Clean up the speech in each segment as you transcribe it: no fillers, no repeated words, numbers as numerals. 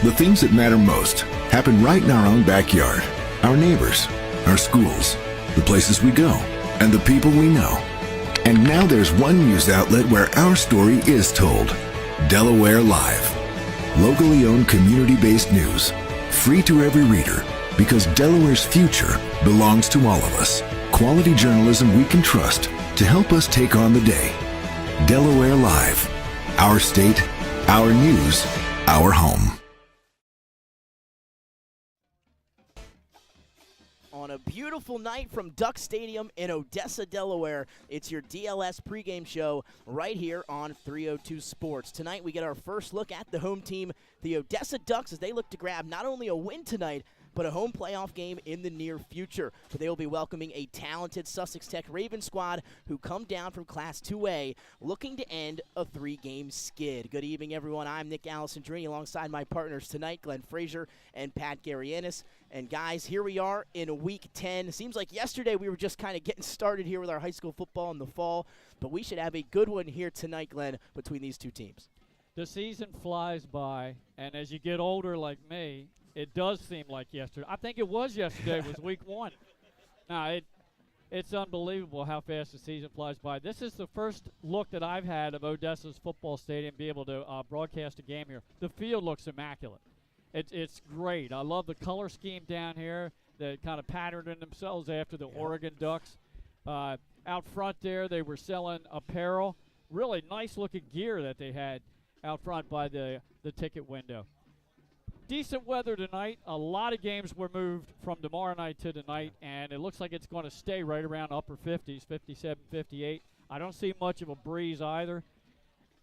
The things that matter most happen right in our own backyard. Our neighbors, our schools, the places we go, and the people we know. And now there's one news outlet where our story is told. Delaware Live. Locally owned, community-based news. Free to every reader, because Delaware's future belongs to all of us. Quality journalism we can trust to help us take on the day. Delaware Live. Our state, our news, our home. On a beautiful night from Duck Stadium in Odessa, Delaware, it's your DLS pregame show right here on 302 Sports. Tonight we get our first look at the home team, the Odessa Ducks, as they look to grab not only a win tonight, but a home playoff game in the near future. But they will be welcoming a talented Sussex Tech Ravens squad who come down from Class 2A looking to end a 3-game skid. Good evening, everyone. I'm Nick Alessandrini alongside my partners tonight, Glenn Frazier and Pat Garrianis. And, guys, here we are in Week 10. It seems like yesterday we were just kind of getting started here with our high school football in the fall, but we should have a good one here tonight, Glenn, between these two teams. The season flies by, and as you get older like me, it does seem like yesterday. I think it was yesterday. It was Week 1. No, it's unbelievable how fast the season flies by. This is the first look that I've had of Odessa's football stadium, be able to broadcast a game here. The field looks immaculate. It's great. I love the color scheme down here. They kind of patterned themselves after the Oregon Ducks. Out front there, they were selling apparel. Really nice-looking gear that they had out front by the ticket window. Decent weather tonight. A lot of games were moved from tomorrow night to tonight, and it looks like it's going to stay right around upper 50s, 57, 58. I don't see much of a breeze either.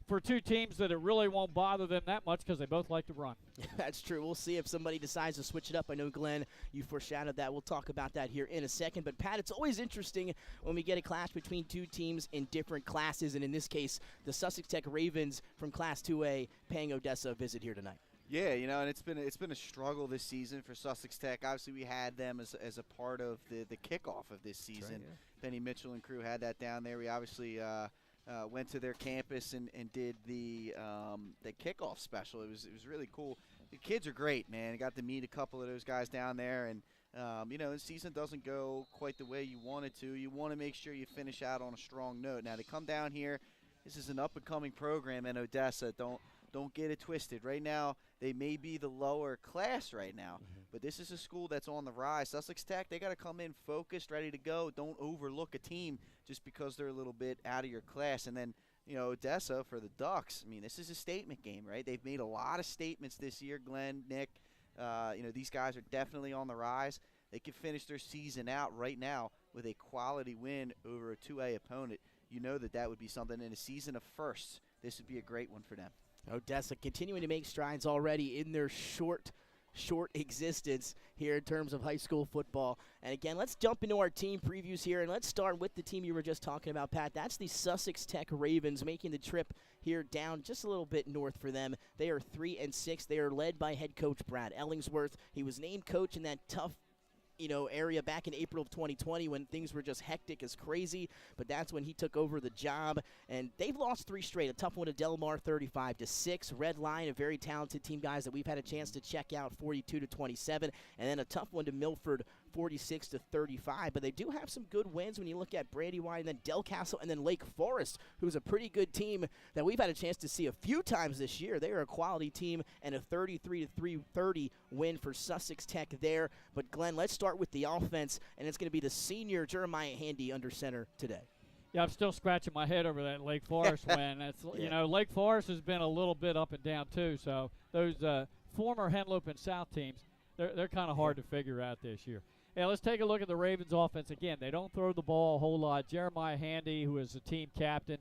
For two teams that it really won't bother them that much because they both like to run. That's true. We'll see if somebody decides to switch it up. I know, Glenn, you foreshadowed that. We'll talk about that here in a second. But, Pat, it's always interesting when we get a clash between two teams in different classes, and in this case, the Sussex Tech Ravens from Class 2A paying Odessa a visit here tonight. Yeah, and it's been a struggle this season for Sussex Tech. Obviously, we had them as a part of the kickoff of this season. Right, yeah. Penny Mitchell and crew had that down there. We obviously went to their campus and did the kickoff special. It was really cool. The kids are great, man. I got to meet a couple of those guys down there, and the season doesn't go quite the way you want it to. You want to make sure you finish out on a strong note. Now, they come down here. This is an up-and-coming program in Odessa. Don't get it twisted. Right now, they may be the lower class right now, but this is a school that's on the rise. Sussex Tech, they got to come in focused, ready to go. Don't overlook a team just because they're a little bit out of your class. And then, Odessa for the Ducks, I mean, this is a statement game, right? They've made a lot of statements this year, Glenn, Nick. These guys are definitely on the rise. They can finish their season out right now with a quality win over a 2A opponent. You know that would be something in a season of firsts. This would be a great one for them. Odessa continuing to make strides already in their short existence here in terms of high school football. And again, let's jump into our team previews here, and let's start with the team you were just talking about, Pat. That's the Sussex Tech Ravens making the trip here down just a little bit north for them. They are 3-6. They are led by head coach Brad Ellingsworth. He was named coach in that tough area back in April of 2020 when things were just hectic as crazy, but that's when he took over the job, and they've lost 3 straight. A tough one to Delmar, 35-6. Red Line, a very talented team, guys, that we've had a chance to check out, 42-27, and then a tough one to Milford, 46-35, but they do have some good wins when you look at Brandywine and then Del Castle and then Lake Forest, who's a pretty good team that we've had a chance to see a few times this year. They are a quality team, and a 33-30 win for Sussex Tech there. But Glenn, let's start with the offense, and it's going to be the senior Jeremiah Handy under center today. Yeah, I'm still scratching my head over that Lake Forest win. It's, Lake Forest has been a little bit up and down too, so those former Henlope and South teams, they're kind of hard to figure out this year. Yeah, let's take a look at the Ravens offense again. They don't throw the ball a whole lot. Jeremiah Handy, who is the team captain,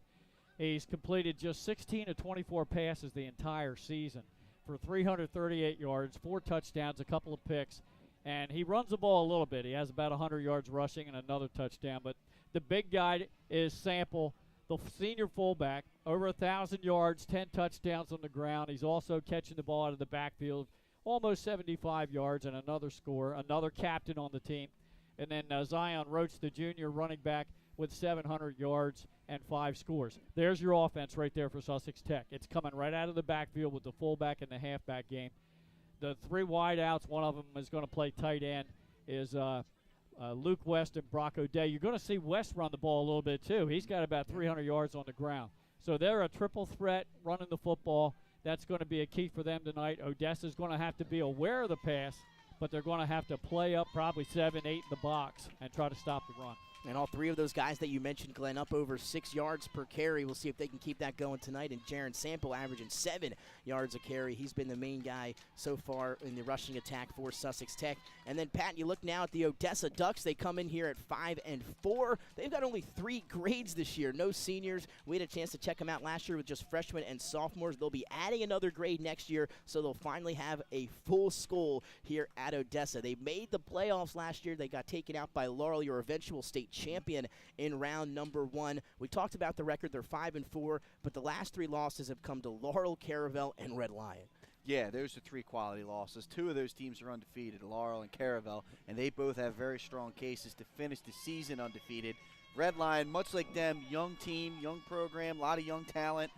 he's completed just 16 of 24 passes the entire season for 338 yards, 4 touchdowns, a couple of picks, and he runs the ball a little bit. He has about 100 yards rushing and another touchdown, but the big guy is Sample, the senior fullback, over 1,000 yards, 10 touchdowns on the ground. He's also catching the ball out of the backfield, almost 75 yards and another score, another captain on the team. And then Zion Roach, the junior running back, with 700 yards and 5 scores. There's your offense right there for Sussex Tech. It's coming right out of the backfield with the fullback and the halfback game. the three wideouts, one of them is going to play tight end, is Luke West and Brock O'Day. You're going to see West run the ball a little bit too. He's got about 300 yards on the ground. So they're a triple threat running the football. That's going to be a key for them tonight. Odessa's going to have to be aware of the pass, but they're going to have to play up probably 7, 8 in the box and try to stop the run. And all three of those guys that you mentioned, Glenn, up over 6 yards per carry. We'll see if they can keep that going tonight. And Jaron Sample averaging 7 yards a carry. He's been the main guy so far in the rushing attack for Sussex Tech. And then, Pat, you look now at the Odessa Ducks. They come in here at 5-4. They've got only 3 grades this year, no seniors. We had a chance to check them out last year with just freshmen and sophomores. They'll be adding another grade next year, so they'll finally have a full school here at Odessa. They made the playoffs last year. They got taken out by Laurel, your eventual state champion, in round number 1. We talked about the record. They're 5-4, but the last 3 losses have come to Laurel, Caravel, and Red Lion. Yeah, those are 3 quality losses. 2 of those teams are undefeated, Laurel and Caravel, and they both have very strong cases to finish the season undefeated. Red Lion, much like them, young team, young program, a lot of young talent.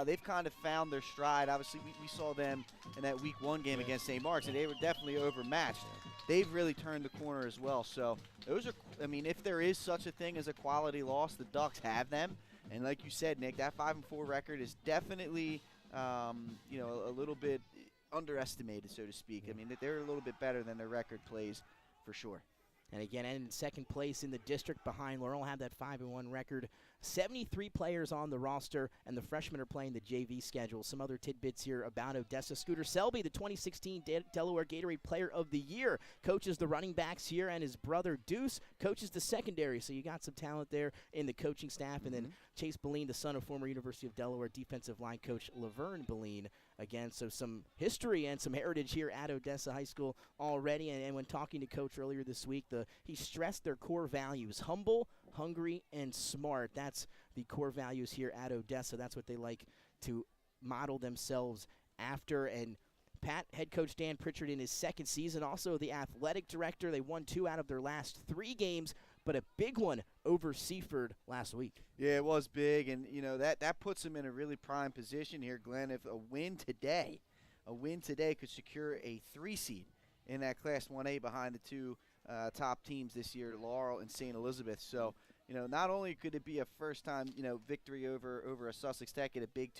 They've kind of found their stride. Obviously, we saw them in that Week 1 game against St. Mark's, and they were definitely overmatched. They've really turned the corner as well. So those are, I mean, if there is such a thing as a quality loss, the Ducks have them. And like you said, Nick, that 5-4 record is definitely, you know, a little bit underestimated, so to speak. I mean, they're a little bit better than their record plays for sure. And again, in second place in the district behind Laurel, have that 5-1 record. 73 players on the roster, and the freshmen are playing the JV schedule. Some other tidbits here about Odessa. Scooter Selby, the 2016 Delaware Gatorade Player of the Year, coaches the running backs here, and his brother Deuce coaches the secondary. So you got some talent there in the coaching staff. And then Chase Beline, the son of former University of Delaware defensive line coach Laverne Beline. Again, so some history and some heritage here at Odessa High School already. And when talking to Coach earlier this week, he stressed their core values: humble, hungry, and smart. That's the core values here at Odessa. That's what they like to model themselves after. And Pat, head coach Dan Pritchard in his second season, also the athletic director. They won 2 out of their last 3 games, but a big one over Seaford last week. Yeah, it was big, and you know that puts them in a really prime position here, Glenn. If a win today could secure a 3 seed in that Class 1A behind the 2 top teams this year, Laurel and St. Elizabeth. So, you know, not only could it be a first-time, you know, victory over a Sussex Tech in a big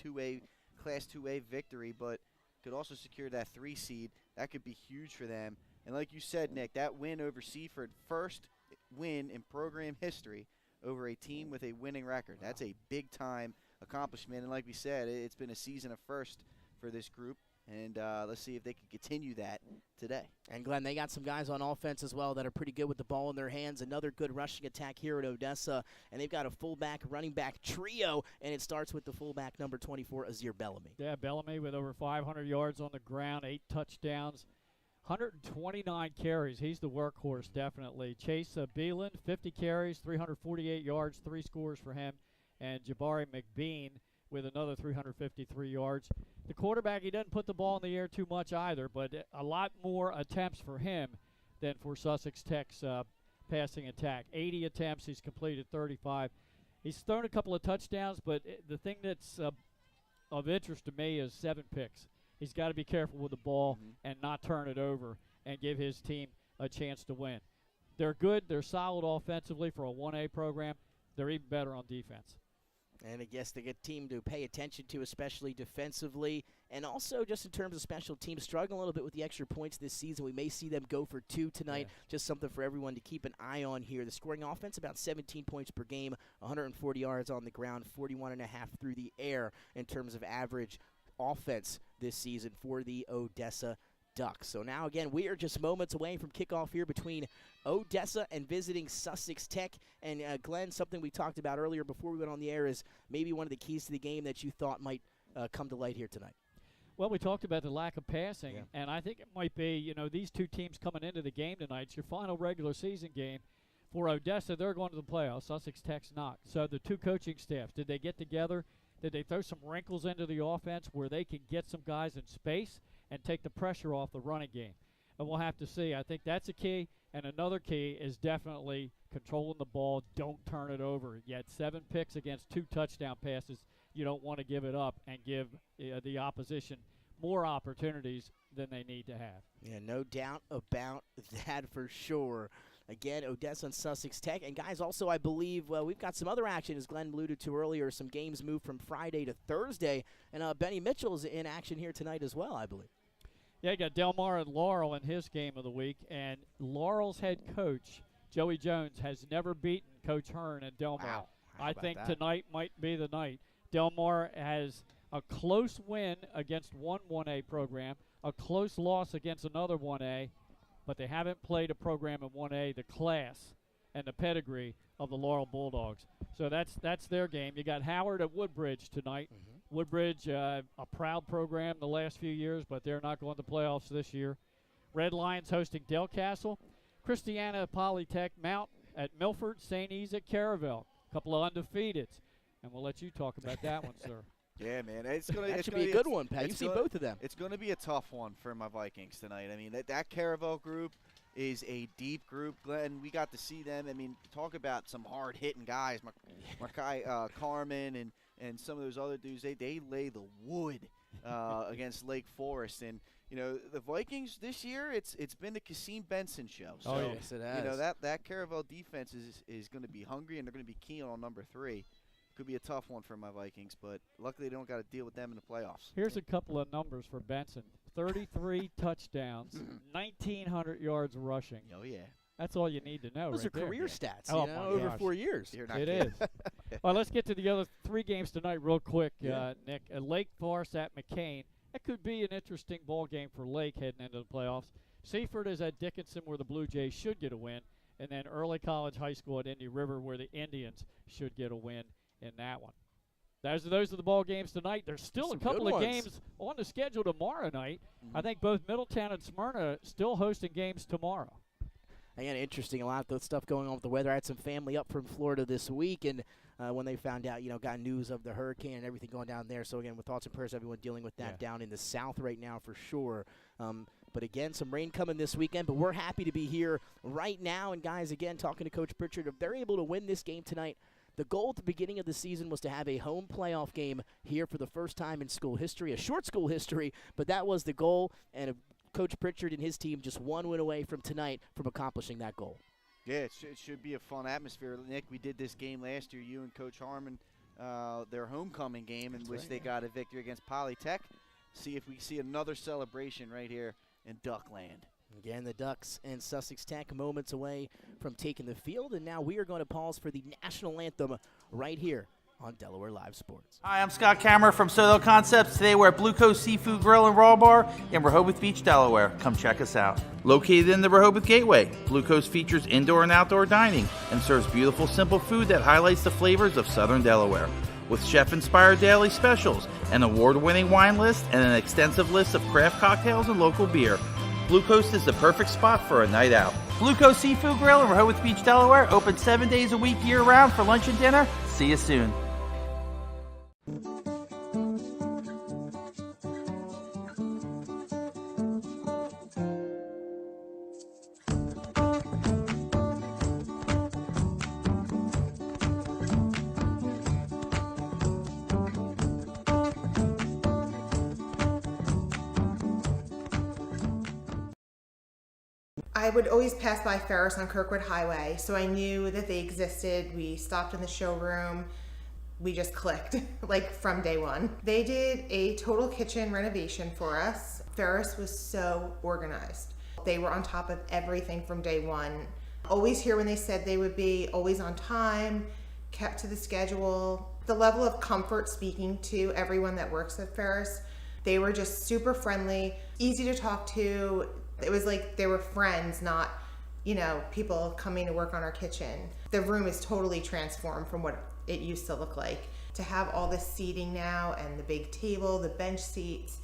Class 2A victory, but could also secure that 3 seed. That could be huge for them. And like you said, Nick, that win over Seaford, first win in program history over a team with a winning record. That's a big-time accomplishment. And like we said, it's been a season of first for this group. And let's see if they can continue that today. And, Glenn, they got some guys on offense as well that are pretty good with the ball in their hands. Another good rushing attack here at Odessa. And they've got a fullback, running back trio, and it starts with the fullback number 24, Azir Bellamy. Yeah, Bellamy with over 500 yards on the ground, 8 touchdowns, 129 carries. He's the workhorse, definitely. Chase Beelan, 50 carries, 348 yards, 3 scores for him. And Jabari McBean with another 353 yards. The quarterback, he doesn't put the ball in the air too much either, but a lot more attempts for him than for Sussex Tech's passing attack. 80 attempts, he's completed 35. He's thrown a couple of touchdowns, but the thing that's of interest to me is 7 picks. He's got to be careful with the ball and not turn it over and give his team a chance to win. They're good. They're solid offensively for a 1A program. They're even better on defense. And I guess they get a team to pay attention to, especially defensively. And also just in terms of special teams, struggling a little bit with the extra points this season. We may see them go for 2 tonight. Yeah. Just something for everyone to keep an eye on here. The scoring offense, about 17 points per game, 140 yards on the ground, 41.5 through the air in terms of average offense this season for the Odessa Ducks. So now, again, we are just moments away from kickoff here between Odessa and visiting Sussex Tech. And, Glenn, something we talked about earlier before we went on the air is maybe one of the keys to the game that you thought might come to light here tonight. Well, we talked about the lack of passing, yeah. And I think it might be, you know, these 2 teams coming into the game tonight. It's your final regular season game. For Odessa, they're going to the playoffs. Sussex Tech's not. So the 2 coaching staffs, did they get together? Did they throw some wrinkles into the offense where they can get some guys in space and take the pressure off the running game? And we'll have to see. I think that's a key. And another key is definitely controlling the ball. Don't turn it over. You had 7 picks against 2 touchdown passes. You don't want to give it up and give the opposition more opportunities than they need to have. Yeah, no doubt about that for sure. Again, Odessa and Sussex Tech. And, guys, also I believe we've got some other action, as Glenn alluded to earlier. Some games moved from Friday to Thursday. And Benny Mitchell's in action here tonight as well, I believe. Yeah, you got Del Mar and Laurel in his game of the week. And Laurel's head coach, Joey Jones, has never beaten Coach Hearn at Del Mar. Wow. I think tonight might be the night. Del Mar has a close win against one 1A program, a close loss against another 1A, but they haven't played a program in 1A, the class and the pedigree of the Laurel Bulldogs. So that's their game. You got Howard at Woodbridge tonight. Woodbridge, a proud program the last few years, but they're not going to playoffs this year. Red Lions hosting Del Castle. Christiana Polytech, Mount at Milford, St. E's at Caravel. A couple of undefeateds. And we'll let you talk about that one, sir. Yeah, man. That should be a good one, Pat. You've seen both of them. It's going to be a tough one for my Vikings tonight. I mean, that Caravel group is a deep group, Glenn. We got to see them. I mean, talk about some hard-hitting guys. Markai Carmen and some of those other dudes, they lay the wood against Lake Forest. And, you know, the Vikings this year, it's been the Kasim Benson show. So, yes, it has. You know, that Caravel defense is going to be hungry, and they're going to be keen on number 3. Could be a tough one for my Vikings, but luckily they don't got to deal with them in the playoffs. Here's a couple of numbers for Benson. 33 touchdowns, 1,900 yards rushing. Oh, yeah. That's all you need to know. Those right are career there. stats, Oh, over gosh. 4 years. You're not It kidding. is. Well, let's get to the other 3 games tonight real quick, Yeah. Nick. Lake Forest at McCain. That could be an interesting ball game for Lake heading into the playoffs. Seaford is at Dickinson, where the Blue Jays should get a win. And then Early College High School at Indy River, where the Indians should get a win in that one. Those are the ball games tonight. There's still Some a couple good of ones. games on the schedule tomorrow night. I think both Middletown and Smyrna still hosting games tomorrow. Again, interesting. A lot of stuff going on with the weather. I had some family up from Florida this week, and when they found out, got news of the hurricane and everything going down there. So, again, with thoughts and prayers, everyone dealing with that down in the south right now for sure. But, again, some rain coming this weekend. But we're happy to be here right now. And, guys, again, talking to Coach Pritchard, if they're able to win this game tonight, the goal at the beginning of the season was to have a home playoff game here for the first time in school history, a short school history, but that was the goal, and Coach Pritchard and his team just one win away from tonight from accomplishing that goal. Yeah, it should be a fun atmosphere. Nick, we did this game last year, you and Coach Harmon, their homecoming game in which they got a victory against Polytech. See if we see another celebration right here in Duckland. Again, the Ducks and Sussex Tech moments away from taking the field, and now we are going to pause for the national anthem right here on Delaware Live Sports. Hi, I'm Scott Kammerer from Soto Concepts. Today we're at Blue Coast Seafood Grill and Raw Bar in Rehoboth Beach, Delaware. Come check us out. Located in the Rehoboth Gateway, Blue Coast features indoor and outdoor dining and serves beautiful, simple food that highlights the flavors of Southern Delaware. With chef-inspired daily specials, an award-winning wine list, and an extensive list of craft cocktails and local beer, Blue Coast is the perfect spot for a night out. Blue Coast Seafood Grill in Rehoboth Beach, Delaware, open 7 days a week year-round for lunch and dinner. See you soon. I would always pass by Ferris on Kirkwood Highway, so I knew that they existed. We stopped in the showroom. We just clicked, like from day one. They did a total kitchen renovation for us. Ferris was so organized. They were on top of everything from day one. Always here when they said they would be, always on time, kept to the schedule. The level of comfort speaking to everyone that works at Ferris, they were just super friendly, easy to talk to. It was like they were friends, not, people coming to work on our kitchen. The room is totally transformed from what it used to look like. To have all this seating now and the big table, the bench seats,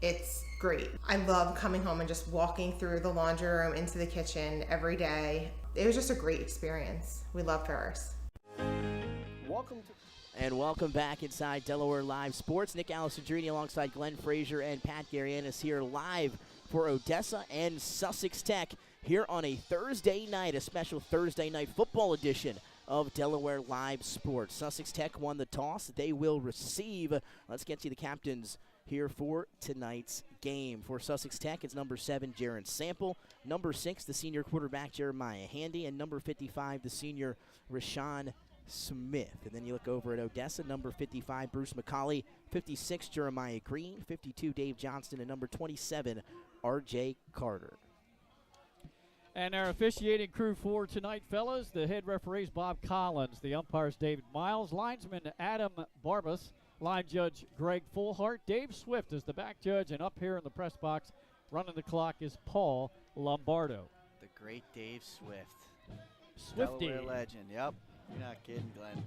it's great. I love coming home and just walking through the laundry room into the kitchen every day. It was just a great experience. We love Ferris. Welcome back inside Delaware Live Sports. Nick Alessandrini alongside Glenn Frazier and Pat Garianis here live for Odessa and Sussex Tech here on a Thursday night, a special Thursday night football edition of Delaware Live Sports. Sussex Tech won the toss. They will receive. Let's get to the captains here for tonight's game. For Sussex Tech, it's number 7, Jaron Sample. Number 6, the senior quarterback, Jeremiah Handy. And number 55, the senior, Rashawn Smith. And then you look over at Odessa, number 55, Bruce McCauley. 56, Jeremiah Green. 52, Dave Johnston. And number 27, R.J. Carter. And our officiating crew for tonight, fellas, the head referees Bob Collins, the umpires David Miles, linesman Adam Barbas, line judge Greg Fullhart, Dave Swift is the back judge, and up here in the press box running the clock is Paul Lombardo. The great Dave Swift. Swifty. Delaware legend, yep. You're not kidding, Glenn.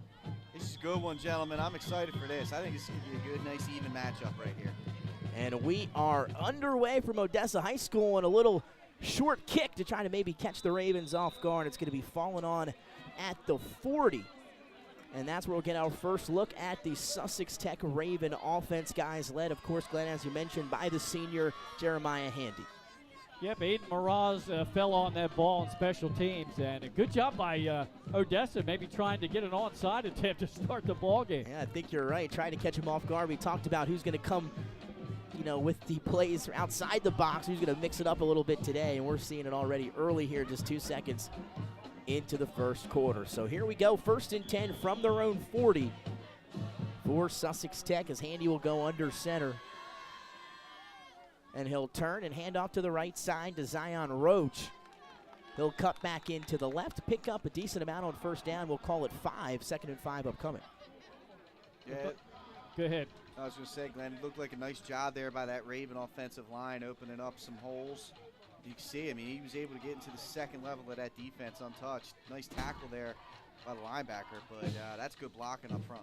This is a good one, gentlemen. I'm excited for this. I think this is going to be a good, nice, even matchup right here. And we are underway from Odessa High School, and a little short kick to try to maybe catch the Ravens off guard. It's going to be falling on at the 40. And that's where we'll get our first look at the Sussex Tech Raven offense, guys, led, of course, Glenn, as you mentioned, by the senior Jeremiah Handy. Yep, Aiden Miraz fell on that ball in special teams, and a good job by Odessa, maybe trying to get an onside attempt to start the ball game. Yeah, I think you're right, trying to catch him off guard. We talked about who's going to come, with the plays outside the box, who's going to mix it up a little bit today, and we're seeing it already early here, just 2 seconds into the first quarter. So here we go, 1st and 10 from their own 40 for Sussex Tech, as Handy will go under center. And he'll turn and hand off to the right side to Zion Roach. He'll cut back into the left, pick up a decent amount on first down. We'll call it 5, 2nd and 5 upcoming. Yeah. Go ahead. I was going to say, Glenn, it looked like a nice job there by that Raven offensive line, opening up some holes. You can see, he was able to get into the second level of that defense untouched. Nice tackle there by the linebacker, but that's good blocking up front.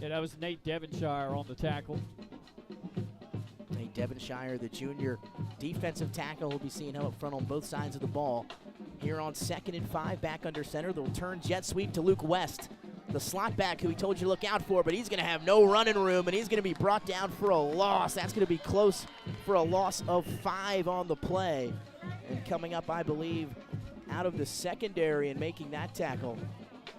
Yeah, that was Nate Devonshire on the tackle. Nate Devonshire, the junior defensive tackle, will be seeing him up front on both sides of the ball. Here on 2nd and 5, back under center, they'll turn jet sweep to Luke West, the slot back who we told you to look out for, but he's going to have no running room, and he's going to be brought down for a loss. That's going to be close for a loss of 5 on the play. And coming up, I believe, out of the secondary and making that tackle.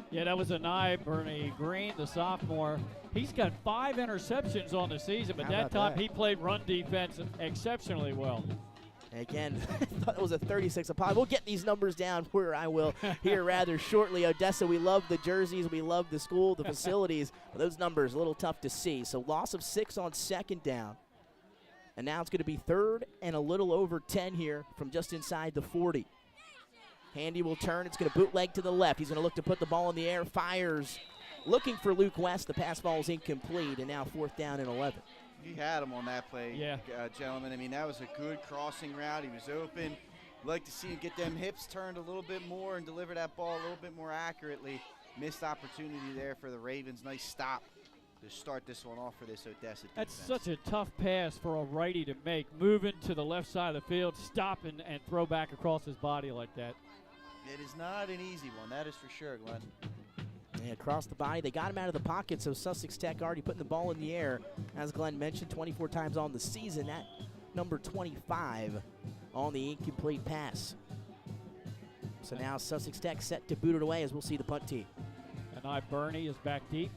Yeah, that was Bernie Green, the sophomore. He's got 5 interceptions on the season, but that time he played run defense exceptionally well. Again, I thought it was a 36 upon. We'll get these numbers down where I will here rather shortly. Odessa, we love the jerseys. We love the school, the facilities. But those numbers a little tough to see. So loss of 6 on 2nd down. And now it's going to be 3rd and a little over 10 here from just inside the 40. Handy will turn. It's going to bootleg to the left. He's going to look to put the ball in the air. Fires. Looking for Luke West. The pass ball is incomplete. And now 4th down and 11. He had him on that play, gentlemen. That was a good crossing route. He was open. Like to see him get them hips turned a little bit more and deliver that ball a little bit more accurately. Missed opportunity there for the Ravens. Nice stop to start this one off for this Odessa defense. That's such a tough pass for a righty to make. Moving to the left side of the field, stop and throw back across his body like that. It is not an easy one, that is for sure, Glenn. Yeah, across the body. They got him out of the pocket, so Sussex Tech already putting the ball in the air. As Glenn mentioned, 24 times on the season. That number 25 on the incomplete pass. So now Sussex Tech set to boot it away as we'll see the punt team. And Bernie is back deep.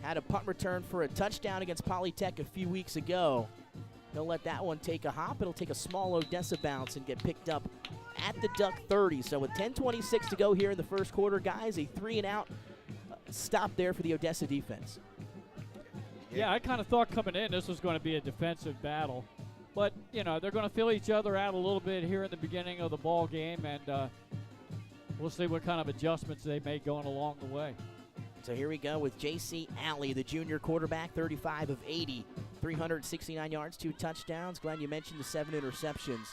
Had a punt return for a touchdown against Polytech a few weeks ago. He'll let that one take a hop. It'll take a small Odessa bounce and get picked up at the Duck 30. So with 10:26 to go here in the first quarter, guys, a 3-and-out stop there for the Odessa defense. Yeah, I kind of thought coming in this was going to be a defensive battle. But, they're going to fill each other out a little bit here in the beginning of the ball game, and we'll see what kind of adjustments they make going along the way. So here we go with J.C. Alley, the junior quarterback, 35 of 80, 369 yards, 2 touchdowns. Glenn, you mentioned the 7 interceptions.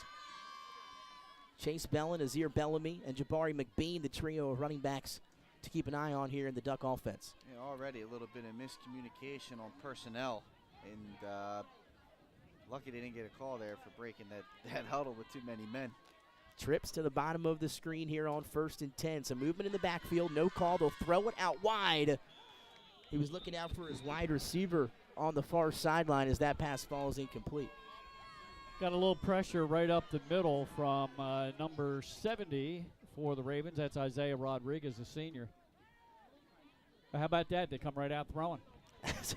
Chase Bellin, Azir Bellamy, and Jabari McBean, the trio of running backs to keep an eye on here in the Duck offense. Yeah, already a little bit of miscommunication on personnel, and lucky they didn't get a call there for breaking that huddle with too many men. Trips to the bottom of the screen here on 1st and 10. Some movement in the backfield, no call. They'll throw it out wide. He was looking out for his wide receiver on the far sideline as that pass falls incomplete. Got a little pressure right up the middle from number 70 for the Ravens. That's Isaiah Rodriguez, the senior. But how about that? They come right out throwing.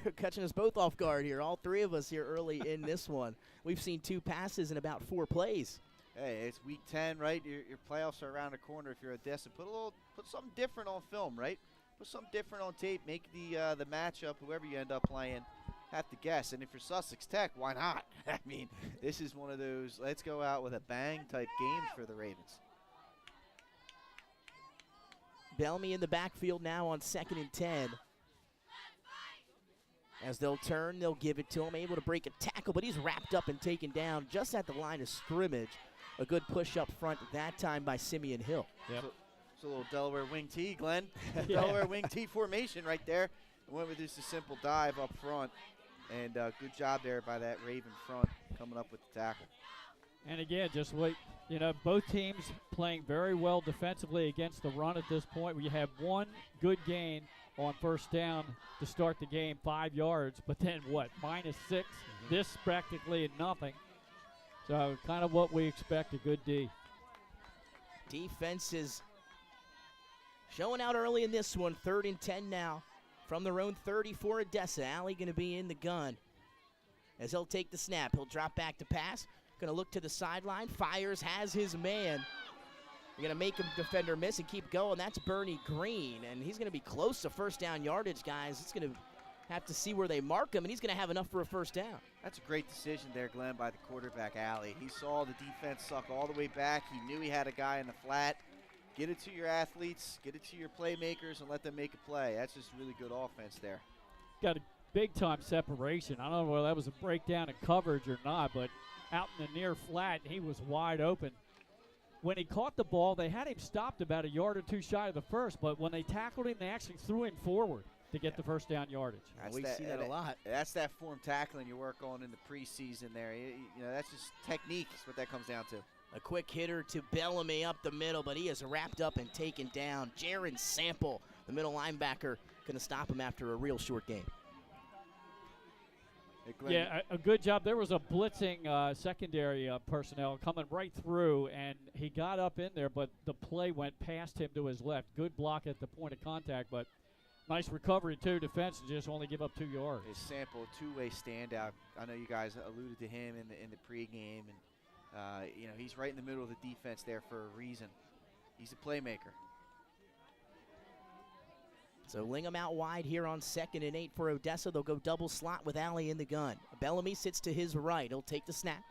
They're catching us both off guard here. All three of us here early in this one. We've seen 2 passes in about 4 plays. Hey, it's week 10, right? Your playoffs are around the corner. If you're Odessa, put something different on film, right? Put something different on tape. Make the matchup, whoever you end up playing, have to guess. And if you're Sussex Tech, why not? I mean, this is one of those let's go out with a bang type games for the Ravens. Bellamy in the backfield now on 2nd and 10. As they'll turn, they'll give it to him. Able to break a tackle, but he's wrapped up and taken down just at the line of scrimmage. A good push up front that time by Simeon Hill. Yep. So it's a little Delaware wing T, Glenn. Yeah. Delaware wing T formation right there. Went with just a simple dive up front. And good job there by that Raven front coming up with the tackle. And again, just like, both teams playing very well defensively against the run at this point. We have one good gain on first down to start the game, 5 yards, but then what, -6? This practically nothing. So kind of what we expect, a good D. Defense is showing out early in this one. 3rd and 10 now from their own 30 for Odessa. Alley going to be in the gun as he'll take the snap. He'll drop back to pass. Going to look to the sideline. Fires, has his man. You're going to make him defender miss and keep going. That's Bernie Green, and he's going to be close to first down yardage, guys. It's going to have to see where they mark him, and he's going to have enough for a first down. That's a great decision there, Glenn, by the quarterback, Alley. He saw the defense suck all the way back. He knew he had a guy in the flat. Get it to your athletes, get it to your playmakers, and let them make a play. That's just really good offense there. Got a big-time separation. I don't know whether that was a breakdown in coverage or not, but out in the near flat, he was wide open. When he caught the ball, they had him stopped about a yard or 2 shy of the first, but when they tackled him, they actually threw him forward to get the first down yardage. We see that a lot. That's that form tackling you work on in the preseason there. That's just technique is what that comes down to. A quick hitter to Bellamy up the middle, but he is wrapped up and taken down. Jaron Sample, the middle linebacker, going to stop him after a real short game. Yeah, a good job. There was a blitzing secondary personnel coming right through, and he got up in there, but the play went past him to his left. Good block at the point of contact, but nice recovery, too. Defense just only give up 2 yards. His Sample, two-way standout. I know you guys alluded to him in the pregame, and he's right in the middle of the defense there for a reason. He's a playmaker. So Lingham out wide here on 2nd and 8 for Odessa. They'll go double slot with Alley in the gun. Bellamy sits to his right. He'll take the snap.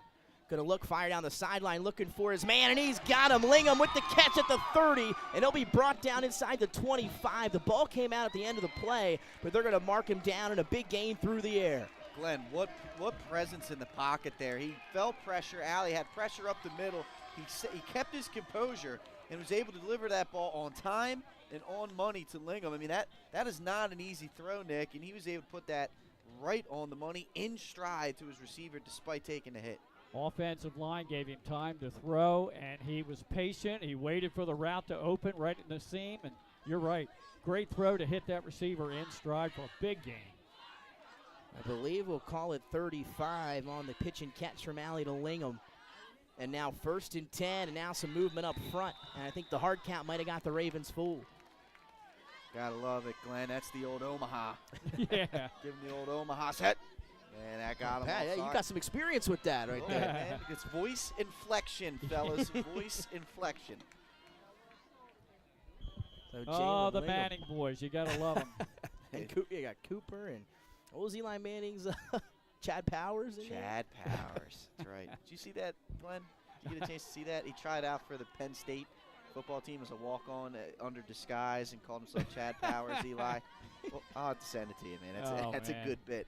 Going to look, fire down the sideline, looking for his man, and he's got him. Lingham with the catch at the 30, and he'll be brought down inside the 25. The ball came out at the end of the play, but they're going to mark him down in a big gain through the air. Glenn, what presence in the pocket there. He felt pressure. Alley had pressure up the middle. He kept his composure and was able to deliver that ball on time and on money to Lingham. I mean, that is not an easy throw, Nick, and he was able to put that right on the money in stride to his receiver despite taking the hit. Offensive line gave him time to throw, and he was patient. He waited for the route to open right in the seam, and you're right. Great throw to hit that receiver in stride for a big gain. I believe we'll call it 35 on the pitch and catch from Alley to Lingham. And now 1st and 10, and now some movement up front. And I think the hard count might have got the Ravens fooled. Gotta love it, Glenn. That's the old Omaha. Yeah. Give him the old Omaha set. And that got him. Yeah, you got some experience with that right there. Man. It's voice inflection, fellas. Voice inflection. So Oh, the Lingham. Manning boys. You got to love them. And you got Cooper and what was Eli Manning's Chad Powers? In there? Chad Powers. That's right. Did you see that, Glenn? Did you get a chance to see that? He tried out for the Penn State football team as a walk-on under disguise and called himself Chad Powers, Eli. Well, I'll have to send it to you, man. That's man. a good bit.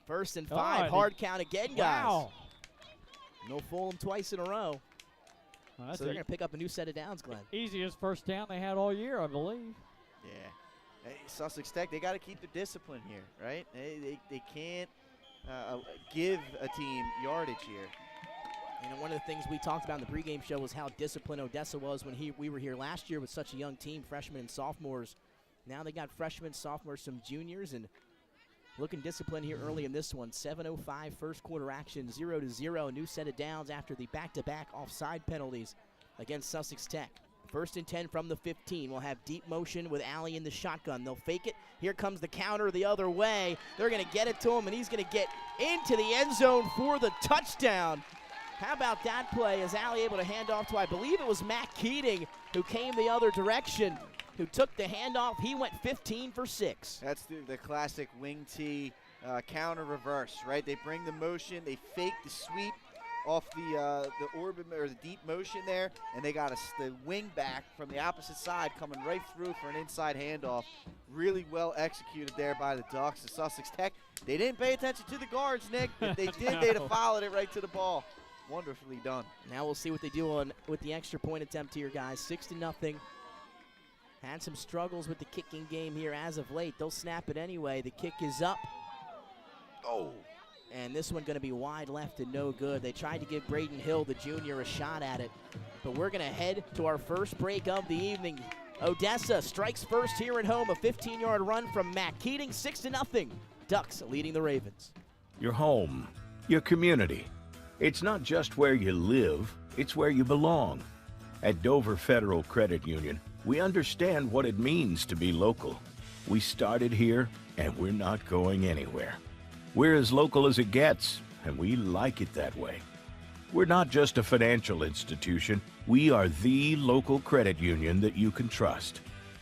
1st and 5, hard count again, guys. Wow. No fool them twice in a row. Well, that's So they're the going to pick up a new set of downs, Glenn. easiest first down they had all year, I believe. Yeah. Hey, Sussex Tech, they got to keep the discipline here, right? They can't give a team yardage here. You know, one of the things we talked about in the pregame show was how disciplined Odessa was when we were here last year with such a young team, freshmen and sophomores. Now they got freshmen, sophomores, some juniors, and looking disciplined here early in this one. 7:05 first quarter action, 0-0. New set of downs after the back-to-back offside penalties against Sussex Tech. First and 10 from the 15. We'll have deep motion with Allie in the shotgun. They'll fake it. Here comes the counter the other way. They're going to get it to him, and he's going to get into the end zone for the touchdown. How about that play? Is Allie able to hand off to, I believe it was Matt Keating, who came the other direction, who took the handoff. He went 15 for 6. That's the classic wing tee counter reverse, right? They bring the motion, they fake the sweep off the orbit or the deep motion there, and they got the wing back from the opposite side coming right through for an inside handoff. Really well executed there by the Ducks. The Sussex Tech, they didn't pay attention to the guards, Nick. If they did, they'd have followed it right to the ball. Wonderfully done. Now we'll see what they do with the extra point attempt here, guys. 6-0. Had some struggles with the kicking game here as of late. They'll snap it anyway. The kick is up. Oh. And this one going to be wide left and no good. They tried to give Braden Hill, the junior, a shot at it. But we're going to head to our first break of the evening. Odessa strikes first here at home. A 15-yard run from Matt Keating. 6-0. Ducks leading the Ravens. Your home, your community. It's not just where you live, it's where you belong. At Dover Federal Credit Union, we understand what it means to be local. We started here, and we're not going anywhere. We're as local as it gets, and we like it that way. We're not just a financial institution. We are the local credit union that you can trust.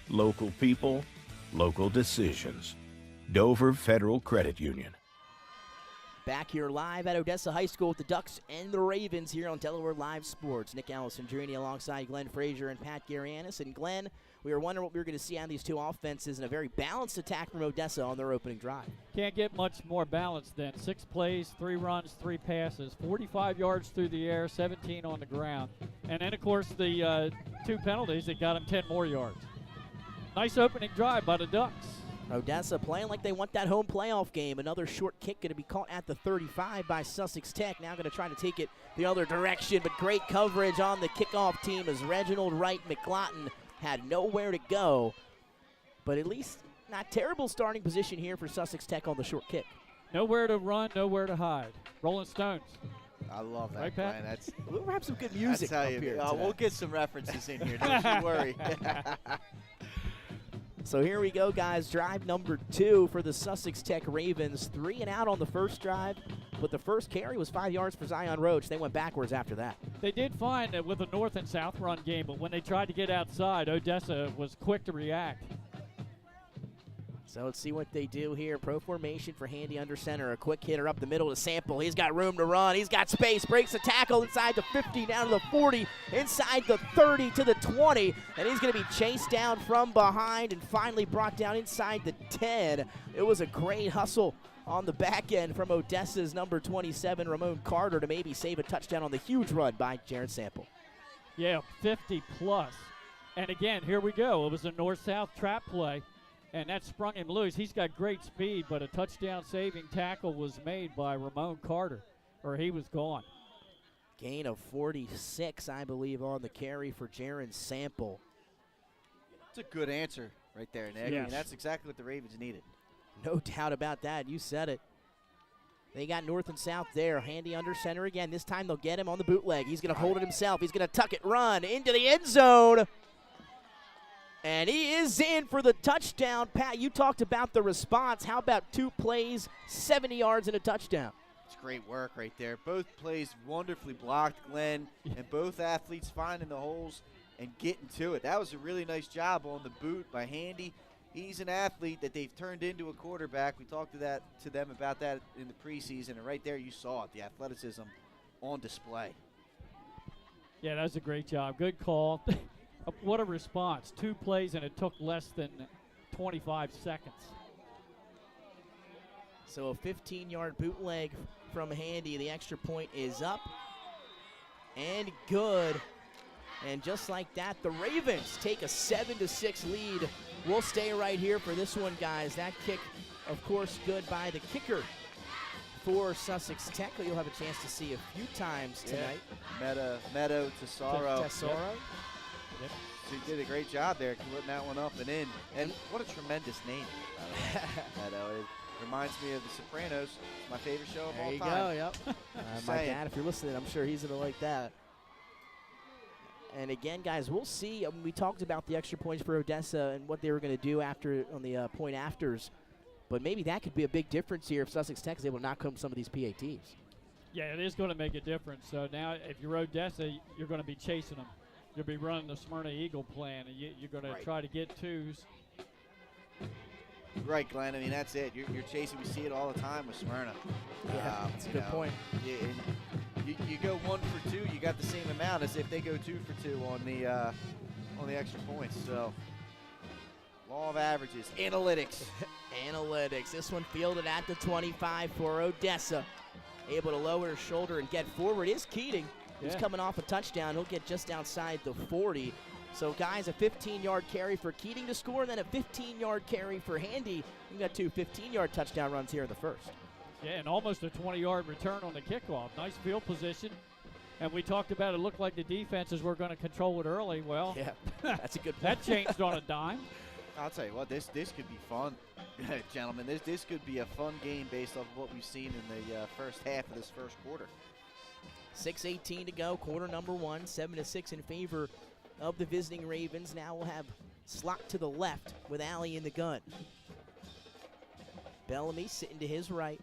Local people, local decisions. Dover Federal Credit Union. Back here live at Odessa High School with the Ducks and the Ravens here on Delaware Live Sports. Nick Allison-Drini alongside Glenn Frazier and Pat Garianis. And Glenn, we were wondering what we were going to see out of these two offenses and a very balanced attack from Odessa on their opening drive. Can't get much more balanced than 6 plays, 3 runs, 3 passes, 45 yards through the air, 17 on the ground. And then, of course, the 2 penalties that got him 10 more yards. Nice opening drive by the Ducks. Odessa playing like they want that home playoff game. Another short kick going to be caught at the 35 by Sussex Tech. Now going to try to take it the other direction, but great coverage on the kickoff team as Reginald Wright McLaughlin had nowhere to go. But at least not terrible starting position here for Sussex Tech on the short kick. Nowhere to run, nowhere to hide. Rolling Stones. I love that, right, Pat? Glenn. We'll have some good music up here today. We'll get some references in here, don't you worry. So here we go, guys. Drive number 2 for the Sussex Tech Ravens. 3 and out on the first drive, but the first carry was 5 yards for Zion Roach. They went backwards after that. They did find that with a north and south run game, but when they tried to get outside, Odessa was quick to react. So let's see what they do here. Pro formation for Handy under center. A quick hitter up the middle to Sample. He's got room to run. He's got space. Breaks the tackle inside the 50, down to the 40, inside the 30 to the 20. And he's going to be chased down from behind and finally brought down inside the 10. It was a great hustle on the back end from Odessa's number 27, Ramon Carter, to maybe save a touchdown on the huge run by Jared Sample. Yeah, 50 plus. And again, here we go. It was a north-south trap play. And that sprung him loose. He's got great speed, but a touchdown-saving tackle was made by Ramon Carter, or he was gone. Gain of 46, I believe, on the carry for Jaron Sample. It's a good answer right there, Nick. Yes. I mean, that's exactly what the Ravens needed. No doubt about that. You said it. They got north and south there. Handy under center again. This time they'll get him on the bootleg. He's going to hold it himself. He's going to tuck it, run into the end zone. And he is in for the touchdown. Pat, you talked about the response. How about 2 plays, 70 yards, and a touchdown? It's great work right there. Both plays wonderfully blocked, Glenn, and both athletes finding the holes and getting to it. That was a really nice job on the boot by Handy. He's an athlete that they've turned into a quarterback. We talked to them about that in the preseason, and right there you saw it, the athleticism on display. Yeah, that was a great job. Good call. What a response. 2 plays, and it took less than 25 seconds. So a 15-yard bootleg from Handy. The extra point is up and good. And just like that, the Ravens take a 7-6 lead. We'll stay right here for this one, guys. That kick, of course, good by the kicker for Sussex Tech, who you'll have a chance to see a few times tonight. Meadow Tesoro. Yep. So he did a great job there putting that one up and in. And what a tremendous name. Meadow. It reminds me of The Sopranos. It's my favorite show of all time. There you go, yep. My dad, if you're listening, I'm sure he's going to like that. And again, guys, we'll see. We talked about the extra points for Odessa and what they were going to do after on the point afters. But maybe that could be a big difference here if Sussex Tech is able to knock home some of these PATs. Yeah, it is going to make a difference. So now if you're Odessa, you're going to be chasing them. You'll be running the Smyrna Eagle plan, and you're going to try to get twos. Right, Glenn. I mean, that's it. You're chasing. We see it all the time with Smyrna. Yeah, that's a good point. You go 1 for 2, you got the same amount as if they go 2 for 2 on the extra points. So, law of averages, analytics. Analytics. This one fielded at the 25 for Odessa. Able to lower his shoulder and get forward is Keating. He's coming off a touchdown. He'll get just outside the 40. So, guys, a 15-yard carry for Keating to score, and then a 15-yard carry for Handy. We've got 2 15-yard touchdown runs here in the first. Yeah, and almost a 20-yard return on the kickoff. Nice field position. And we talked about it looked like the defenses were going to control it early. Well, yeah, that's a good point. That changed on a dime. I'll tell you what, this could be fun, gentlemen. This could be a fun game based off of what we've seen in the first half of this first quarter. 6:18 to go, quarter number 1, 7-6 in favor of the visiting Ravens. Now we'll have Slot to the left with Alley in the gun. Bellamy sitting to his right,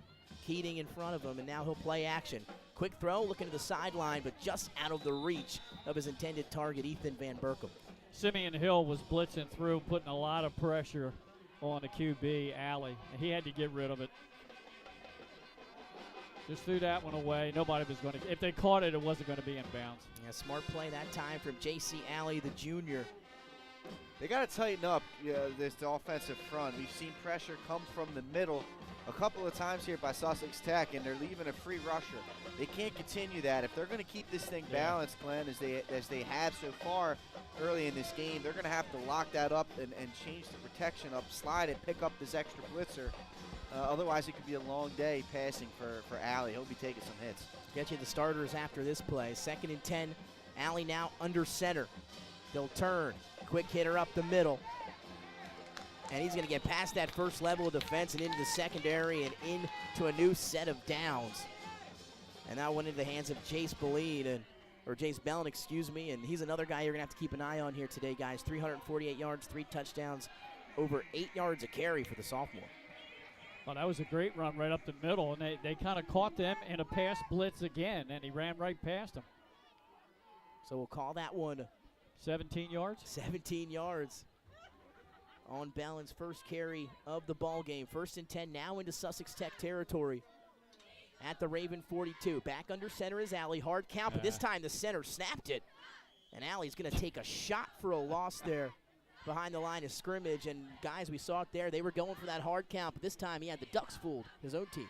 Keating in front of him, and now he'll play action. Quick throw, looking to the sideline, but just out of the reach of his intended target, Ethan Van Berkom. Simeon Hill was blitzing through, putting a lot of pressure on the QB, Alley, and he had to get rid of it. Just threw that one away. Nobody was going to – if they caught it, it wasn't going to be in bounds. Yeah, smart play that time from J.C. Alley, the junior. They got to tighten up this offensive front. We've seen pressure come from the middle a couple of times here by Sussex Tech, and they're leaving a free rusher. They can't continue that. If they're going to keep this thing balanced, Glenn, as they have so far early in this game, they're going to have to lock that up and change the protection up, slide it, pick up this extra blitzer. Otherwise, it could be a long day passing for Alley. He'll be taking some hits. Get you the starters after this play. 2nd and 10. Alley now under center. They'll turn. Quick hitter up the middle. And he's going to get past that first level of defense and into the secondary and into a new set of downs. And that went into the hands of Jace Bellin, excuse me. And he's another guy you're going to have to keep an eye on here today, guys. 348 yards, 3 touchdowns, over 8 yards a carry for the sophomore. Well, that was a great run right up the middle, and they kind of caught them in a pass blitz again, and he ran right past them. So we'll call that one 17 yards? 17 yards on Bellin's first carry of the ball game. 1st and 10 now into Sussex Tech territory at the Raven 42. Back under center is Alley. Hard count, but this time the center snapped it. And Alley's going to take a shot for a loss there behind the line of scrimmage. And, guys, we saw it there. They were going for that hard count, but this time he had the Ducks fooled, his own team.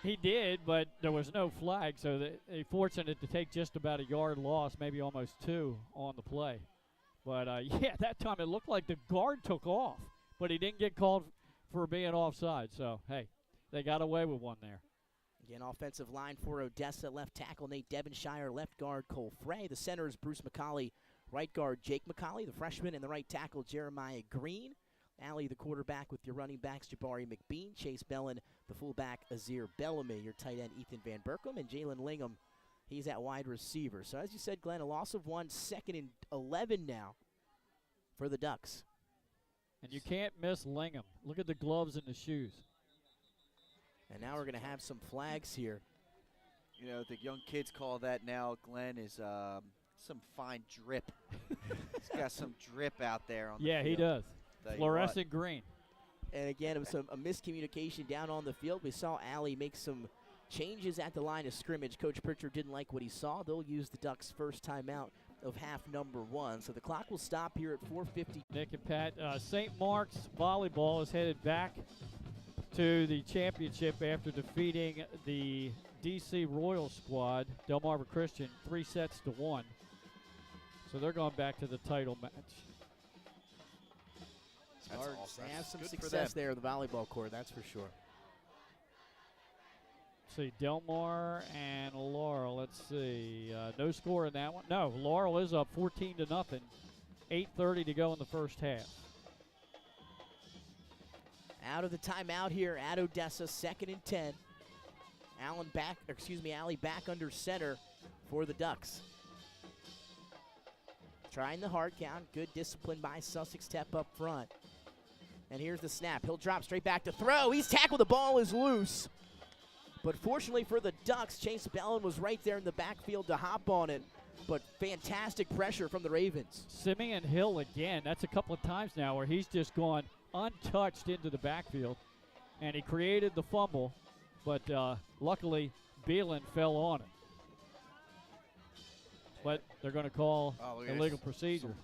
He did, but there was no flag, so they fortunate to take just about a yard loss, maybe almost 2 on the play. But, yeah, that time it looked like the guard took off, but he didn't get called for being offside. So, hey, they got away with one there. Again, offensive line for Odessa. Left tackle Nate Devonshire, left guard Cole Frey. The center is Bruce McCauley, right guard Jake McCauley, the freshman, and the right tackle Jeremiah Green. Alley, the quarterback, with your running backs Jabari McBean, Chase Bellin, the fullback Azir Bellamy, your tight end Ethan Van Berkom, and Jalen Lingham. He's at wide receiver. So as you said, Glenn, a loss of 1, 2nd and 11 now for the Ducks. And you can't miss Lingham. Look at the gloves and the shoes. And now we're going to have some flags here. You know, the young kids call that now, Glenn, is some fine drip. He's got some drip out there on the field. He does. Fluorescent green. And again, it was a miscommunication down on the field. We saw Alley make some changes at the line of scrimmage. Coach Pritchard didn't like what he saw. They'll use the Ducks' first timeout of half number 1. So the clock will stop here at 4:50. Nick and Pat, St. Mark's volleyball is headed back to the championship after defeating the DC Royal squad, Delmarva Christian, 3-1. So they're going back to the title match. That's awesome. They have some success there in the volleyball court, that's for sure. See, Delmar and Laurel. Let's see. No score in that one. No, Laurel is up 14-0. 8:30 to go in the first half. Out of the timeout here at Odessa, 2nd and 10. Alley back under center for the Ducks. Trying the hard count. Good discipline by Sussex Tech up front. And here's the snap. He'll drop straight back to throw. He's tackled. The ball is loose. But fortunately for the Ducks, Chase Bellin was right there in the backfield to hop on it. But fantastic pressure from the Ravens. Simeon Hill again. That's a couple of times now where he's just gone untouched into the backfield. And he created the fumble. But luckily, Beelan fell on it. But they're going to call illegal procedure.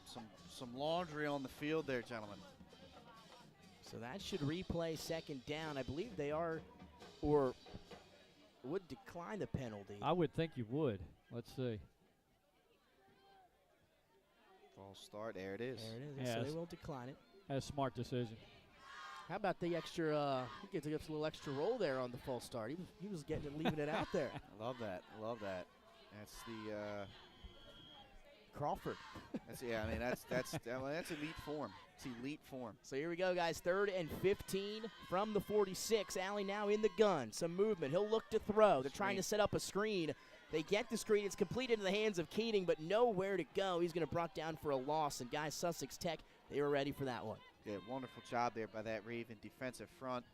Some laundry on the field there, gentlemen. So that should replay second down. I believe they are, or would decline the penalty. I would think you would. Let's see. False start. There it is. There it is. Yeah, So they will decline it. That's a smart decision. How about the extra? He gets a little extra roll there on the false start. He was getting it, leaving it out there. I love that. I love that. That's the Crawford. that's elite form. It's elite form. So here we go, guys. 3rd and 15 from the 46. Allen now in the gun. Some movement. He'll look to throw. They're trying to set up a screen. They get the screen. It's completed in the hands of Keating, but nowhere to go. He's going to brought down for a loss. And guys, Sussex Tech, they were ready for that one. Yeah, wonderful job there by that Raven defensive front.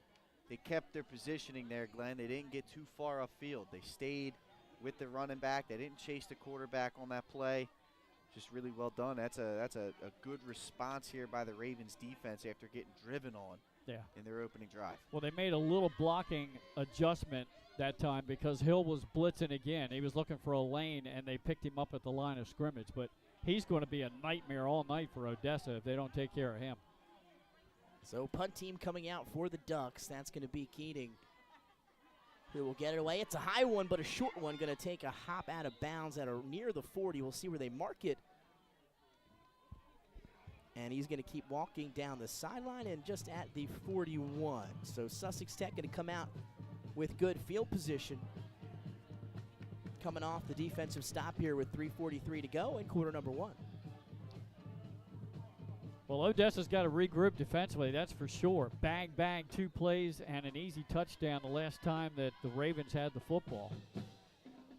They kept their positioning there, Glenn. They didn't get too far upfield. They stayed with the running back. They didn't chase the quarterback on that play. Just really well done. That's a good response here by the Ravens defense after getting driven on in their opening drive. Well, they made a little blocking adjustment that time because Hill was blitzing again. He was looking for a lane, and they picked him up at the line of scrimmage. But he's going to be a nightmare all night for Odessa if they don't take care of him. So punt team coming out for the Ducks. That's going to be Keating, who will get it away. It's a high one, but a short one. Going to take a hop out of bounds at near the 40. We'll see where they mark it. And he's going to keep walking down the sideline and just at the 41. So Sussex Tech going to come out with good field position. Coming off the defensive stop here with 3:43 to go in quarter number 1. Well, Odessa's got to regroup defensively, that's for sure. Bang, bang, 2 plays and an easy touchdown the last time that the Ravens had the football.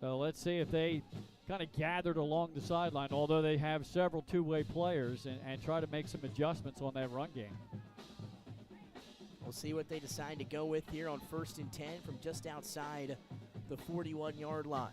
So let's see if they kind of gathered along the sideline, although they have several two-way players, and try to make some adjustments on that run game. We'll see what they decide to go with here on 1st and 10 from just outside the 41-yard line.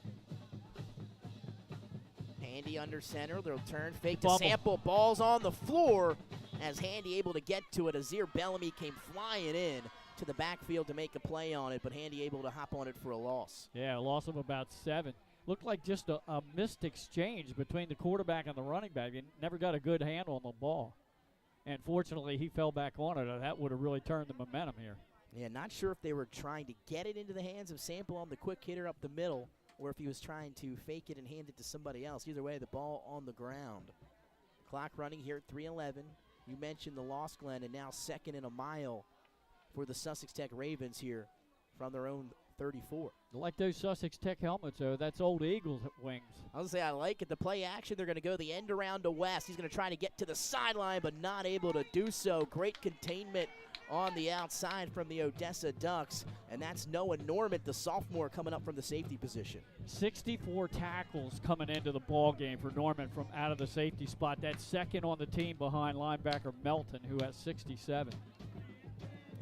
Handy under center. They'll turn, fake to Sample. Ball's on the floor as Handy able to get to it. Azir Bellamy came flying in to the backfield to make a play on it, but Handy able to hop on it for a loss. Yeah, a loss of about 7. Looked like just a missed exchange between the quarterback and the running back. He never got a good handle on the ball. And fortunately, he fell back on it. That would have really turned the momentum here. Yeah, not sure if they were trying to get it into the hands of Sample on the quick hitter up the middle, or if he was trying to fake it and hand it to somebody else. Either way, the ball on the ground. Clock running here at 3:11. You mentioned the loss, Glenn, and now 2nd and a mile for the Sussex Tech Ravens here from their own 34. I like those Sussex Tech helmets, though. That's old Eagles wings. I was going to say, I like it. The play action, they're going to go the end around to West. He's going to try to get to the sideline, but not able to do so. Great containment on the outside from the Odessa Ducks, and that's Noah Norman, the sophomore, coming up from the safety position. 64 tackles coming into the ball game for Norman from out of the safety spot. That's 2nd on the team behind linebacker Melton, who has 67.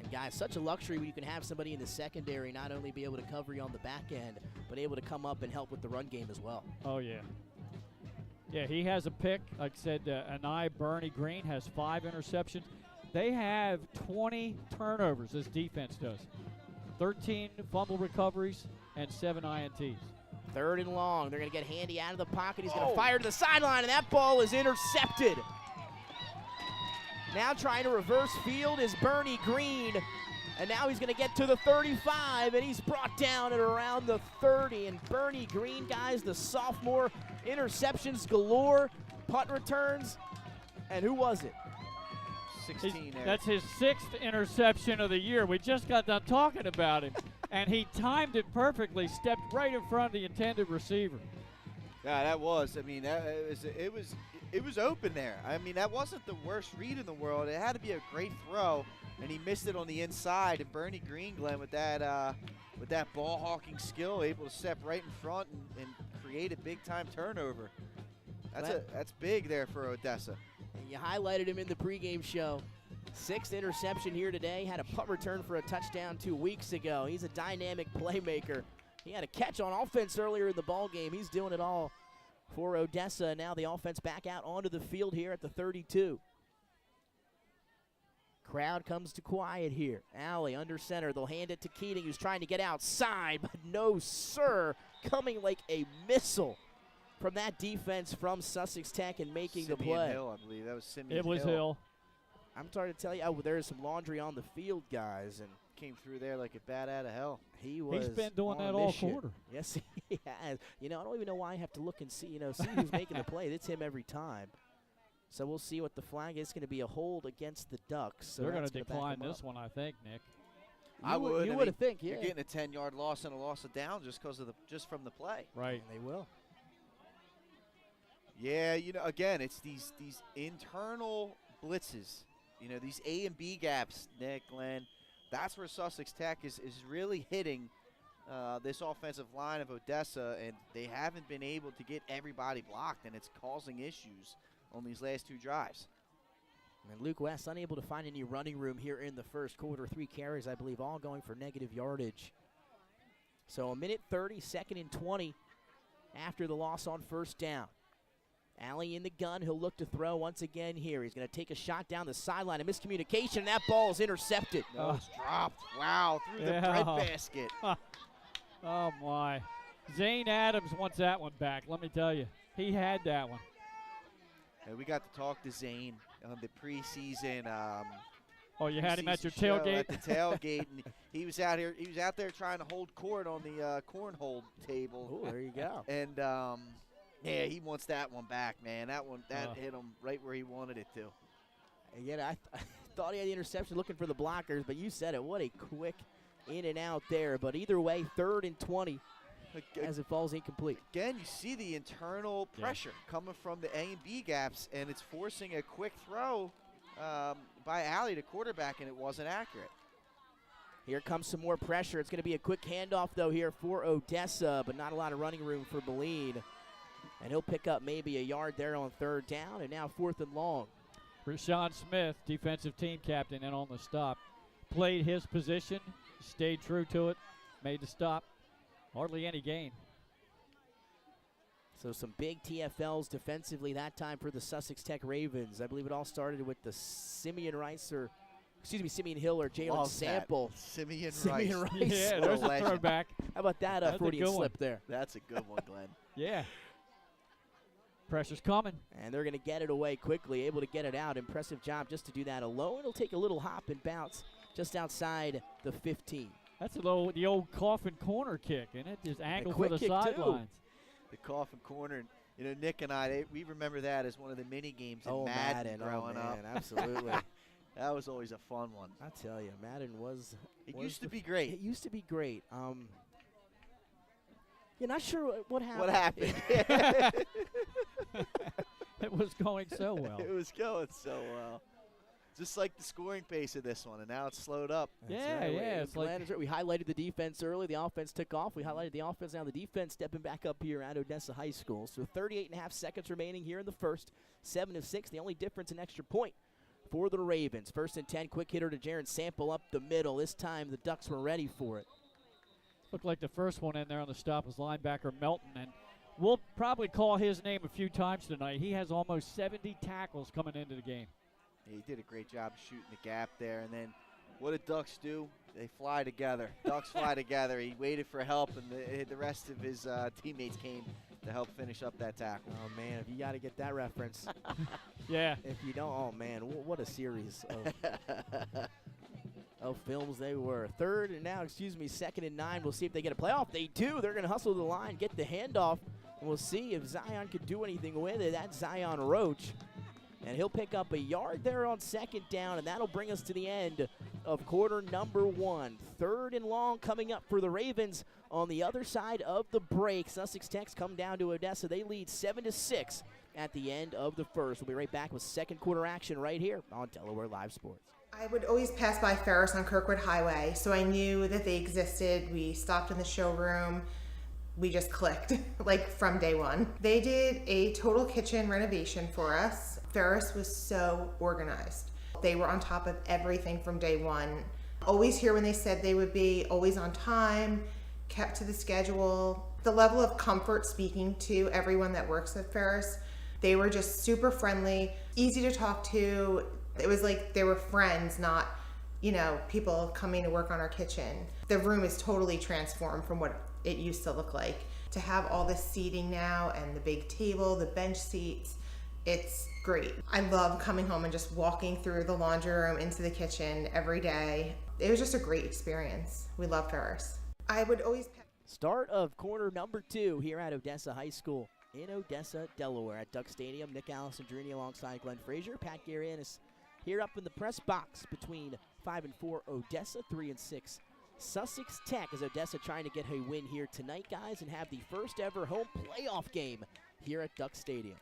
And guys, such a luxury when you can have somebody in the secondary not only be able to cover you on the back end, but able to come up and help with the run game as well. Oh, yeah. Yeah, he has a pick. Like I said, Anai Bernie Green has 5 interceptions. They have 20 turnovers, this defense does. 13 fumble recoveries and 7 INTs. 3rd and long. They're going to get Handy out of the pocket. He's going to fire to the sideline, and that ball is intercepted. Now trying to reverse field is Bernie Green. And now he's going to get to the 35, and he's brought down at around the 30. And Bernie Green, guys, the sophomore, interceptions galore, punt returns. And who was it? 16. That's his 6th interception of the year. We just got done talking about him. And he timed it perfectly, stepped right in front of the intended receiver. Yeah, that was. I mean, it was open there. I mean, that wasn't the worst read in the world. It had to be a great throw, and he missed it on the inside. And Bernie Green, Glenn, with that ball hawking skill, able to step right in front and create a big time turnover. That's big there for Odessa. And you highlighted him in the pregame show. 6th interception here today. Had a punt return for a touchdown 2 weeks ago. He's a dynamic playmaker. He had a catch on offense earlier in the ball game. He's doing it all for Odessa. Now the offense back out onto the field here at the 32. Crowd comes to quiet here. Alley under center. They'll hand it to Keating, who's trying to get outside, but no, sir. Coming like a missile from that defense from Sussex Tech and making the play. Hill, I believe. That was Simeon It was Hill. I'm sorry to tell you, there's some laundry on the field, guys, and came through there like a bat out of hell. He's been doing that on all mission. quarter. Yes, he has. I don't even know why I have to look and see, see who's making the play. It's him every time. So we'll see what the flag is. It's going to be a hold against the Ducks. So they're going that's to gonna back decline them this up. one, I think, Nick. I would. You would have think, yeah. You're getting a 10-yard loss and a loss of down just from the play. Right. And they will. Yeah, again, it's these internal blitzes. These A and B gaps, Nick, Glenn. That's where Sussex Tech is really hitting this offensive line of Odessa, and they haven't been able to get everybody blocked, and it's causing issues on these last 2 drives. And Luke West unable to find any running room here in the first quarter. 3 carries, I believe, all going for negative yardage. So a minute 30, 2nd and 20 after the loss on first down. Alley in the gun. He'll look to throw once again here. He's going to take a shot down the sideline. A miscommunication. That ball is intercepted. No, it's dropped. Wow, through the breadbasket. Oh, my. Zane Adams wants that one back, let me tell you. He had that one. And we got to talk to Zane on the preseason. You had him at your show tailgate? At the tailgate, and he was out here. He was out there trying to hold court on the cornhole table. Oh, there you go. And yeah, he wants that one back, man. That hit him right where he wanted it to. Again, I thought he had the interception looking for the blockers, but you said it. What a quick in and out there. But either way, 3rd and 20 as it falls incomplete. Again, you see the internal pressure coming from the A and B gaps, and it's forcing a quick throw by Alley to quarterback, and it wasn't accurate. Here comes some more pressure. It's going to be a quick handoff, though, here for Odessa, but not a lot of running room for Boleen. And he'll pick up maybe a yard there on 3rd down, and now 4th and long. Rashawn Smith, defensive team captain, in on the stop. Played his position, stayed true to it, made the stop. Hardly any gain. So some big TFLs defensively that time for the Sussex Tech Ravens. I believe it all started with the Simeon Hill or Jalen Sample. Simeon Rice. Yeah, there's a throwback. How about that Freudian slip there? That's a good one, Glenn. Yeah. Pressure's coming. And they're going to get it away quickly, able to get it out. Impressive job just to do that alone. It'll take a little hop and bounce just outside the 15. That's the old coffin corner kick, isn't it? Just angled for the kick sidelines. The coffin corner. Nick and I, we remember that as one of the mini games in Madden growing up. Absolutely. That was always a fun one. I tell you, Madden was. It used to be great. It used to be great. You're not sure what happened. What happened? It was going so well. It was going so well. Just like the scoring pace of this one, and now it's slowed up. It's like we highlighted the defense early. The offense took off. We highlighted the offense. Now the defense stepping back up here at Odessa High School. So 38.5 seconds remaining here in the first. 7 of 6. The only difference, an extra point for the Ravens. 1st and 10. Quick hitter to Jaron Sample up the middle. This time the Ducks were ready for it. Looked like the first one in there on the stop was linebacker Melton, and we'll probably call his name a few times tonight. He has almost 70 tackles coming into the game. Yeah, he did a great job shooting the gap there, and then what did Ducks do? They fly together. Ducks fly together. He waited for help, and the rest of his teammates came to help finish up that tackle. Oh, man, if you got to get that reference. Yeah. If you don't, oh, man, what a series of films they were. 2nd and 9. We'll see if they get a playoff. They do. They're going to hustle the line, get the handoff, and we'll see if Zion could do anything with it. That's Zion Roach. And he'll pick up a yard there on 2nd down, and that'll bring us to the end of quarter number 1. 3rd and long coming up for the Ravens on the other side of the break. Sussex Tech's come down to Odessa. They lead 7-6 at the end of the first. We'll be right back with second quarter action right here on Delaware Live Sports. I would always pass by Ferris on Kirkwood Highway, so I knew that they existed. We stopped in the showroom. we just clicked like from day one. They did a total kitchen renovation for us. Ferris was so organized. They were on top of everything from day one. Always here when they said they would be, always on time, kept to the schedule. The level of comfort speaking to everyone that works at Ferris, they were just super friendly, easy to talk to. It was like they were friends, not, you know, people coming to work on our kitchen. The room is totally transformed from what it used to look like. To have all this seating now and the big table, the bench seats, it's great. I love coming home and just walking through the laundry room into the kitchen every day. It was just a great experience. We love Ferris. I would always... Start of quarter number 2 here at Odessa High School in Odessa, Delaware at Duck Stadium. Nick Allison-Drini alongside Glenn Frazier. Pat Garianis here up in the press box between 5 and 4 Odessa, 3 and 6 Sussex Tech, as Odessa trying to get a win here tonight, guys, and have the first ever home playoff game here at Duck Stadium.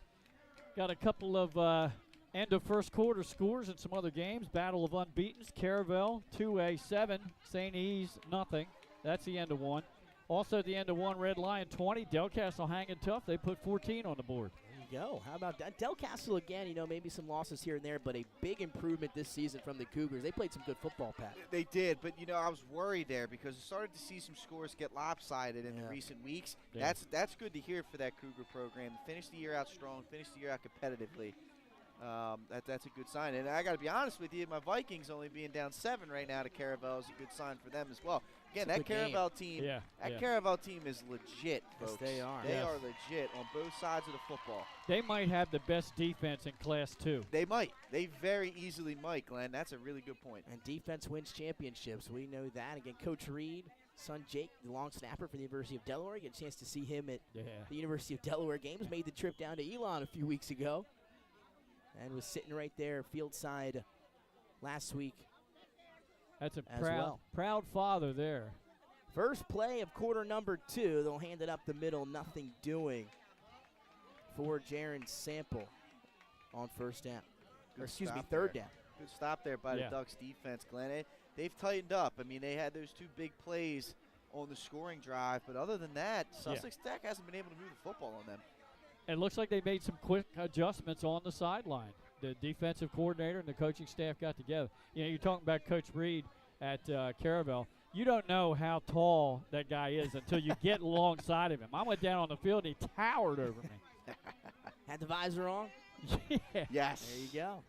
Got a couple of end of first quarter scores in some other games. Battle of Unbeatens, Caravel 2A 7, St. E's nothing. That's the end of one. Also the end of one, Red Lion 20, Del Castle hanging tough. They put 14 on the board. There you go. How about that? Del Castle again, you know, maybe some losses here and there, but a big improvement this season from the Cougars. They played some good football, Pat. They did, but, you know, I was worried there because I started to see some scores get lopsided in the recent weeks. Yeah. That's good to hear for that Cougar program. Finish the year out strong, finish the year out competitively. That's a good sign. And I got to be honest with you, my Vikings only being down 7 right now to Caravel is a good sign for them as well. Again, that Caravel team, Caravel team is legit, folks. Yes, they are. They are legit on both sides of the football. They might have the best defense in Class 2. They might. They very easily might, Glenn. That's a really good point. And defense wins championships. We know that. Again, Coach Reed, son Jake, the long snapper for the University of Delaware. Get a chance to see him at the University of Delaware games. Made the trip down to Elon a few weeks ago and was sitting right there field side last week. That's a well. proud father there. First play of quarter number 2. They'll hand it up the middle, nothing doing for Jaron Sample on first down. Or excuse me, third down. Good stop there by the Ducks defense, Glenn. They've tightened up. I mean, they had those 2 big plays on the scoring drive, but other than that, Sussex Tech hasn't been able to move the football on them. It looks like they made some quick adjustments on the sideline. The defensive coordinator and the coaching staff got together. You know, you're talking about Coach Reed at Caravel. You don't know how tall that guy is until you get alongside of him. I went down on the field and he towered over me. Had the visor on? Yeah. Yes. There you go.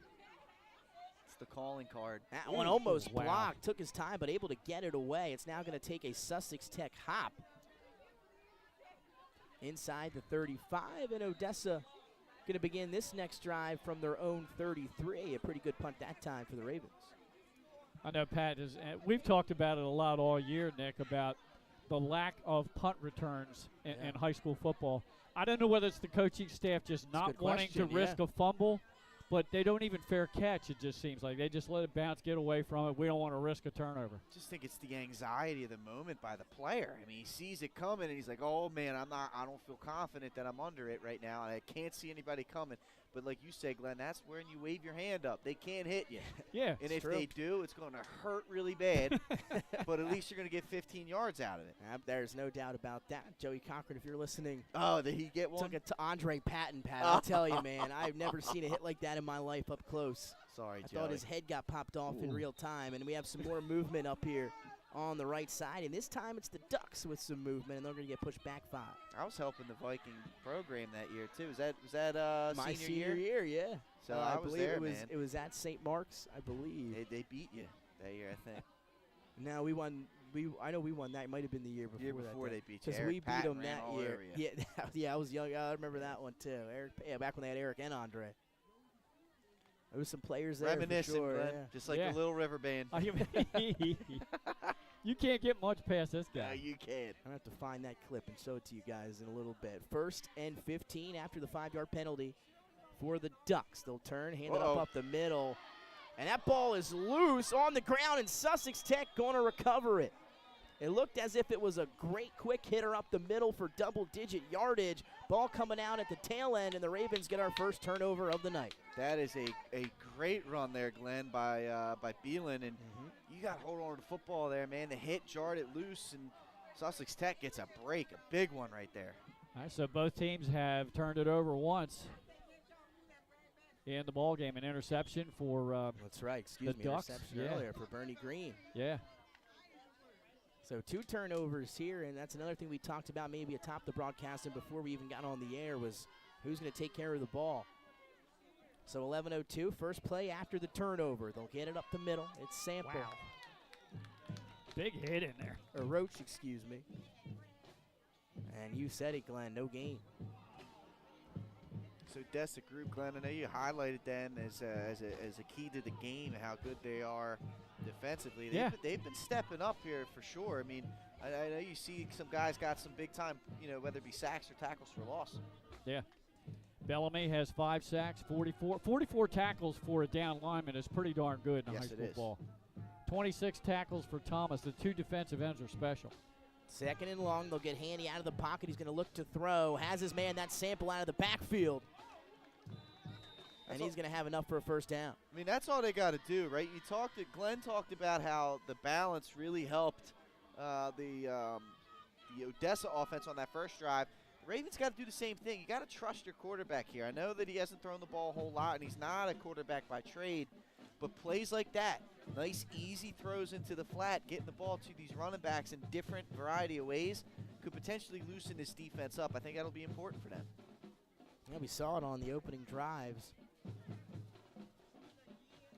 It's the calling card. That one almost blocked. Took his time, but able to get it away. It's now going to take a Sussex Tech hop inside the 35, and Odessa going to begin this next drive from their own 33. A pretty good punt that time for the Ravens. I know, Pat, we've talked about it a lot all year, Nick, about the lack of punt returns in high school football. I don't know whether it's the coaching staff just not wanting to risk a fumble, but they don't even fair catch, it just seems like. They just let it bounce, get away from it. We don't want to risk a turnover. Just think it's the anxiety of the moment by the player. I mean, he sees it coming, and he's like, oh, man, I don't feel confident that I'm under it right now, and I can't see anybody coming. But like you say, Glenn, that's when you wave your hand up. They can't hit you. Yeah. And if they do, it's going to hurt really bad. But at least you're going to get 15 yards out of it. There's no doubt about that. Joey Cochran, if you're listening. Oh, did he get one? Took it to Andre Patton, Pat. I'll tell you, man. I've never seen a hit like that in my life up close. Sorry, Joey. I thought his head got popped off in real time. And we have some more movement up here on the right side. And this time it's the Ducks with some movement, and they're going to get pushed back 5. I was helping the Viking program that year, too. Was that my senior year? Yeah. So I was believe there, man. It was at St. Mark's, I believe. They beat you that year, I think. No, we won. I know we won that. It might have been the year before. Year before that they beat you. Because we beat them that year. You. Yeah, I was young. I remember that one too. Back when they had Eric and Andre. There was some players there. Reminiscent, for sure. Glenn, just like the Little River Band. You can't get much past this guy. No, you can't. I'm going to have to find that clip and show it to you guys in a little bit. 1st and 15 after the 5-yard penalty for the Ducks. They'll turn, hand it up the middle. And that ball is loose on the ground, and Sussex Tech going to recover it. It looked as if it was a great quick hitter up the middle for double-digit yardage. Ball coming out at the tail end, and the Ravens get our first turnover of the night. That is a great run there, Glenn, by Beelan. And you got to hold on to the football there, man. The hit jarred it loose, and Sussex Tech gets a break, a big one right there. All right, so both teams have turned it over once in the ball game. An interception for That's right. Excuse me. Ducks. Interception earlier for Bernie Green. Yeah. So 2 turnovers here, and that's another thing we talked about maybe atop the broadcast and before we even got on the air was who's going to take care of the ball. So 11:02, first play after the turnover. They'll get it up the middle. It's Sample. Wow. Big hit in there. Or Roach, excuse me. And you said it, Glenn, no gain. So Odessa group, Glenn, I know you highlighted them as a key to the game, how good they are defensively. They've been stepping up here for sure. I mean, I know you see some guys got some big time, whether it be sacks or tackles for loss. Yeah. Bellamy has 5 sacks, 44 tackles for a down lineman is pretty darn good in high school football. 26 tackles for Thomas. The 2 defensive ends are special. Second and long, they'll get Handy out of the pocket. He's going to look to throw. Has his man, that Sample, out of the backfield. And he's going to have enough for a first down. I mean, that's all they got to do, right? Glenn talked about how the balance really helped the Odessa offense on that first drive. Ravens got to do the same thing. You got to trust your quarterback here. I know that he hasn't thrown the ball a whole lot, and he's not a quarterback by trade, but plays like that, nice easy throws into the flat, getting the ball to these running backs in different variety of ways, could potentially loosen this defense up. I think that'll be important for them. Yeah, we saw it on the opening drives.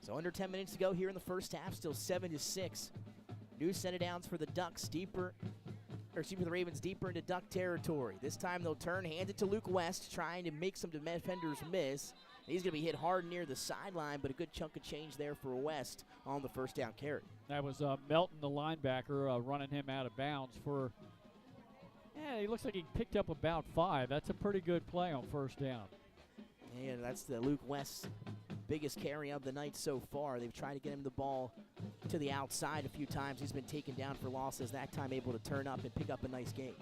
So under 10 minutes to go here in the first half, still 7-6. New set of downs for the Ducks the Ravens deeper into Duck territory. This time they'll turn, hand it to Luke West, trying to make some defenders miss. He's going to be hit hard near the sideline, but a good chunk of change there for West on the first down carry. That was Melton, the linebacker, running him out of bounds for, he looks like he picked up about 5. That's a pretty good play on first down. And that's the Luke West's biggest carry of the night so far. They've tried to get him the ball to the outside a few times. He's been taken down for losses. That time able to turn up and pick up a nice gain.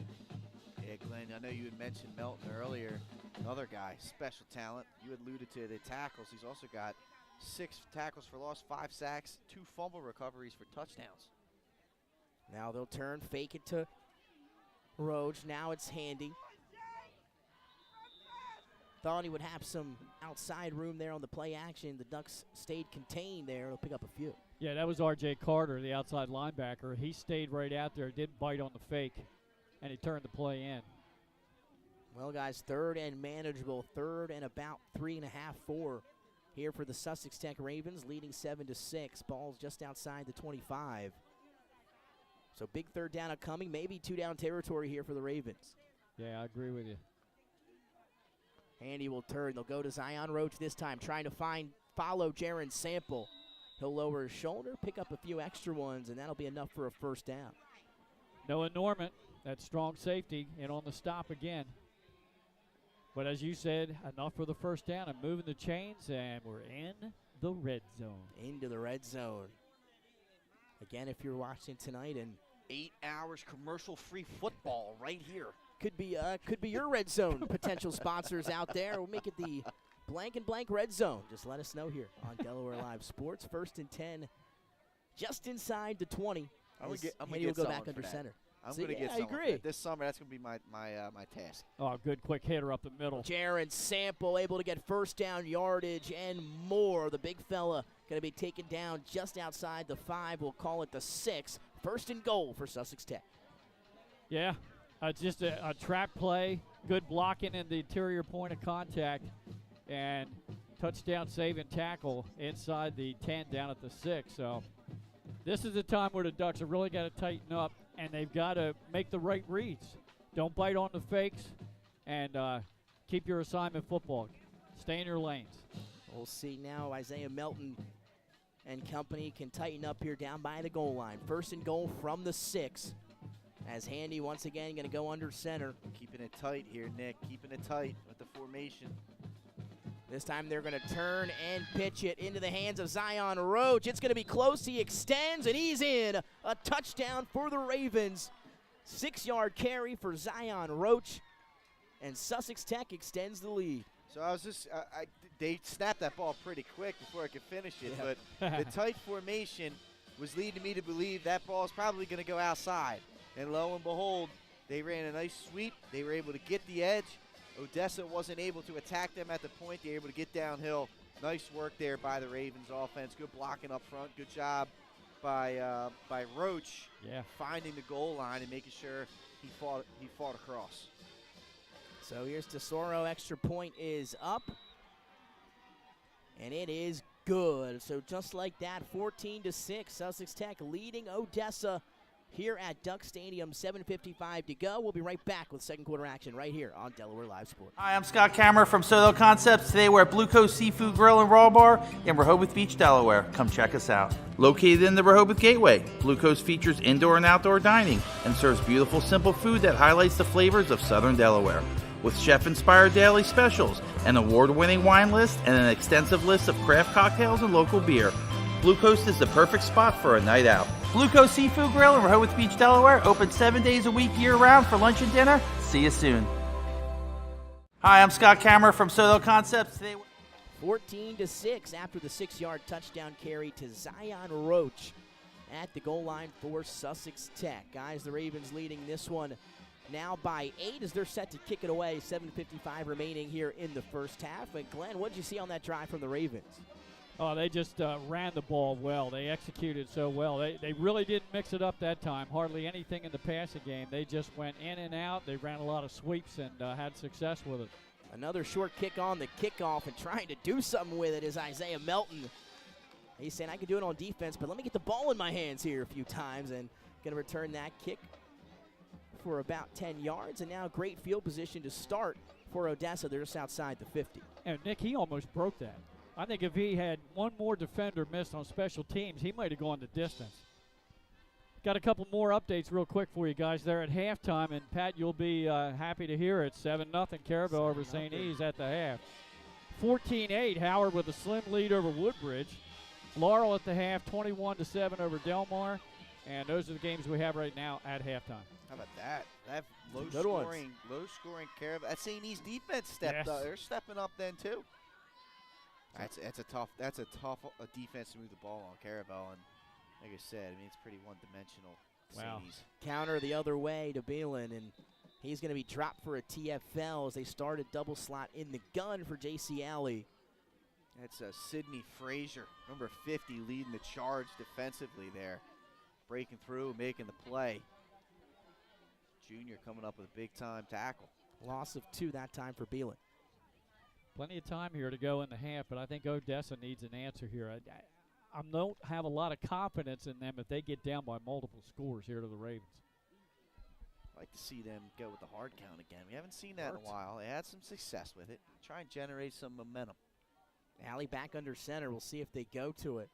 Yeah, Glenn, I know you had mentioned Melton earlier. Another guy, special talent. You had alluded to the tackles. He's also got 6 tackles for loss, 5 sacks, 2 fumble recoveries for touchdowns. Now they'll turn, fake it to Roach. Now it's Handy. Thought he would have some outside room there on the play action. The Ducks stayed contained there. They'll pick up a few. Yeah, that was R.J. Carter, the outside linebacker. He stayed right out there, didn't bite on the fake, and he turned the play in. Well, guys, 3rd and manageable. 3rd and about 3.5, 4 here for the Sussex Tech Ravens, leading 7-6. Ball's just outside the 25. So big 3rd down coming. Maybe 2-down territory here for the Ravens. Yeah, I agree with you. Handy will turn. They'll go to Zion Roach this time, trying to follow Jaron Sample. He'll lower his shoulder, pick up a few extra ones, and that'll be enough for a first down. Noah Norman, that strong safety, and on the stop again. But as you said, enough for the first down and moving the chains, and we're in the red zone. Into the red zone. Again, if you're watching tonight, and 8 hours commercial-free football right here. Could be your red zone potential sponsors out there. We'll make it the blank and blank red zone. Just let us know here on Delaware Live Sports. 1st and 10, just inside the 20. I'm gonna will go back under center. I'm going to get I agree. This summer, that's going to be my task. Oh, good quick hitter up the middle. Jaron Sample able to get first down yardage and more. The big fella going to be taken down just outside the 5. We'll call it the 6. 1st and goal for Sussex Tech. Yeah, just a trap play, good blocking in the interior point of contact, and touchdown saving tackle inside the 10 down at the 6. So this is the time where the Ducks have really got to tighten up, and they've got to make the right reads. Don't bite on the fakes, and keep your assignment football. Stay in your lanes. We'll see now. Isaiah Melton and company can tighten up here down by the goal line. 1st and goal from the 6. As Handy once again going to go under center. Keeping it tight here, Nick. Keeping it tight with the formation. This time they're going to turn and pitch it into the hands of Zion Roach. It's going to be close. He extends, and he's in. A touchdown for the Ravens. 6-yard carry for Zion Roach. And Sussex Tech extends the lead. So I was just, they snapped that ball pretty quick before I could finish it. Yeah. But the tight formation was leading me to believe that ball is probably going to go outside. And lo and behold, they ran a nice sweep. They were able to get the edge. Odessa wasn't able to attack them at the point. They were able to get downhill. Nice work there by the Ravens offense. Good blocking up front. Good job by Roach, finding the goal line and making sure he fought across. So here's Tesoro. Extra point is up. And it is good. So just like that, 14-6, Sussex Tech leading Odessa here at Duck Stadium. 7:55 to go. We'll be right back with second quarter action right here on Delaware Live Sports. Hi, I'm Scott Kammerer from Sotho Concepts. Today we're at Blue Coast Seafood Grill and Raw Bar in Rehoboth Beach, Delaware. Come check us out. Located in the Rehoboth Gateway, Blue Coast features indoor and outdoor dining and serves beautiful, simple food that highlights the flavors of Southern Delaware. With chef-inspired daily specials, an award-winning wine list, and an extensive list of craft cocktails and local beer, Blue Coast is the perfect spot for a night out. Blue Coast Seafood Grill in Rehoboth Beach, Delaware, open 7 days a week year-round for lunch and dinner. See you soon. Hi, I'm Scott Kammerer from Sotho Concepts. Today 14-6 after the 6-yard touchdown carry to Zion Roach at the goal line for Sussex Tech. Guys, the Ravens leading this one now by 8 as they're set to kick it away. 7:55 remaining here in the first half. And Glenn, what did you see on that drive from the Ravens? Oh, they just ran the ball well. They executed so well. They really didn't mix it up that time. Hardly anything in the passing game. They just went in and out. They ran a lot of sweeps and had success with it. Another short kick on the kickoff, and trying to do something with it is Isaiah Melton. He's saying, I can do it on defense, but let me get the ball in my hands here a few times, and going to return that kick for about 10 yards. And now great field position to start for Odessa. They're just outside the 50. And Nick, he almost broke that. I think if he had one more defender missed on special teams, he might have gone the distance. Got a couple more updates real quick for you guys there at halftime, and Pat, you'll be happy to hear it. 7-0 Carabel over St. E's at the half. 14-8, Howard with a slim lead over Woodbridge. Laurel at the half, 21-7 over Delmar. And those are the games we have right now at halftime. How about that? That low scoring Carabel. That St. E's defense stepped up. They're stepping up then too. That's a tough defense to move the ball on Carabel, and like I said, I mean it's pretty one-dimensional. Wow. Counter the other way to Beelan, and he's going to be dropped for a TFL as they started double slot in the gun for J.C. Alley. That's Sidney Frazier, number 50, leading the charge defensively there, breaking through, making the play. Junior coming up with a big-time tackle. Loss of 2 that time for Beelan. Plenty of time here to go in the half, but I think Odessa needs an answer here. I don't have a lot of confidence in them if they get down by multiple scores here to the Ravens. I'd like to see them go with the hard count again. We haven't seen that in a while. They had some success with it. Try and generate some momentum. Alley back under center. We'll see if they go to it.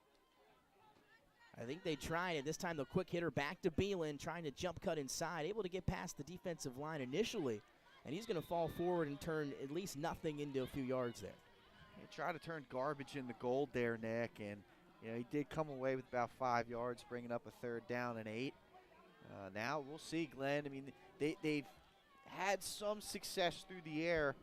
I think they tried it. This time the quick hitter back to Beelan, trying to jump cut inside. Able to get past the defensive line initially. And he's going to fall forward and turn at least nothing into a few yards there. He tried to turn garbage into gold there, Nick, and he did come away with about 5 yards, bringing up a 3rd down and 8. Now we'll see, Glenn. I mean, they've had some success through the air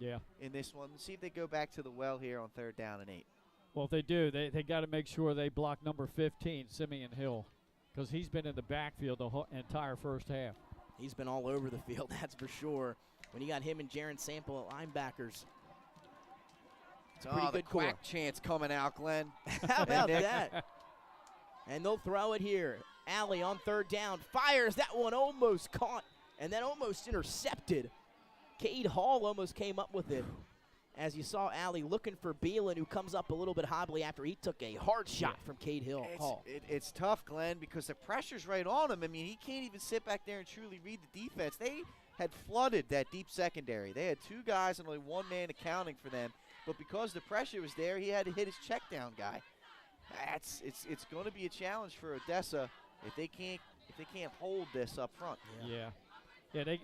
in this one. Let's see if they go back to the well here on 3rd down and 8. Well, if they do, they got to make sure they block number 15, Simeon Hill, because he's been in the backfield the entire first half. He's been all over the field, that's for sure. When you got him and Jaron Sample at linebackers. It's a pretty good quack chance coming out, Glenn. How about that? And they'll throw it here. Alley on 3rd down. Fires. That one almost caught and then almost intercepted. Cade Hall almost came up with it. As you saw Alley looking for Beelan, who comes up a little bit hobbly after he took a hard shot from Cade Hall. It's tough, Glenn, because the pressure's right on him. I mean, he can't even sit back there and truly read the defense. They had flooded that deep secondary. They had 2 guys and only 1 man accounting for them. But because the pressure was there, he had to hit his check down guy. It's going to be a challenge for Odessa if they can't hold this up front. Yeah,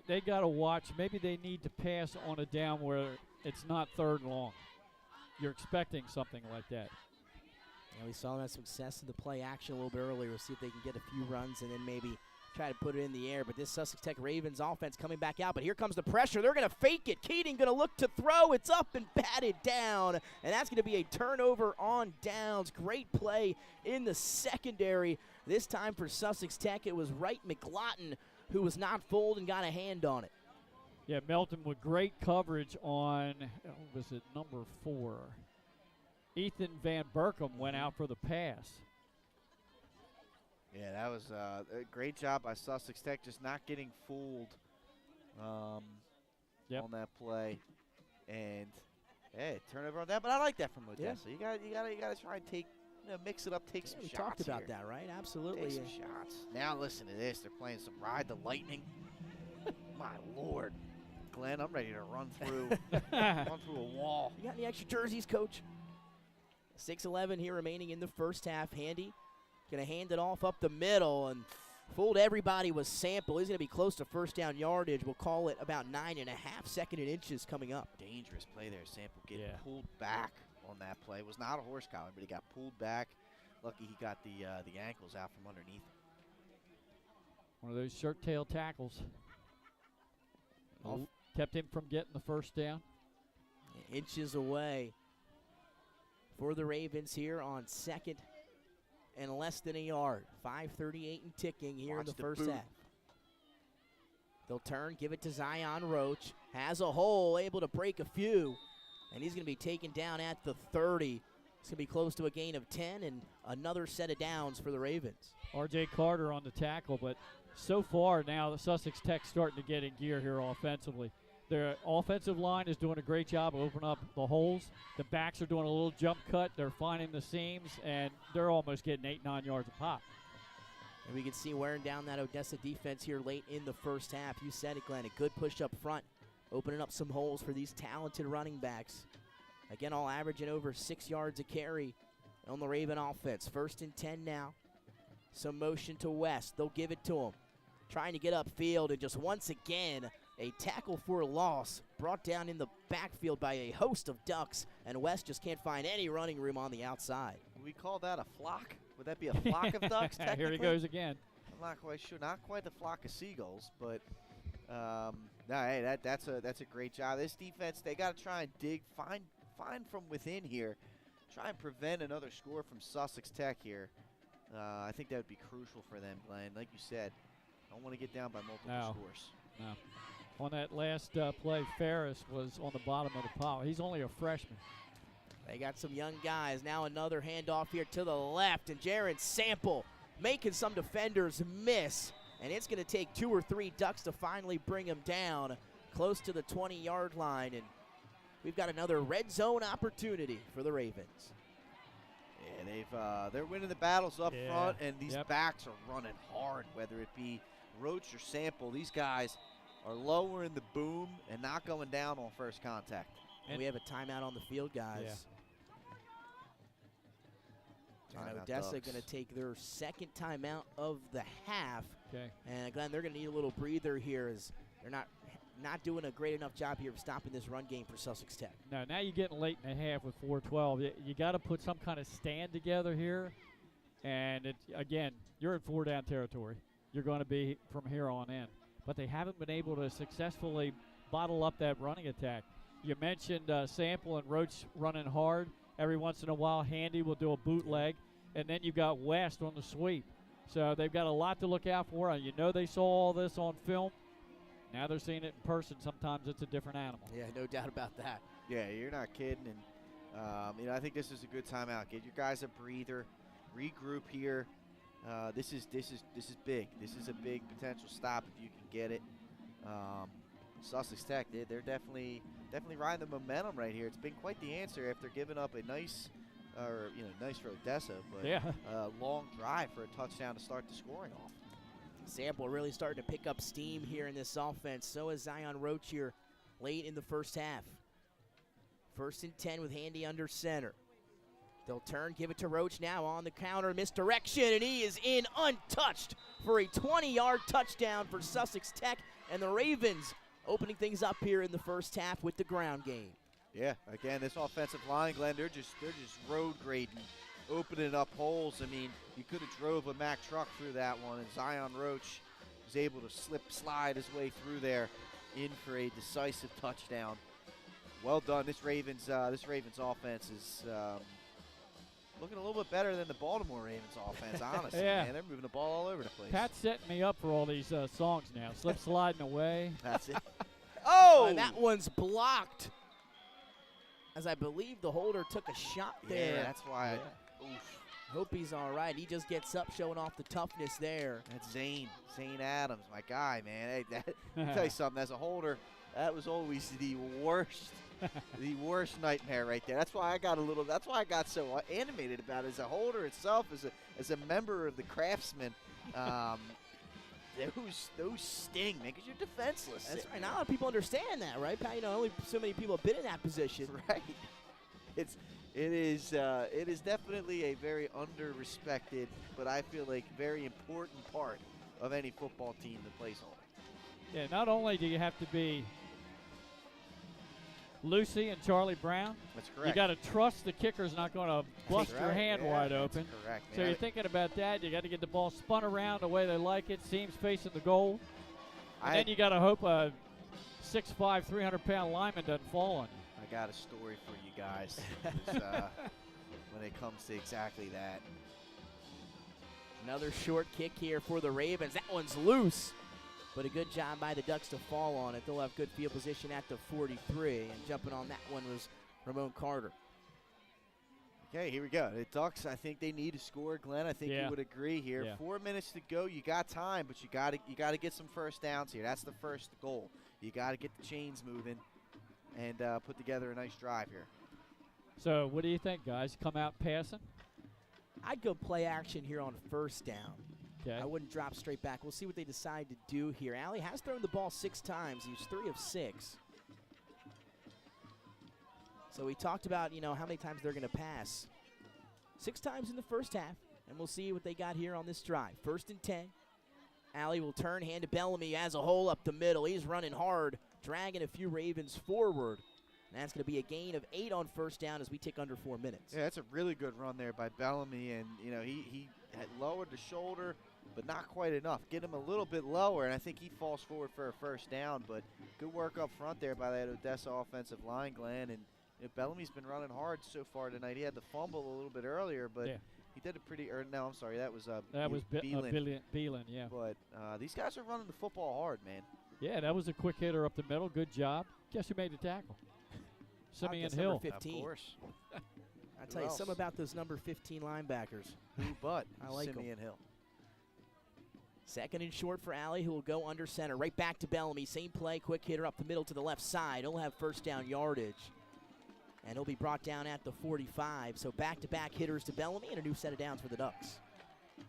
they got to watch. Maybe they need to pass on a down where it's not 3rd and long. You're expecting something like that. Yeah, we saw that success in the play action a little bit earlier. We'll see if they can get a few runs and then maybe try to put it in the air. But this Sussex Tech Ravens offense coming back out. But here comes the pressure. They're going to fake it. Keating going to look to throw. It's up and batted down. And that's going to be a turnover on downs. Great play in the secondary. This time for Sussex Tech, it was Wright McLaughlin who was not fooled and got a hand on it. Yeah, Melton with great coverage on, was it number 4? Ethan Van Berkom went out for the pass. Yeah, that was a great job by Sussex Tech, just not getting fooled on that play. And hey, turnover on that, but I like that from Odessa. Yeah. You gotta try and take, mix it up, take some We shots. talked about here. that, right? Absolutely. Take some shots. Now listen to this. They're playing some Ride the Lightning. My Lord, Glenn, I'm ready to run through a wall. You got any extra jerseys, Coach? 6:11 here remaining in the first half. Handy gonna hand it off up the middle and fooled everybody with Sample. He's gonna be close to first down yardage. We'll call it about 9.5 seconds in inches coming up. Dangerous play there. Sample getting pulled back on that play. It was not a horse collar, but he got pulled back. Lucky he got the ankles out from underneath. One of those shirt tail tackles. Kept him from getting the first down. Inches away for the Ravens here on second and less than a yard. 5:38 and ticking here in the first half. They'll turn, give it to Zion Roach. Has a hole, able to break a few. And he's going to be taken down at the 30. It's going to be close to a gain of 10 and another set of downs for the Ravens. R.J. Carter on the tackle, but so far now the Sussex Tech starting to get in gear here offensively. Their offensive line is doing a great job of opening up the holes. The backs are doing a little jump cut. They're finding the seams, and they're almost getting 8-9 yards a pop. And we can see wearing down that Odessa defense here late in the first half. You said it, Glenn. A good push up front, opening up some holes for these talented running backs. Again, all averaging over 6 yards a carry on the Raven offense. 1st and 10 now. Some motion to West. They'll give it to him. Trying to get upfield, and just once again, a tackle for a loss brought down in the backfield by a host of Ducks, and West just can't find any running room on the outside. Would we call that a flock? Would that be a flock of Ducks, technically? Here he goes again. I'm not quite sure. Not quite the flock of seagulls, but no, hey, that's a great job. This defense, they got to try and find from within here. Try and prevent another score from Sussex Tech here. I think that would be crucial for them, Glenn. Like you said, don't want to get down by multiple scores. No. On that last play, Ferris was on the bottom of the pile. He's only a freshman. They got some young guys. Now another handoff here to the left, and Jaron Sample making some defenders miss. And it's going to take 2 or 3 Ducks to finally bring him down close to the 20-yard line. And we've got another red zone opportunity for the Ravens. Yeah, they're winning the battles up front, and these backs are running hard, whether it be Roach or Sample. These guys are lowering the boom and not going down on first contact. And we have a timeout on the field, guys. And Odessa going to take their second timeout of the half. Okay. And Glenn, they're going to need a little breather here, as they're not doing a great enough job here of stopping this run game for Sussex Tech. No, now you're getting late in the half with 4:12. You got to put some kind of stand together here. And again, you're in 4-down territory. You're going to be from here on in. But they haven't been able to successfully bottle up that running attack. You mentioned Sample and Roach running hard. Every once in a while, Handy will do a bootleg. And then you've got West on the sweep. So they've got a lot to look out for. You know they saw all this on film. Now they're seeing it in person. Sometimes it's a different animal. Yeah, no doubt about that. Yeah, you're not kidding. And I think this is a good timeout. Get your guys a breather, regroup here. This is big. This is a big potential stop if you can get it. Sussex Tech, they're definitely riding the momentum right here. It's been quite the answer after giving up a nice for Odessa, but a long drive for a touchdown to start the scoring off. Sample really starting to pick up steam here in this offense. So is Zion Roach here late in the first half. 1st and 10 with Handy under center. They'll turn, give it to Roach now on the counter, misdirection, and he is in untouched for a 20-yard touchdown for Sussex Tech, and the Ravens opening things up here in the first half with the ground game. Yeah, again, this offensive line, Glenn, they're just road grading, opening up holes. I mean, you could have drove a Mack truck through that one, and Zion Roach was able to slide his way through there in for a decisive touchdown. Well done. This Ravens offense is looking a little bit better than the Baltimore Ravens offense, honestly. Yeah. Man, they're moving the ball all over the place. Pat's setting me up for all these songs now. Slip sliding away. That's it. Oh! And that one's blocked. As I believe the holder took a shot there. Yeah, that's why. Oof. Hope he's all right. He just gets up, showing off the toughness there. That's Zane Adams, my guy, man. Hey, I'll tell you something. As a holder, that was always the worst nightmare right there. That's why I got so animated about it. As a holder itself, as a member of the Craftsmen, those sting, man, because you're defenseless. That's right. Not a lot of people understand that, right, Pat? Only so many people have been in that position. Right. It is definitely a very under-respected, but I feel like very important part of any football team that plays holder. Yeah, not only do you have to be Lucy and Charlie Brown, That's correct. you got to trust the kicker's not going to bust your hand wide open. That's correct, man. So you're thinking about that. You got to get the ball spun around the way they like it, seams facing the goal. And then you got to hope a 6'5", 300-pound lineman doesn't fall on you. I got a story for you guys when it comes to exactly that. Another short kick here for the Ravens. That one's loose, but a good job by the Ducks to fall on it. They'll have good field position at the 43, and jumping on that one was Ramon Carter. Okay, here we go. The Ducks, I think they need to score, Glenn. I think you would agree here. Yeah. 4 minutes to go. You got time, but you got to get some first downs here. That's the first goal. You got to get the chains moving and put together a nice drive here. So what do you think, guys? Come out passing? I'd go play action here on first down. Okay. I wouldn't drop straight back. We'll see what they decide to do here. Allie has thrown the ball 6 times. He's 3 of 6. So we talked about, how many times they're going to pass. 6 times in the first half, and we'll see what they got here on this drive. 1st and 10. Allie will turn, hand to Bellamy as a hole up the middle. He's running hard, dragging a few Ravens forward. And that's going to be a gain of 8 on first down as we tick under 4 minutes. Yeah, that's a really good run there by Bellamy, and he had lowered the shoulder, but not quite enough. Get him a little bit lower, and I think he falls forward for a first down. But good work up front there by that Odessa offensive line, Glenn. And Bellamy's been running hard so far tonight. He had the fumble a little bit earlier, but he did a pretty. No, I'm sorry, that was Beelan, yeah. But these guys are running the football hard, man. Yeah, that was a quick hitter up the middle. Good job. Guess who made the tackle? Simeon Hill. Number 15. Of course. I tell you something about those number 15 linebackers. Who but I like Simeon Hill. 2nd and short for Allie, who will go under center. Right back to Bellamy. Same play, quick hitter up the middle to the left side. He'll have first down yardage. And he'll be brought down at the 45. So back-to-back hitters to Bellamy and a new set of downs for the Ducks.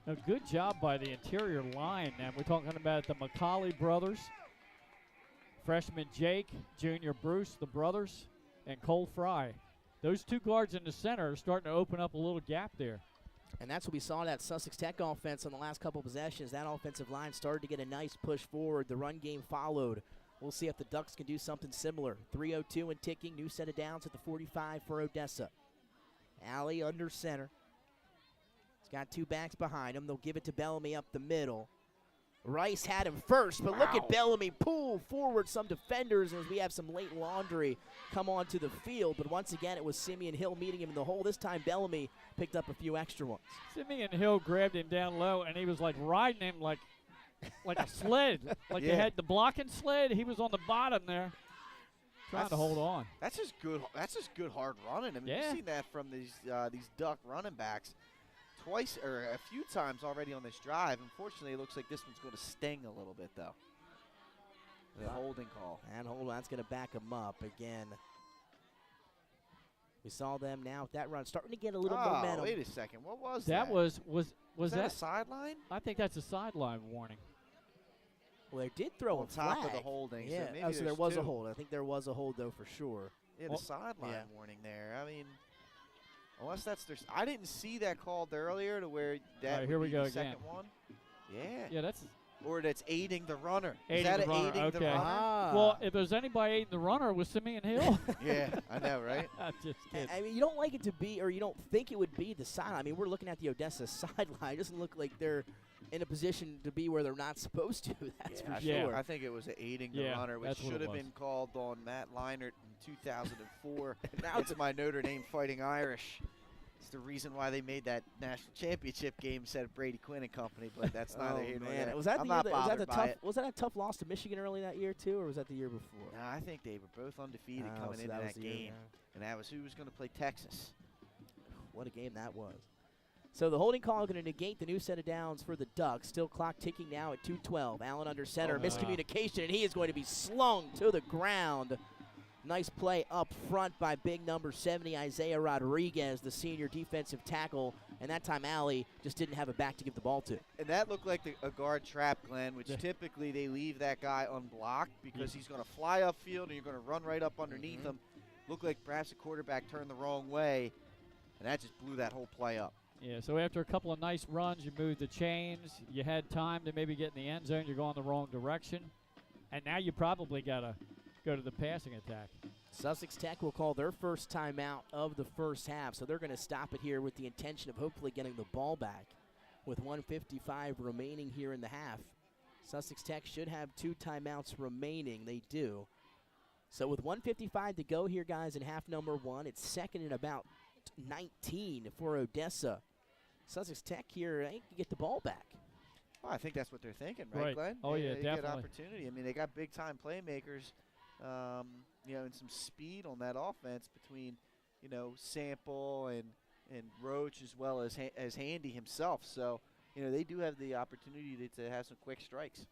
A good job by the interior line. And we're talking about the McCauley brothers, freshman Jake, junior Bruce, the brothers, and Cole Fry. Those 2 guards in the center are starting to open up a little gap there. And that's what we saw that Sussex Tech offense on the last couple possessions. That offensive line started to get a nice push forward. The run game followed. We'll see if the Ducks can do something similar. 3:02 and ticking. New set of downs at the 45 for Odessa. Allie under center. He's got 2 backs behind him. They'll give it to Bellamy up the middle. Rice had him first, but look at Bellamy pull forward some defenders as we have some late laundry come onto the field. But once again, it was Simeon Hill meeting him in the hole. This time, Bellamy picked up a few extra ones. Simeon Hill grabbed him down low, and he was like riding him like a sled. Like they had the blocking sled. He was on the bottom there trying to hold on. That's just good hard running. I mean, you've seen that from these Duck running backs twice or a few times already on this drive. Unfortunately, it looks like this one's going to sting a little bit, though. The holding call. And that's going to back him up again. We saw them now with that run starting to get a little momentum. Wait a second. What was that? Was that a sideline? I think that's a sideline warning. Well, they did throw on a flag. top of the holding. Yeah, so maybe so there was 2. a hold. I think there was a hold, though, for sure. Yeah, the sideline warning there. I mean, unless that's their. I didn't see that called earlier to where that. Right, here we go the again. Second one. Yeah. Yeah, that's. Or that's aiding the runner. Aiding Is that the runner, aiding okay. the runner? Well, if there's anybody aiding the runner, it was Simeon Hill. Yeah, I know, right? I'm just kidding. I mean, you don't like it to be, or you don't think it would be the sideline. I mean, we're looking at the Odessa sideline. It doesn't look like they're in a position to be where they're not supposed to. That's for sure. I think it was aiding the runner, which should have been called on Matt Leinart in 2004. Now it's my Notre Dame Fighting Irish. It's the reason why they made that national championship game instead of Brady Quinn and company, but that's neither here nor there. Was that I'm the not year bothered by it. was that a tough loss to Michigan early that year too, or was that the year before? No, I think they were both undefeated coming so into that was that the year, game, and that was who was going to play Texas. What a game that was. So the holding call going to negate the new set of downs for the Ducks. Still clock ticking now at 2:12. Allen under center, miscommunication, and he is going to be slung to the ground. Nice play up front by big number 70, Isaiah Rodriguez, the senior defensive tackle. And that time, Alley just didn't have a back to give the ball to. And that looked like a guard trap, Glenn, which typically they leave that guy unblocked because he's going to fly upfield and you're going to run right up underneath him. Looked like perhaps the quarterback turned the wrong way, and that just blew that whole play up. Yeah, so after a couple of nice runs, you moved the chains. You had time to maybe get in the end zone. You're going the wrong direction. And now you probably got to go to the passing attack. Sussex Tech will call their first timeout of the first half, so they're going to stop it here with the intention of hopefully getting the ball back with 1:55 remaining here in the half. Sussex Tech should have 2 timeouts remaining. They do. So with 1:55 to go here, guys, in half number 1, it's second and about 19 for Odessa. Sussex Tech here, they can get the ball back. Well, I think that's what they're thinking, right, Glenn? Oh, yeah, they definitely. Get opportunity. I mean, they got big-time playmakers, and some speed on that offense between, Sample and Roach as well as Handy himself. So, they do have the opportunity to have some quick strikes.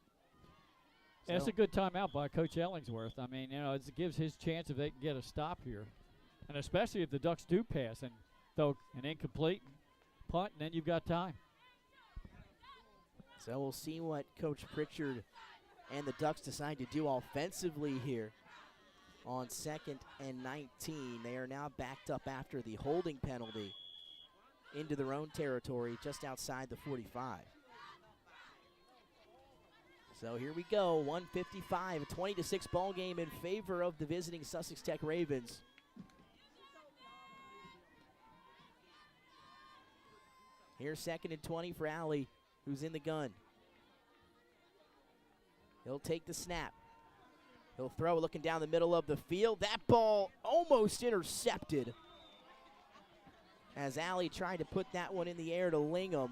Yeah, it's a good timeout by Coach Ellingsworth. I mean, it gives his chance if they can get a stop here. And especially if the Ducks do pass and throw an incomplete punt, and then you've got time. So we'll see what Coach Pritchard and the Ducks decide to do offensively here on 2nd and 19. They are now backed up after the holding penalty into their own territory just outside the 45. So here we go, 1:55, a 20-6 ball game in favor of the visiting Sussex Tech Ravens. Here's 2nd and 20 for Alley, who's in the gun. He'll take the snap. He'll throw looking down the middle of the field. That ball almost intercepted as Alley tried to put that one in the air to Lingham.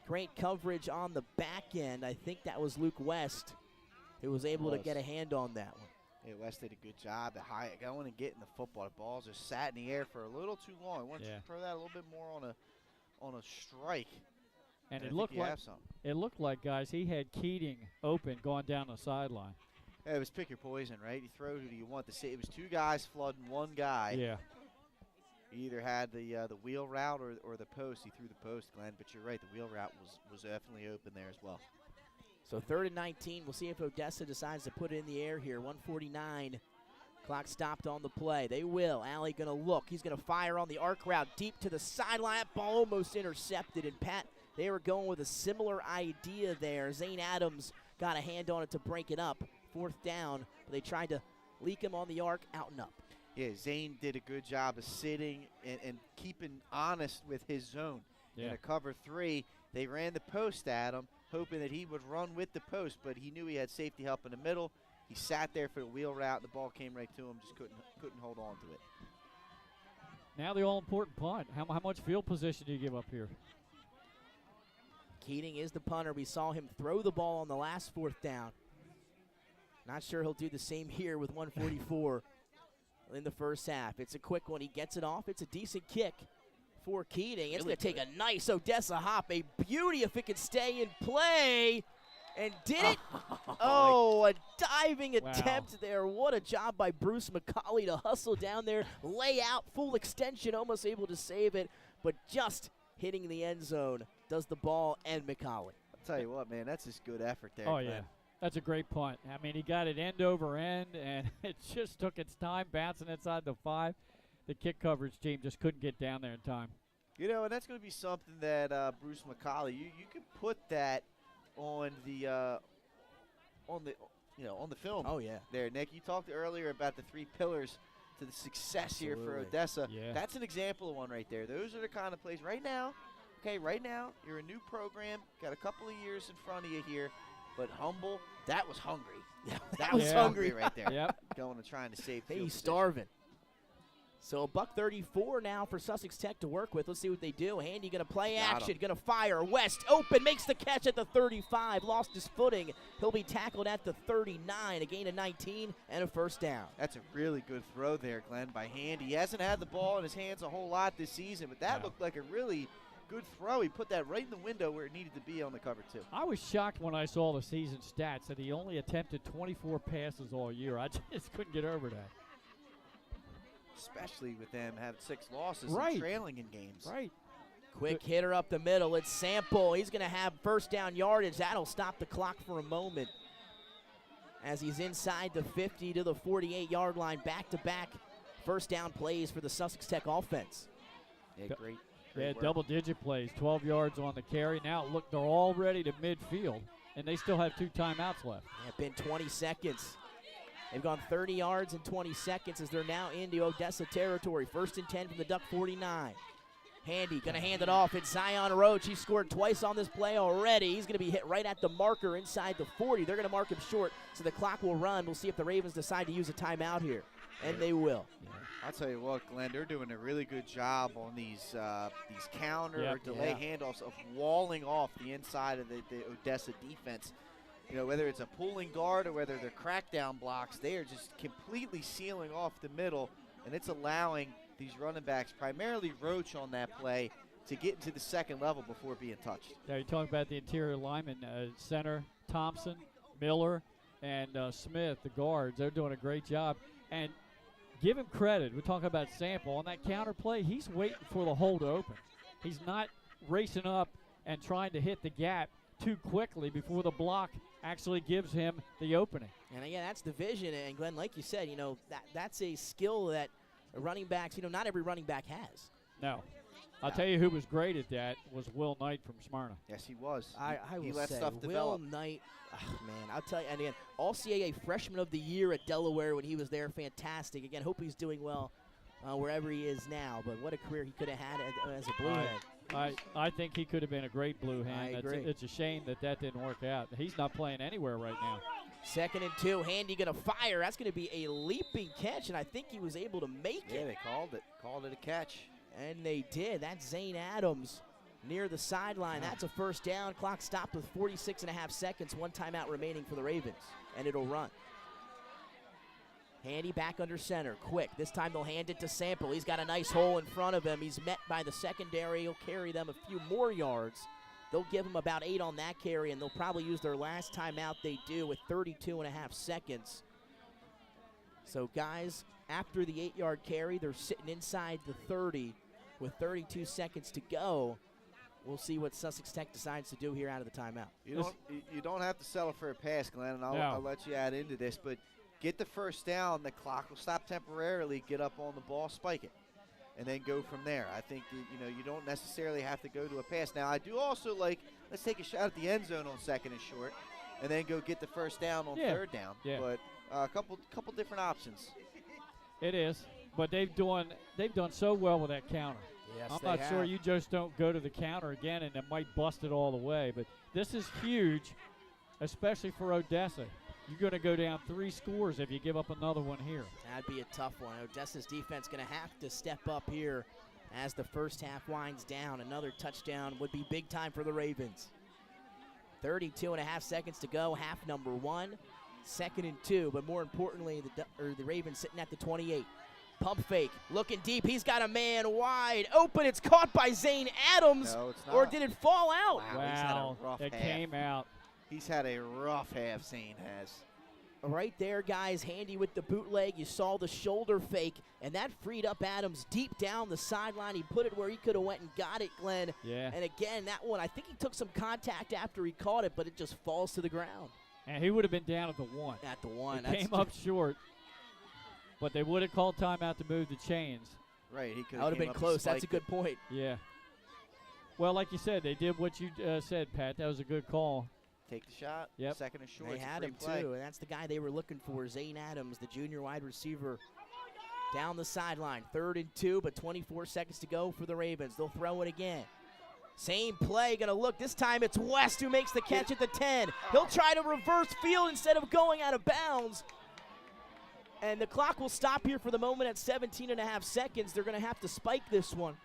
Great coverage on the back end. I think that was Luke West who was able to get a hand on that one. Yeah, West did a good job at going and getting the football. The ball just sat in the air for a little too long. Why don't you throw that a little bit more on a strike? And it looked like, guys, he had Keating open going down the sideline. Yeah, it was pick your poison, right? You throw who do you want to see. It was 2 guys flooding 1 guy. Yeah. He either had the wheel route or the post. He threw the post, Glenn, but you're right. The wheel route was definitely open there as well. So 3rd and 19. We'll see if Odessa decides to put it in the air here. 1:49. Clock stopped on the play. They will. Alley going to look. He's going to fire on the arc route deep to the sideline. That ball almost intercepted. And Pat, they were going with a similar idea there. Zane Adams got a hand on it to break it up. 4th down. But they tried to leak him on the arc, out and up. Yeah, Zane did a good job of sitting and keeping honest with his zone. Yeah. In a cover 3, they ran the post at him, hoping that he would run with the post, but he knew he had safety help in the middle. He sat there for the wheel route. The ball came right to him, just couldn't hold on to it. Now the all-important punt. How much field position do you give up here? Keating is the punter. We saw him throw the ball on the last 4th down. Not sure he'll do the same here with 1:44 in the first half. It's a quick one. He gets it off. It's a decent kick for Keating. It's going to take a nice Odessa hop. A beauty if it could stay in play. And did it? Oh, a diving attempt there. What a job by Bruce McCauley to hustle down there, lay out, full extension, almost able to save it, but just hitting the end zone does the ball and McCauley. I'll tell you what, man, that's just good effort there. Oh, Glenn. yeah. That's a great punt. I mean, he got it end over end, and it just took its time bouncing inside the 5. The kick coverage team just couldn't get down there in time. And that's going to be something that Bruce McCauley, you could put that on the film. Oh, yeah. There, Nick. You talked earlier about the 3 pillars to the success here for Odessa. Yeah. That's an example of one right there. Those are the kind of plays right now. Okay, right now you're a new program, got a couple of years in front of you here, but humble. That was hungry. That was hungry right there. Yep. Going and trying to save. Hey, field he's position. starving. So $134 now for Sussex Tech to work with. Let's see what they do. Handy going to play action, going to fire. West open, makes the catch at the 35. Lost his footing. He'll be tackled at the 39. A gain of 19 and a first down. That's a really good throw there, Glenn, by Handy. He hasn't had the ball in his hands a whole lot this season, but that looked like a really good throw. He put that right in the window where it needed to be on the cover, too. I was shocked when I saw the season stats that he only attempted 24 passes all year. I just couldn't get over that. Especially with them having 6 losses Right. and trailing in games. Right. Quick hitter up the middle. It's Sample. He's going to have first down yardage. That'll stop the clock for a moment as he's inside the 50 to the 48-yard line. Back-to-back first down plays for the Sussex Tech offense. Yeah, great Yeah, work. double-digit plays, 12 yards on the carry. Now, look, they're all ready to midfield, and they still have 2 timeouts left. Yeah, been 20 seconds. They've gone 30 yards in 20 seconds as they're now into Odessa territory. 1st and 10 from the Duck 49. Handy going to hand it off. It's Zion Roach. He scored twice on this play already. He's going to be hit right at the marker inside the 40. They're going to mark him short, so the clock will run. We'll see if the Ravens decide to use a timeout here, and they will. Yeah. I'll tell you what, Glenn, they're doing a really good job on these counter or delay handoffs of walling off the inside of the Odessa defense. You know, whether it's a pulling guard or whether they're crackdown blocks, they are just completely sealing off the middle, and it's allowing these running backs, primarily Roach on that play, to get into the second level before being touched. Yeah, you're talking about the interior linemen, center, Thompson, Miller, and Smith, the guards. They're doing a great job. And give him credit. We're talking about Sample. On that counter play, he's waiting for the hole to open. He's not racing up and trying to hit the gap too quickly before the block actually gives him the opening. And again, that's the vision. And Glenn, like you said, you know, that's a skill that running backs, you know, not every running back has. No. I'll tell you who was great at that was Will Knight from Smyrna. Yes, he was. I he will let say, stuff Will develop. Knight, man, I'll tell you, and again, All-CAA Freshman of the Year at Delaware when he was there, fantastic. Again, hope he's doing well wherever he is now, but what a career he could have had as a Blue Head. I think he could have been a great Blue Hen. I agree. It's a shame that didn't work out. He's not playing anywhere right now. 2nd and 2, Handy going to fire. That's going to be a leaping catch, and I think he was able to make it. Yeah, they called it a catch. And they did. That's Zane Adams near the sideline. That's a first down. Clock stopped with 46 and a half seconds. 1 timeout remaining for the Ravens, and it'll run. Handy back under center, quick. This time they'll hand it to Sample. He's got a nice hole in front of him. He's met by the secondary. He'll carry them a few more yards. They'll give him about 8 on that carry, and they'll probably use their last timeout they do with 32 and a half seconds. So, guys, after the 8-yard carry, they're sitting inside the 30 with 32 seconds to go. We'll see what Sussex Tech decides to do here out of the timeout. You don't have to settle for a pass, Glenn, and I'll let you add into this, but get the first down, the clock will stop temporarily, get up on the ball, spike it, and then go from there. I think that, you don't necessarily have to go to a pass. Now, I do also like, let's take a shot at the end zone on 2nd and short, and then go get the first down on 3rd down. Yeah. But a couple different options. It is, but they've done so well with that counter. Yes, I'm not sure you just don't go to the counter again and it might bust it all the way. But this is huge, especially for Odessa. You're going to go down 3 scores if you give up another one here. That'd be a tough one. Odessa's defense going to have to step up here as the first half winds down. Another touchdown would be big time for the Ravens. 32 and a half seconds to go, half number 1. 2nd and 2, but more importantly, the Ravens sitting at the 28. Pump fake, looking deep. He's got a man wide open. It's caught by Zane Adams. No, it's not. Or did it fall out? Wow, he's had a rough it half. came out. He's had a rough half, Zane has. Right there, guys, Handy with the bootleg. You saw the shoulder fake, and that freed up Adams deep down the sideline. He put it where he could have went and got it, Glenn. Yeah. And again, that one, I think he took some contact after he caught it, but it just falls to the ground. And he would have been down at the 1. At the 1. It came up short, but they would have called timeout to move the chains. Right, he could That would have been close. That's a good point. Yeah. Well, like you said, they did what you said, Pat. That was a good call. Take the shot. Yep. 2nd and short. They it's a had free him, play. too, and that's the guy they were looking for, Zane Adams, the junior wide receiver. Down the sideline, 3rd and 2, but 24 seconds to go for the Ravens. They'll throw it again. Same play, gonna look. This time it's West who makes the catch at the 10. He'll try to reverse field instead of going out of bounds. And the clock will stop here for the moment at 17.5 seconds. They're going to have to spike this one.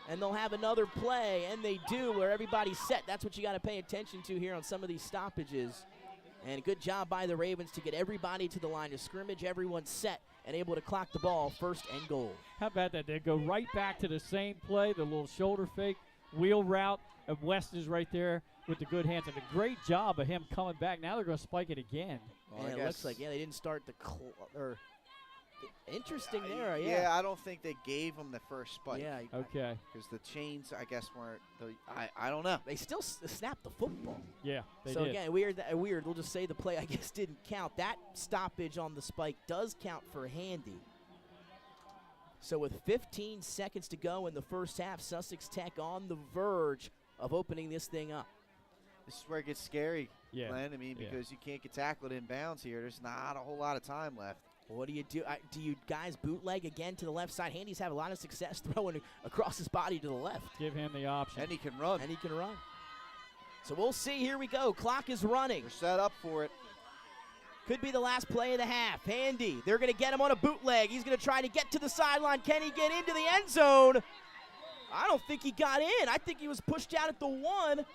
And they'll have another play, and they do, where everybody's set. That's what you got to pay attention to here on some of these stoppages. And a good job by the Ravens to get everybody to the line of scrimmage. Everyone's set and able to clock the ball, first and goal. How about that? They go right back to the same play, the little shoulder fake, wheel route. West is right there with the good hands. And a great job of him coming back. Now they're going to spike it again. Well, it looks like, they didn't start the interesting there, Yeah, I don't think they gave him the first spike. Yeah. Okay. Because the chains, I guess, weren't I don't know. They still snapped the football. Yeah, they so did. Again, weird. We'll just say the play, I guess, didn't count. That stoppage on the spike does count for Handy. So with 15 seconds to go in the first half, Sussex Tech on the verge of opening this thing up. This is where it gets scary, Glenn. I mean, Yeah. because you can't get tackled in bounds here. There's not a whole lot of time left. What do you do? Do you guys bootleg again to the left side? Handy's have a lot of success throwing across his body to the left. Give him the option. And he can run. So we'll see. Here we go. Clock is running. We're set up for it. Could be the last play of the half. Handy, they're going to get him on a bootleg. He's going to try to get to the sideline. Can he get into the end zone? I don't think he got in. I think he was pushed out at the 1.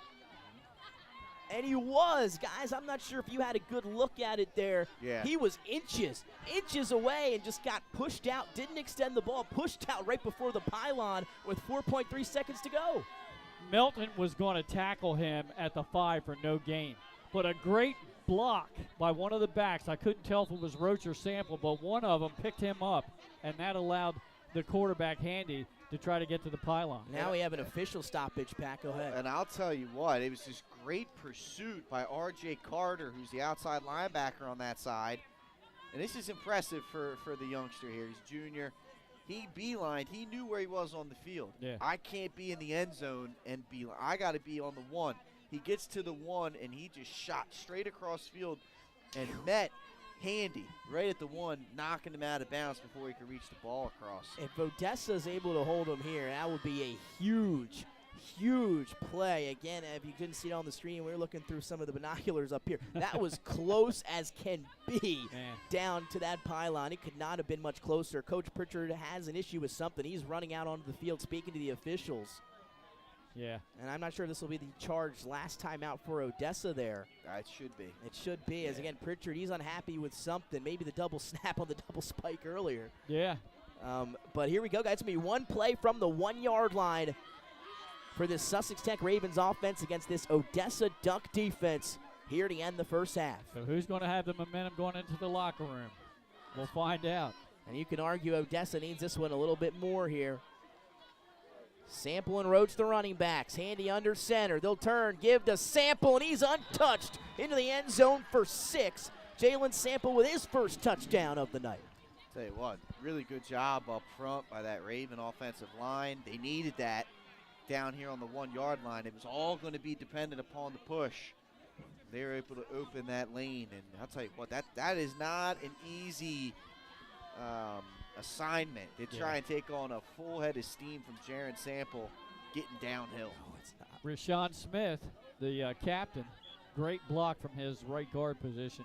And he was. Guys, I'm not sure if you had a good look at it there. Yeah. He was inches away and just got pushed out, didn't extend the ball, pushed out right before the pylon with 4.3 seconds to go. Melton was going to tackle him at the 5 for no gain. But a great block by one of the backs. I couldn't tell if it was Roach or Sample, but one of them picked him up, and that allowed the quarterback Handy to try to get to the pylon. Now we have an official stoppage, Pat. Go ahead. And I'll tell you what, it was this great pursuit by R.J. Carter, who's the outside linebacker on that side. And this is impressive for the youngster here. He's junior. He beelined. He knew where he was on the field. Yeah. I can't be in the end zone and beeline. I got to be on the 1. He gets to the 1, and he just shot straight across field and met Handy right at the 1, knocking him out of bounds before he could reach the ball across. If Odessa is able to hold him here, that would be a huge play. Again, if you couldn't see it on the screen, we were looking through some of the binoculars up here. That was close as can be down to that pylon. It could not have been much closer. Coach Pritchard has an issue with something. He's running out onto the field speaking to the officials. Yeah. And I'm not sure this will be the charge last time out for Odessa there. It should be. It should be, as again, Pritchard, he's unhappy with something. Maybe the double snap on the double spike earlier. Yeah. But here we go, guys. It's going to be one play from the 1-yard line for this Sussex Tech Ravens offense against this Odessa Duck defense here to end the first half. So who's going to have the momentum going into the locker room? We'll find out. And you can argue Odessa needs this one a little bit more here. Sample and Roach, the running backs. Handy under center. They'll turn, give to Sample, and he's untouched into the end zone for 6. Jalen Sample with his first touchdown of the night. Tell you what, really good job up front by that Raven offensive line. They needed that down here on the 1-yard line. It was all going to be dependent upon the push. They were able to open that lane, and I'll tell you what, that is not an easy assignment to try and take on a full head of steam from Jaron Sample getting downhill. No, it's not. Rashawn Smith, the captain, great block from his right guard position.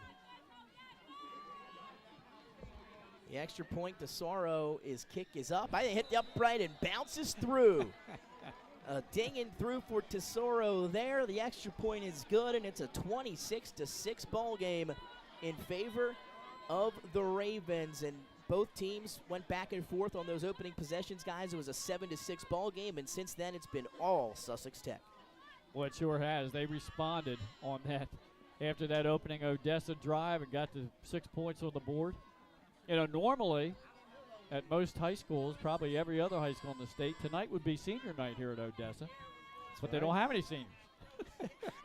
The extra point to Sorrow, his kick is up. I think hit the upright and bounces through. Dinging through for Tesoro there. The extra point is good, and it's a 26-6 ball game in favor of the Ravens. And both teams went back and forth on those opening possessions, guys. It was a 7-6 ball game, and since then it's been all Sussex Tech. Well, it sure has. They responded on that after that opening Odessa drive and got to 6 points on the board. You know, normally at most high schools, probably every other high school in the state, tonight would be senior night here at Odessa. But they don't have any seniors.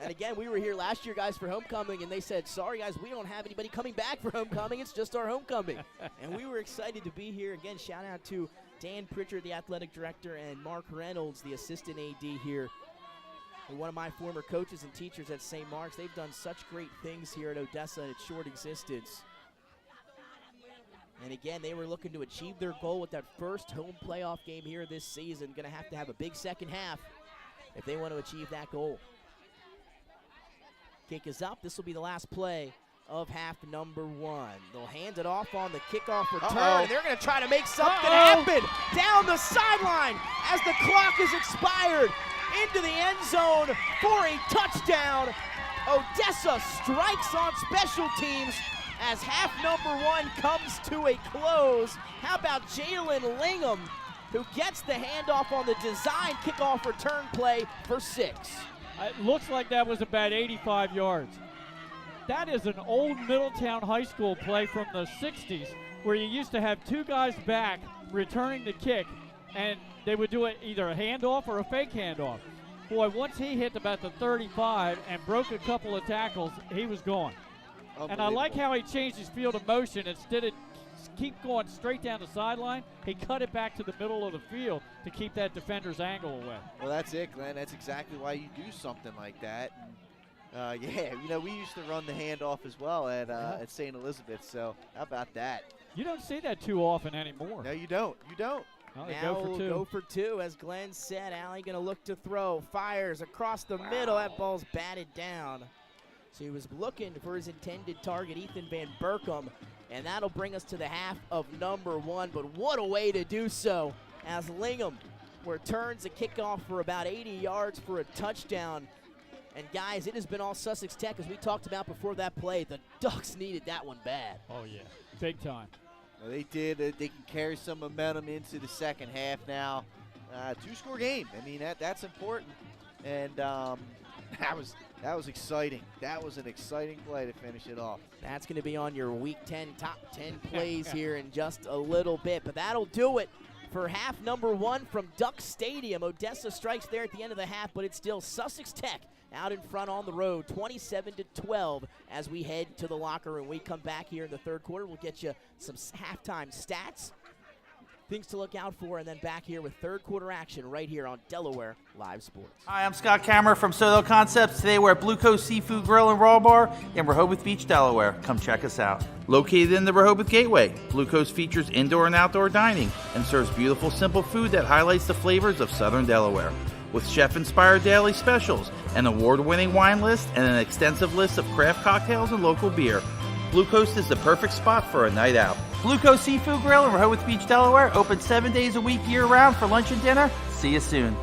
And again, we were here last year, guys, for homecoming, and they said, sorry, guys, we don't have anybody coming back for homecoming. It's just our homecoming. And we were excited to be here. Again, shout out to Dan Pritchard, the athletic director, and Mark Reynolds, the assistant AD here. And one of my former coaches and teachers at St. Mark's. They've done such great things here at Odessa in its short existence. And again, they were looking to achieve their goal with that first home playoff game here this season. Going to have a big second half if they want to achieve that goal. Kick is up. This will be the last play of half number one. They'll hand it off on the kickoff return, Uh-oh. and they're going to try to make something happen down the sideline as the clock is expired into the end zone for a touchdown. Odessa strikes on special teams as half number one comes to a close. How about Jalen Lingham, who gets the handoff on the design kickoff return play for 6. It looks like that was about 85 yards. That is an old Middletown High School play from the 60s where you used to have 2 guys back returning the kick, and they would do it either a handoff or a fake handoff. Boy, once he hit about the 35 and broke a couple of tackles, he was gone. And I like how he changed his field of motion. Instead of keep going straight down the sideline, he cut it back to the middle of the field to keep that defender's angle away. Well, that's it, Glenn. That's exactly why you do something like that. And, yeah, you know, we used to run the handoff as well at St. Elizabeth, so how about that? You don't see that too often anymore. No, you don't. You don't. Well, they Now go for we'll 2. go for 2, as Glenn said. Allie going to look to throw. Fires across the middle. That ball's batted down. So he was looking for his intended target, Ethan Van Berkom, and that'll bring us to the half of number one. But what a way to do so, as Lingham returns a kickoff for about 80 yards for a touchdown. And guys, it has been all Sussex Tech, as we talked about before that play. The Ducks needed that one bad. Oh, yeah, big time. Well, they did. They can carry some momentum into the second half now. 2-score game. I mean, that's important. And that was exciting. That was an exciting play to finish it off. That's going to be on your Week 10 top 10 plays here in just a little bit. But that'll do it for half number one from Duck Stadium. Odessa strikes there at the end of the half, but it's still Sussex Tech out in front on the road, 27-12 as we head to the locker room. We come back here in the third quarter. We'll get you some halftime stats, things to look out for, and then back here with third quarter action right here on Delaware Live Sports. Hi, I'm Scott Kammerer from Soto Concepts. Today we're at Blue Coast Seafood Grill and Raw Bar in Rehoboth Beach, Delaware. Come check us out. Located in the Rehoboth Gateway, Blue Coast features indoor and outdoor dining and serves beautiful, simple food that highlights the flavors of Southern Delaware. With chef-inspired daily specials, an award-winning wine list, and an extensive list of craft cocktails and local beer, Blue Coast is the perfect spot for a night out. Blue Coast Seafood Grill in Rehoboth Beach, Delaware, open 7 days a week year-round for lunch and dinner. See you soon.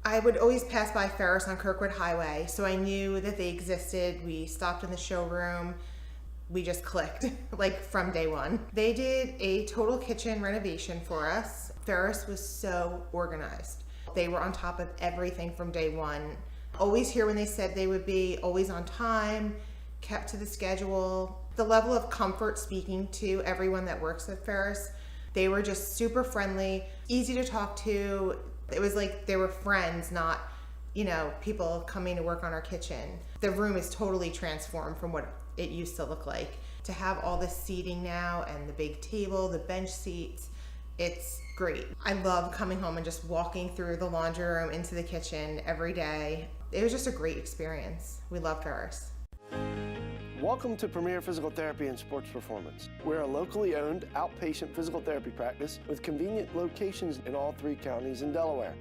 I would always pass by Ferris on Kirkwood Highway, so I knew that they existed. We stopped in the showroom. We just clicked, like from day one. They did a total kitchen renovation for us. Ferris was so organized. They were on top of everything from day one. Always here when they said they would be, always on time, kept to the schedule. The level of comfort speaking to everyone that works at Ferris, they were just super friendly, easy to talk to. It was like they were friends, not, you know, people coming to work on our kitchen. The room is totally transformed from what it used to look like. To have all this seating now and the big table, the bench seats, it's great. I love coming home and just walking through the laundry room into the kitchen every day. It was just a great experience. We loved Ferris. Welcome to Premier Physical Therapy and Sports Performance. We're a locally owned outpatient physical therapy practice with convenient locations in all 3 counties in Delaware.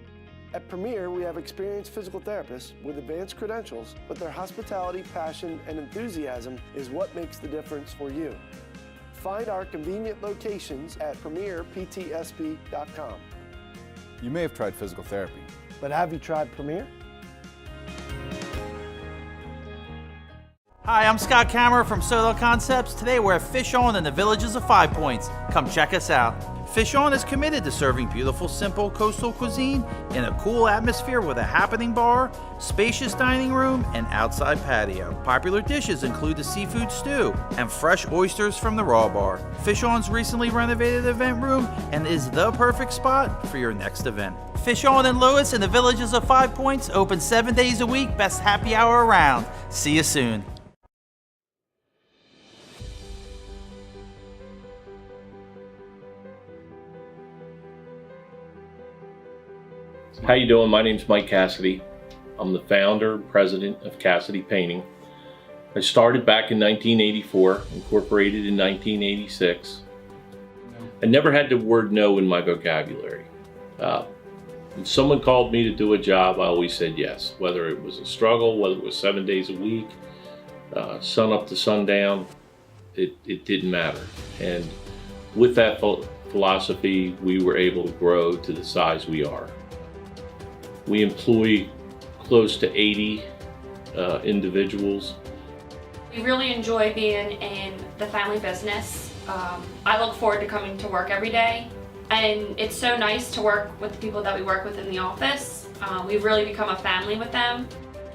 At Premier, we have experienced physical therapists with advanced credentials, but their hospitality, passion, and enthusiasm is what makes the difference for you. Find our convenient locations at premierptsp.com. You may have tried physical therapy, But have you tried Premier? Hi, I'm Scott Kammerer from Soto Concepts. Today we're at Fish On in the Villages of 5 Points. Come check us out. Fish On is committed to serving beautiful, simple coastal cuisine in a cool atmosphere with a happening bar, spacious dining room, and outside patio. Popular dishes include the seafood stew and fresh oysters from the Raw Bar. Fish On's recently renovated event room and is the perfect spot for your next event. Fish On in Lewis in the Villages of 5 Points, open 7 days a week, best happy hour around. See you soon. How you doing? My name's Mike Cassidy. I'm the founder and president of Cassidy Painting. I started back in 1984, incorporated in 1986. I never had the word no in my vocabulary. When someone called me to do a job, I always said yes, whether it was a struggle, whether it was 7 days a week, sun up to sundown, it didn't matter. And with that philosophy, we were able to grow to the size we are. We employ close to 80 individuals. We really enjoy being in the family business. I look forward to coming to work every day, and it's so nice to work with the people that we work with in the office. We've really become a family with them.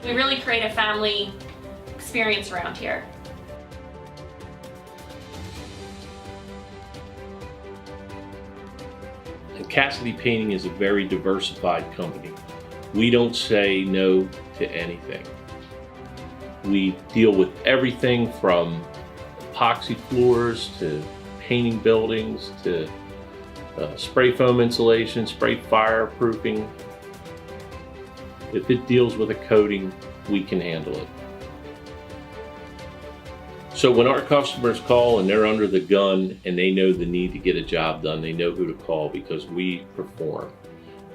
We really create a family experience around here. And Cassidy Painting is a very diversified company. We don't say no to anything. We deal with everything from epoxy floors to painting buildings to spray foam insulation, spray fireproofing. If it deals with a coating, we can handle it. So when our customers call and they're under the gun and they know the need to get a job done, they know who to call because we perform.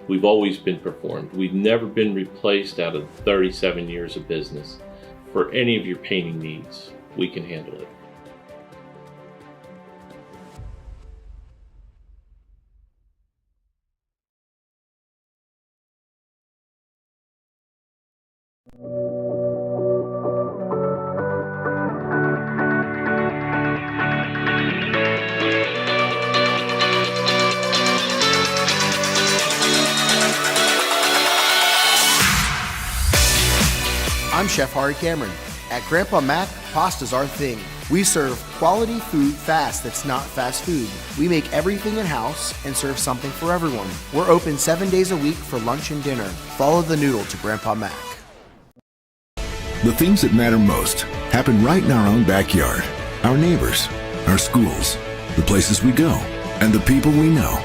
We've always been performed. We've never been replaced out of 37 years of business. For any of your painting needs, we can handle it. I'm Chef Hari Cameron. At Grandpa Mac, pasta's our thing. We serve quality food fast that's not fast food. We make everything in-house and serve something for everyone. We're open 7 days a week for lunch and dinner. Follow the noodle to Grandpa Mac. The things that matter most happen right in our own backyard. Our neighbors, our schools, the places we go, and the people we know.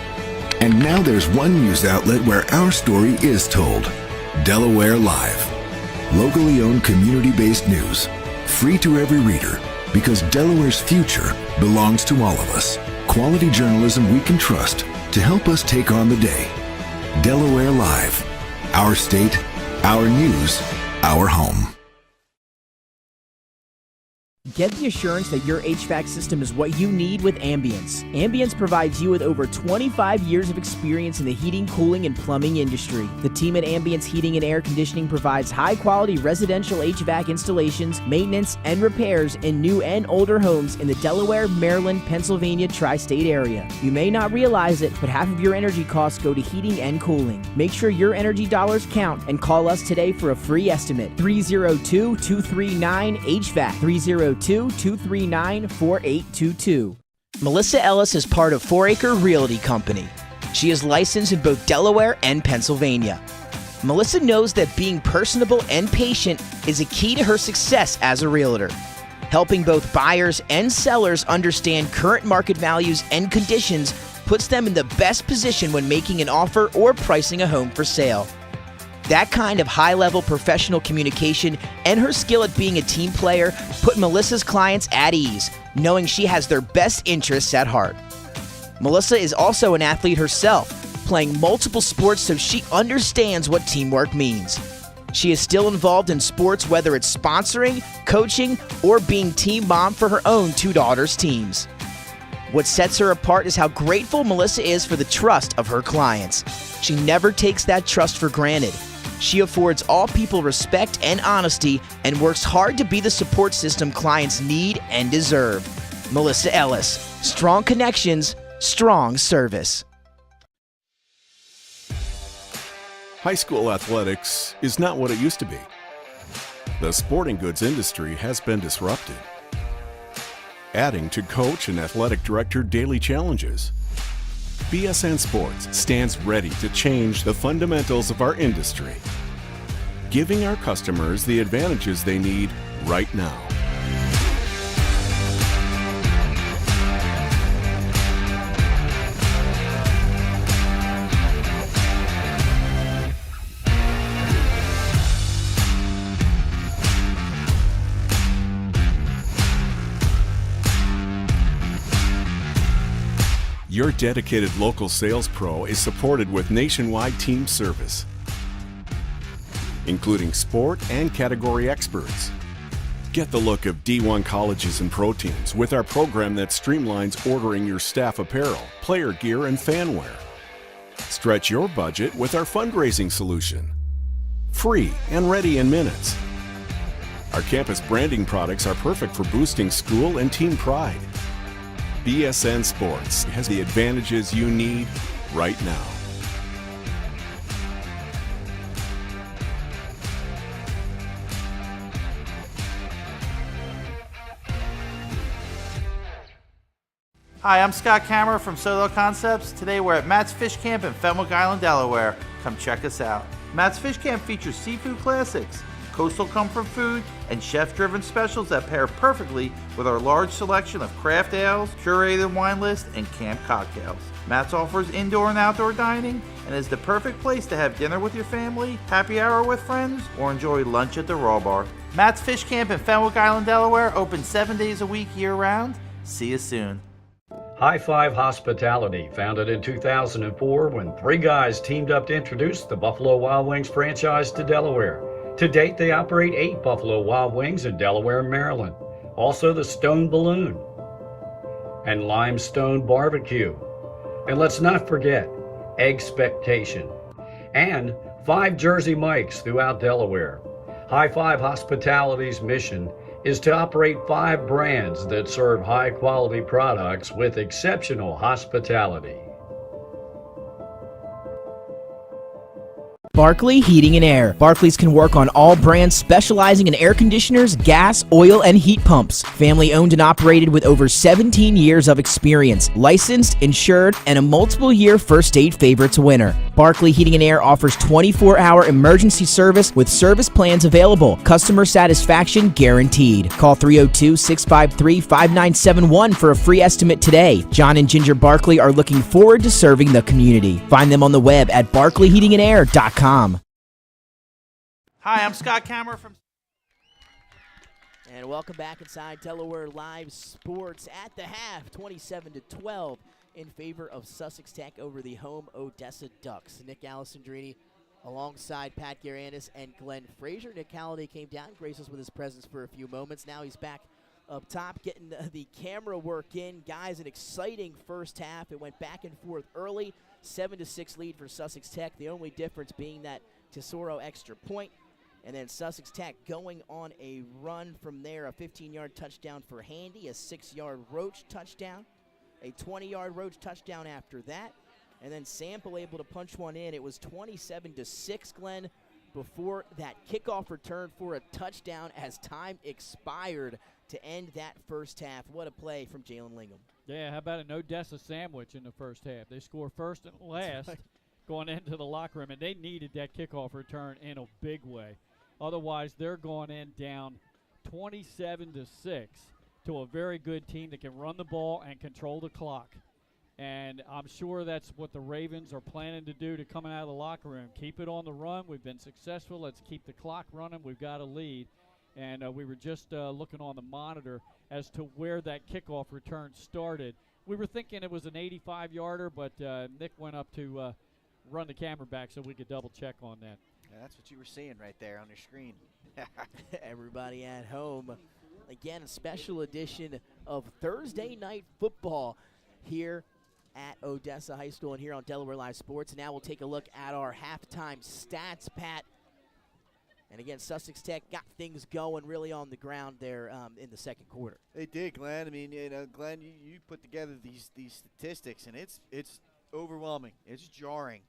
And now there's one news outlet where our story is told. Delaware Live. Locally owned, community-based news, free to every reader, because Delaware's future belongs to all of us. Quality journalism we can trust to help us take on the day. Delaware Live. Our state, our news, our home. Get the assurance that your HVAC system is what you need with Ambience. Ambience provides you with over 25 years of experience in the heating, cooling, and plumbing industry. The team at Ambience Heating and Air Conditioning provides high-quality residential HVAC installations, maintenance, and repairs in new and older homes in the Delaware, Maryland, Pennsylvania tri-state area. You may not realize it, but half of your energy costs go to heating and cooling. Make sure your energy dollars count and call us today for a free estimate. 302-239-HVAC. 302-239-4822. Melissa Ellis is part of 4 Acre Realty Company. She is licensed in both Delaware and Pennsylvania. Melissa knows that being personable and patient is a key to her success as a realtor. Helping both buyers and sellers understand current market values and conditions puts them in the best position when making an offer or pricing a home for sale. That kind of high-level professional communication and her skill at being a team player put Melissa's clients at ease, knowing she has their best interests at heart. Melissa is also an athlete herself, playing multiple sports so she understands what teamwork means. She is still involved in sports, whether it's sponsoring, coaching, or being team mom for her own 2 daughters' teams. What sets her apart is how grateful Melissa is for the trust of her clients. She never takes that trust for granted. She affords all people respect and honesty and works hard to be the support system clients need and deserve. Melissa Ellis. Strong connections, strong service. High school athletics is not what it used to be. The sporting goods industry has been disrupted, adding to coach and athletic director daily challenges. BSN Sports stands ready to change the fundamentals of our industry, giving our customers the advantages they need right now. your dedicated local sales pro is supported with nationwide team service, including sport and category experts. Get the look of D1 colleges and pro teams with our program that streamlines ordering your staff apparel, player gear, and fan wear. Stretch your budget with our fundraising solution. Free and ready in minutes. Our campus branding products are perfect for boosting school and team pride. BSN Sports has the advantages you need right now. Hi, I'm Scott Kammerer from Solo Concepts. Today we're at Matt's Fish Camp in Fenwick Island, Delaware. Come check us out. Matt's Fish Camp features seafood classics, coastal comfort food, and chef-driven specials that pair perfectly with our large selection of craft ales, curated wine list, and camp cocktails. Matt's offers indoor and outdoor dining and is the perfect place to have dinner with your family, happy hour with friends, or enjoy lunch at the Raw Bar. Matt's Fish Camp in Fenwick Island, Delaware, open 7 days a week year-round. See you soon. High Five Hospitality, founded in 2004 when three guys teamed up to introduce the Buffalo Wild Wings franchise to Delaware. To date, they operate 8 Buffalo Wild Wings in Delaware and Maryland. Also the Stone Balloon and Limestone Barbecue. And let's not forget Eggspectation and 5 Jersey Mikes throughout Delaware. High Five Hospitality's mission is to operate 5 brands that serve high-quality products with exceptional hospitality. Barkley Heating and Air. Barclays can work on all brands specializing in air conditioners, gas, oil, and heat pumps. Family owned and operated with over 17 years of experience. Licensed, insured, and a multiple-year First Aid Favorites winner. Barkley Heating and Air offers 24-hour emergency service with service plans available. Customer satisfaction guaranteed. Call 302-653-5971 for a free estimate today. John and Ginger Barkley are looking forward to serving the community. Find them on the web at barkleyheatingandair.com. Hi, I'm Scott Kammerer from... And welcome back inside Delaware Live Sports at the half, 27-12 in favor of Sussex Tech over the home Odessa Ducks. Nick Alessandrini alongside Pat Garandis and Glenn Frazier. Nick Halliday came down, graced us with his presence for a few moments. Now he's back up top, getting the camera work in. Guys, an exciting first half. It went back and forth early. 7-6 lead for Sussex Tech. The only difference being that Tesoro extra point. And then Sussex Tech going on a run from there. A 15-yard touchdown for Handy, a 6-yard Roach touchdown, a 20-yard Roach touchdown after that. And then Sample able to punch one in. It was 27-6, Glenn, before that kickoff return for a touchdown as time expired to end that first half. What a play from Jalen Lingham. Yeah, how about an Odessa sandwich in the first half? They score first and last going into the locker room, and they needed that kickoff return in a big way. Otherwise, they're going in down 27-6 to a very good team that can run the ball and control the clock. And I'm sure that's what the Ravens are planning to do to coming out of the locker room. Keep it on the run. We've been successful. Let's keep the clock running. We've got a lead. And we were just looking on the monitor as to where that kickoff return started. We were thinking it was an 85-yarder, but Nick went up to run the camera back so we could double-check on that. Yeah, that's what you were seeing right there on your screen. Everybody at home. Again, a special edition of Thursday Night Football here at Odessa High School and here on Delaware Live Sports. And now we'll take a look at our halftime stats, Pat. And again, Sussex Tech got things going really on the ground there in the second quarter. They did, Glenn. I mean, Glenn, you put together these statistics, and it's overwhelming. It's jarring.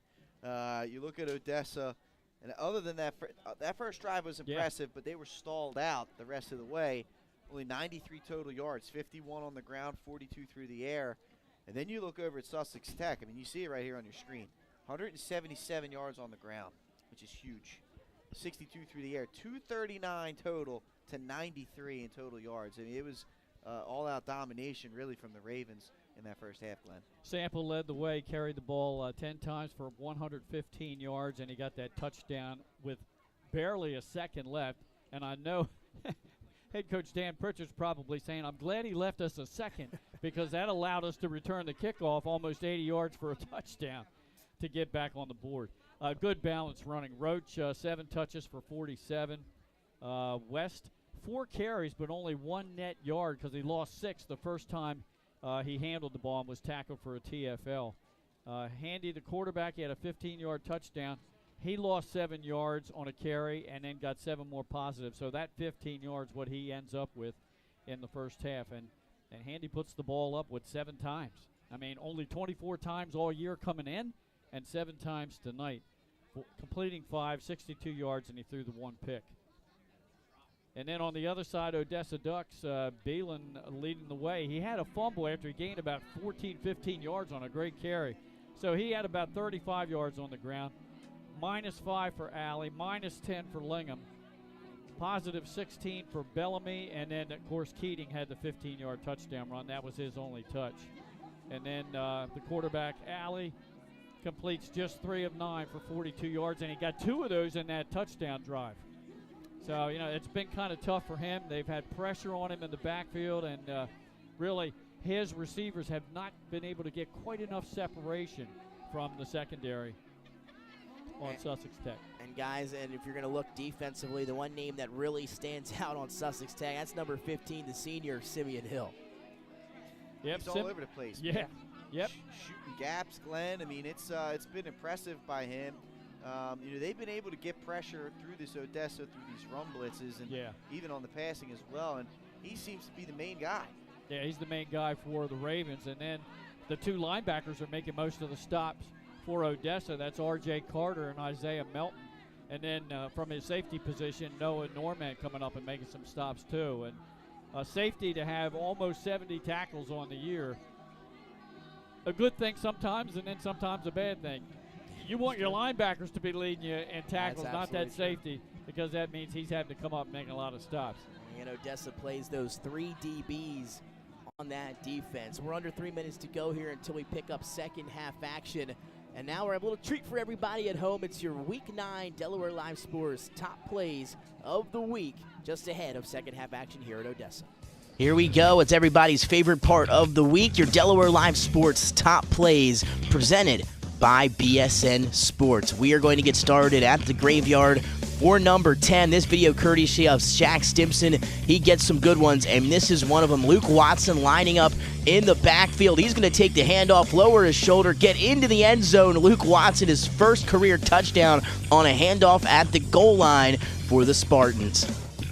You look at Odessa, and other than that, that first drive was impressive, but they were stalled out the rest of the way. Only 93 total yards, 51 on the ground, 42 through the air. And then you look over at Sussex Tech. I mean, you see it right here on your screen. 177 yards on the ground, which is huge. 62 through the air, 239 total to 93 in total yards. I mean, it was all-out domination, really, from the Ravens in that first half, Glenn. Sample led the way, carried the ball 10 times for 115 yards, and he got that touchdown with barely a second left. And I know head coach Dan Pritchard's probably saying, I'm glad he left us a second because that allowed us to return the kickoff almost 80 yards for a touchdown to get back on the board. Good balance running. Roach, 7 touches for 47. West, 4 carries, but only 1 net yard because he lost 6 the first time he handled the ball and was tackled for a TFL. Handy, the quarterback, he had a 15-yard touchdown. He lost 7 yards on a carry and then got 7 more positive. So that 15 yards what he ends up with in the first half. And Handy puts the ball up with 7 times. I mean, only 24 times all year coming in and 7 times tonight. Completing 5, 62 yards, and he threw the 1 pick. And then on the other side, Odessa Ducks, Beelan leading the way. He had a fumble after he gained about 14, 15 yards on a great carry. So he had about 35 yards on the ground. -5 for Alley, -10 for Lingham, +16 for Bellamy, and then, of course, Keating had the 15-yard touchdown run. That was his only touch. And then the quarterback, Alley, completes just 3 of 9 for 42 yards, and he got 2 of those in that touchdown drive. So, you know, it's been kind of tough for him. They've had pressure on him in the backfield, and really his receivers have not been able to get quite enough separation from the secondary on Sussex Tech. And guys, and if you're going to look defensively, the one name that really stands out on Sussex Tech, that's number 15, the senior, Simeon Hill. Yep, he's all over the place. Yeah. Man. Yep. Shooting gaps, Glenn. I mean, it's been impressive by him. You know, they've been able to get pressure through this Odessa, through these run blitzes, and even on the passing as well. And he seems to be the main guy. Yeah, he's the main guy for the Ravens. And then the 2 linebackers are making most of the stops for Odessa. That's R.J. Carter and Isaiah Melton. And then from his safety position, Noah Norman coming up and making some stops too. And a safety to have almost 70 tackles on the year, a good thing sometimes and then sometimes a bad thing. You want your linebackers to be leading you in tackles, not that safety, because that means he's having to come up and making a lot of stops. And Odessa plays those 3 DBs on that defense. We're under 3 minutes to go here until we pick up second half action. And now we're a little treat for everybody at home. It's your Week 9 Delaware Live Sports top plays of the week, just ahead of second half action here at Odessa. Here we go. It's everybody's favorite part of the week, your Delaware Live Sports top plays, presented by BSN Sports. We are going to get started at the graveyard for number 10. This video courtesy of Shaq Stimson. He gets some good ones, and this is one of them. Luke Watson lining up in the backfield. He's going to take the handoff, lower his shoulder, get into the end zone. Luke Watson, his first career touchdown on a handoff at the goal line for the Spartans.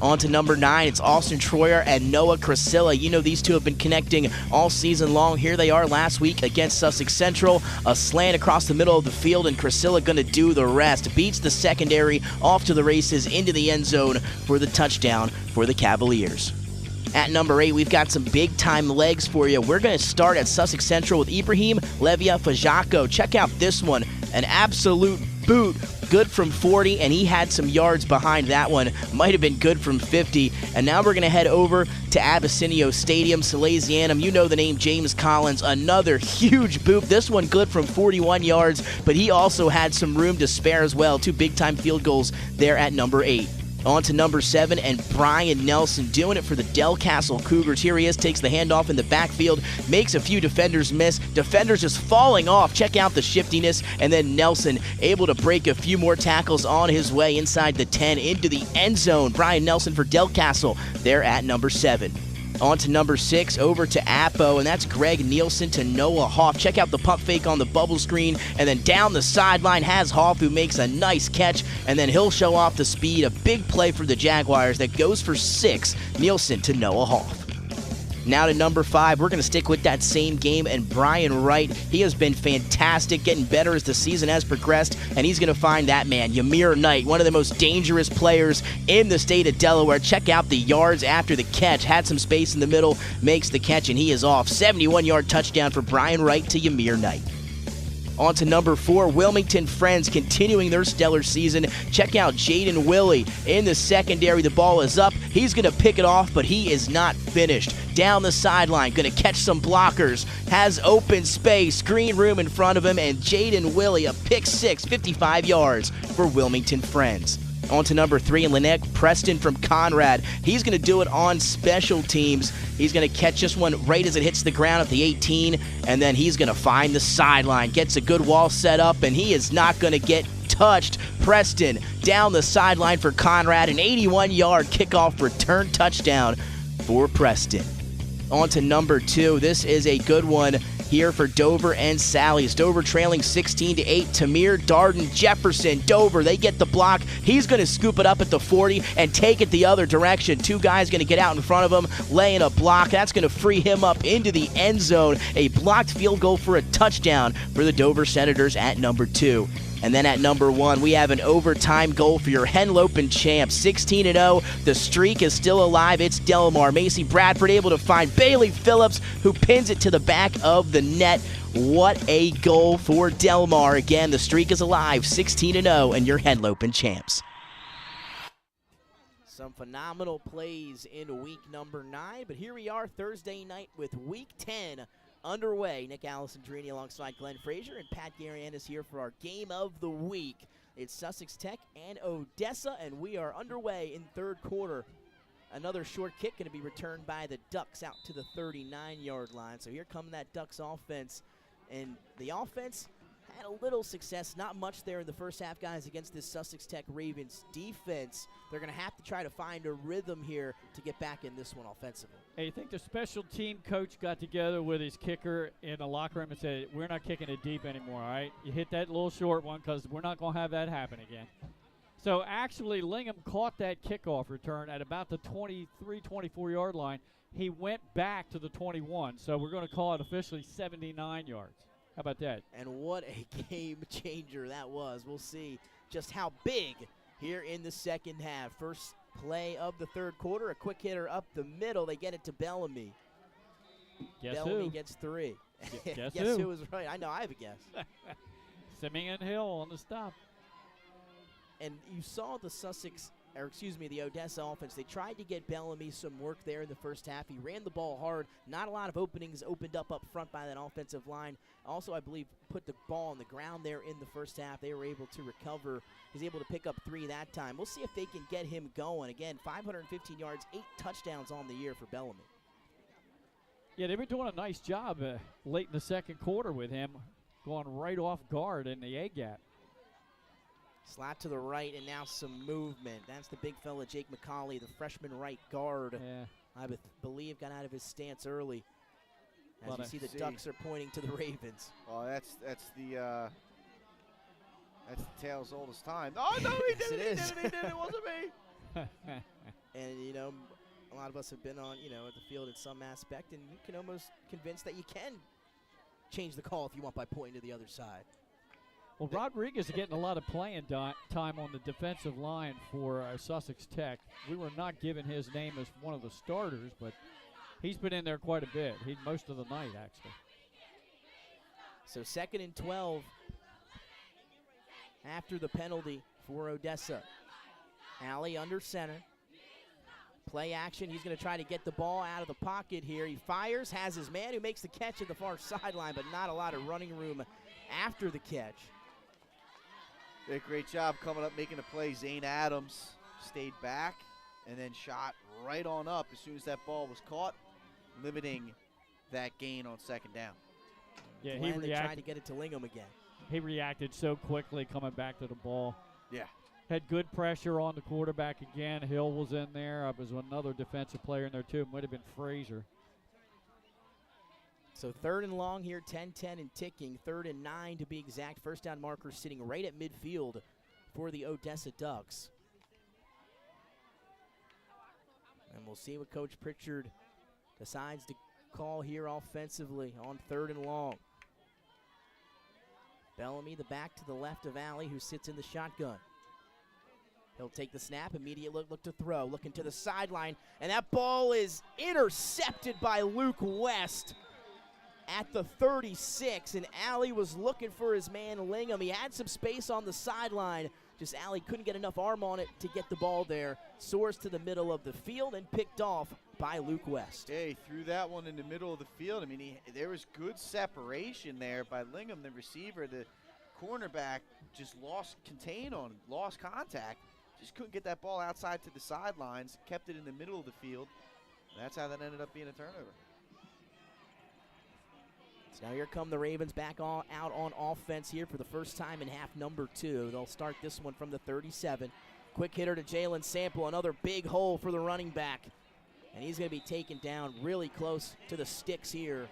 On to number 9, it's Austin Troyer and Noah Crisilla. You know these two have been connecting all season long. Here they are last week against Sussex Central. A slant across the middle of the field, and Crisilla going to do the rest. Beats the secondary, off to the races, into the end zone for the touchdown for the Cavaliers. At number 8, we've got some big-time legs for you. We're going to start at Sussex Central with Ibrahim Levia Fajako. Check out this one, an absolute boot. Good from 40, and he had some yards behind that one. Might have been good from 50. And now we're going to head over to Abysinio Stadium, Salesianum. You know the name James Collins. Another huge boot. This one good from 41 yards, but he also had some room to spare as well. 2 big-time field goals there at number 8. On to number 7, and Brian Nelson doing it for the Del Castle Cougars. Here he is, takes the handoff in the backfield, makes a few defenders miss. Defenders just falling off. Check out the shiftiness. And then Nelson able to break a few more tackles on his way inside the 10 into the end zone. Brian Nelson for Del Castle there at number 7. On to number 6, over to Apo, and that's Greg Nielsen to Noah Hoff. Check out the pump fake on the bubble screen, and then down the sideline has Hoff, who makes a nice catch, and then he'll show off the speed. A big play for the Jaguars that goes for 6. Nielsen to Noah Hoff. Now to number 5, we're going to stick with that same game, and Brian Wright, he has been fantastic, getting better as the season has progressed, and he's going to find that man, Ymir Knight, one of the most dangerous players in the state of Delaware. Check out the yards after the catch. Had some space in the middle, makes the catch, and he is off. 71-yard touchdown for Brian Wright to Ymir Knight. On to number 4, Wilmington Friends continuing their stellar season. Check out Jaden Willie in the secondary. The ball is up. He's going to pick it off, but he is not finished. Down the sideline, going to catch some blockers. Has open space, green room in front of him, and Jaden Willie, a pick 6, 55 yards for Wilmington Friends. On to number 3, and Lynette Preston from Conrad. He's going to do it on special teams. He's going to catch this one right as it hits the ground at the 18, and then he's going to find the sideline. Gets a good wall set up, and he is not going to get touched. Preston down the sideline for Conrad. An 81-yard kickoff return touchdown for Preston. On to number 2. This is a good one here for Dover and Sally's. Dover trailing 16-8. Tamir Darden Jefferson. Dover, they get the block. He's going to scoop it up at the 40 and take it the other direction. 2 guys going to get out in front of him, laying a block. That's going to free him up into the end zone. A blocked field goal for a touchdown for the Dover Senators at number 2. And then at number 1, we have an overtime goal for your Henlopen champs. 16-0. The streak is still alive. It's Delmar. Macy Bradford able to find Bailey Phillips, who pins it to the back of the net. What a goal for Delmar. Again, the streak is alive. 16-0, and your Henlopen champs. Some phenomenal plays in week number 9, but here we are Thursday night with week 10 underway. Nick Alessandrini alongside Glenn Frazier, and Pat Garian is here for our game of the week. It's Sussex Tech and Odessa, and we are underway in third quarter. Another short kick going to be returned by the Ducks out to the 39-yard line. So here come that Ducks offense, and the offense had a little success, not much there in the first half, guys, against this Sussex Tech Ravens defense. They're going to have to try to find a rhythm here to get back in this one offensively. Hey, you think the special team coach got together with his kicker in the locker room and said, we're not kicking it deep anymore, all right? You hit that little short one because we're not going to have that happen again. So actually, Lingham caught that kickoff return at about the 23, 24-yard line. He went back to the 21, so we're going to call it officially 79 yards. How about that? And what a game changer that was. We'll see just how big here in the second half. First play of the third quarter, a quick hitter up the middle. They get it to Bellamy. Guess Bellamy who? gets 3. Guess who was right? I know, I have a guess. Simeon Hill on the stop. And you saw the Odessa offense. They tried to get Bellamy some work there in the first half. He ran the ball hard. Not a lot of openings opened up front by that offensive line. Also, I believe, put the ball on the ground there in the first half. They were able to recover. He's able to pick up 3 that time. We'll see if they can get him going. Again, 515 yards, 8 touchdowns on the year for Bellamy. Yeah, they've been doing a nice job late in the second quarter with him, going right off guard in the A-gap. Slot to the right, and now some movement. That's the big fella, Jake McCauley, the freshman right guard. Yeah. I believe got out of his stance early. As you see, the Ducks are pointing to the Ravens. Well, that's the tale's oldest time. Oh, no, he did it. It wasn't me. And, you know, a lot of us have been on, at the field in some aspect, and you can almost convince that you can change the call if you want by pointing to the other side. Well, Rodriguez is getting a lot of playing time on the defensive line for Sussex Tech. We were not given his name as one of the starters, but he's been in there quite a bit. Most of the night, actually. So 2nd and 12 after the penalty for Odessa. Alley under center. Play action. He's going to try to get the ball out of the pocket here. He fires, has his man who makes the catch at the far sideline, but not a lot of running room after the catch. Did a great job coming up, making a play. Zane Adams stayed back and then shot right on up as soon as that ball was caught, limiting that gain on 2nd down. Yeah, he tried to get it to Lingham again. He reacted so quickly coming back to the ball. Yeah. Had good pressure on the quarterback again. Hill was in there. There was another defensive player in there, too. It might have been Frazier. So 3rd and long here, 10-10 and ticking. 3rd and 9 to be exact. First down marker sitting right at midfield for the Odessa Ducks. And we'll see what Coach Pritchard decides to call here offensively on 3rd and long. Bellamy, the back to the left of Alley, who sits in the shotgun. He'll take the snap, immediate look to throw, looking to the sideline, and that ball is intercepted by Luke West at the 36, and Alley was looking for his man Lingham. He had some space on the sideline, just Alley couldn't get enough arm on it to get the ball there. Soars to the middle of the field and picked off by Luke West. Yeah, he threw that one in the middle of the field. I mean, there was good separation there by Lingham, the receiver. The cornerback just lost contact. just couldn't get that ball outside to the sidelines, kept it in the middle of the field. That's how that ended up being a turnover. So now here come the Ravens back out on offense here for the first time in half number 2. They'll start this one from the 37. Quick hitter to Jalen Sample, another big hole for the running back. And he's going to be taken down really close to the sticks here.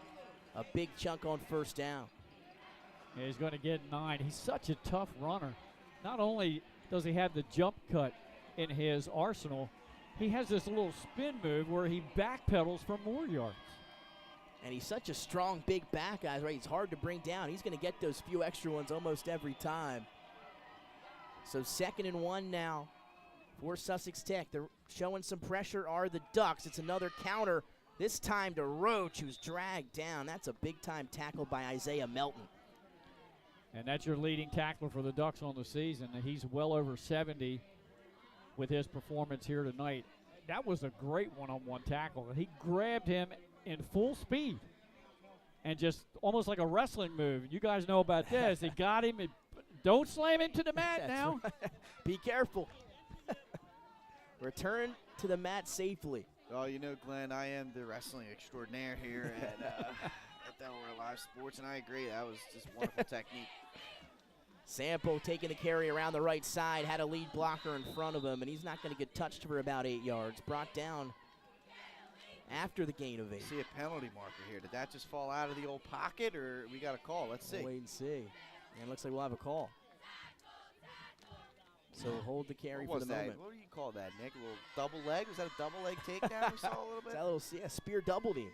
A big chunk on first down. Yeah, he's going to get 9. He's such a tough runner. Not only does he have the jump cut in his arsenal, he has this little spin move where he backpedals for more yards. And he's such a strong big back, guys, right? He's hard to bring down. He's going to get those few extra ones almost every time. So 2nd and 1 now for Sussex Tech. They're showing some pressure are the Ducks. It's another counter, this time to Roach, who's dragged down. That's a big-time tackle by Isaiah Melton. And that's your leading tackler for the Ducks on the season. He's well over 70 with his performance here tonight. That was a great one-on-one tackle. He grabbed him in full speed and just almost like a wrestling move. You guys know about this. He got him. Don't slam into the mat now. Right. Be careful. Return to the mat safely. Oh, you know, Glenn, I am the wrestling extraordinaire here at Delaware Live Sports, and I agree. That was just wonderful technique. Sample taking the carry around the right side, had a lead blocker in front of him, and he's not going to get touched for about 8 yards. Brought down after the gain of 8. See a penalty marker here. Did that just fall out of the old pocket, or we got a call? Let's see. We'll wait and see. And it looks like we'll have a call. So hold the carry for the moment. What do you call that, Nick? A little double leg? Was that a double leg takedown we saw a little bit? That little spear doubled him.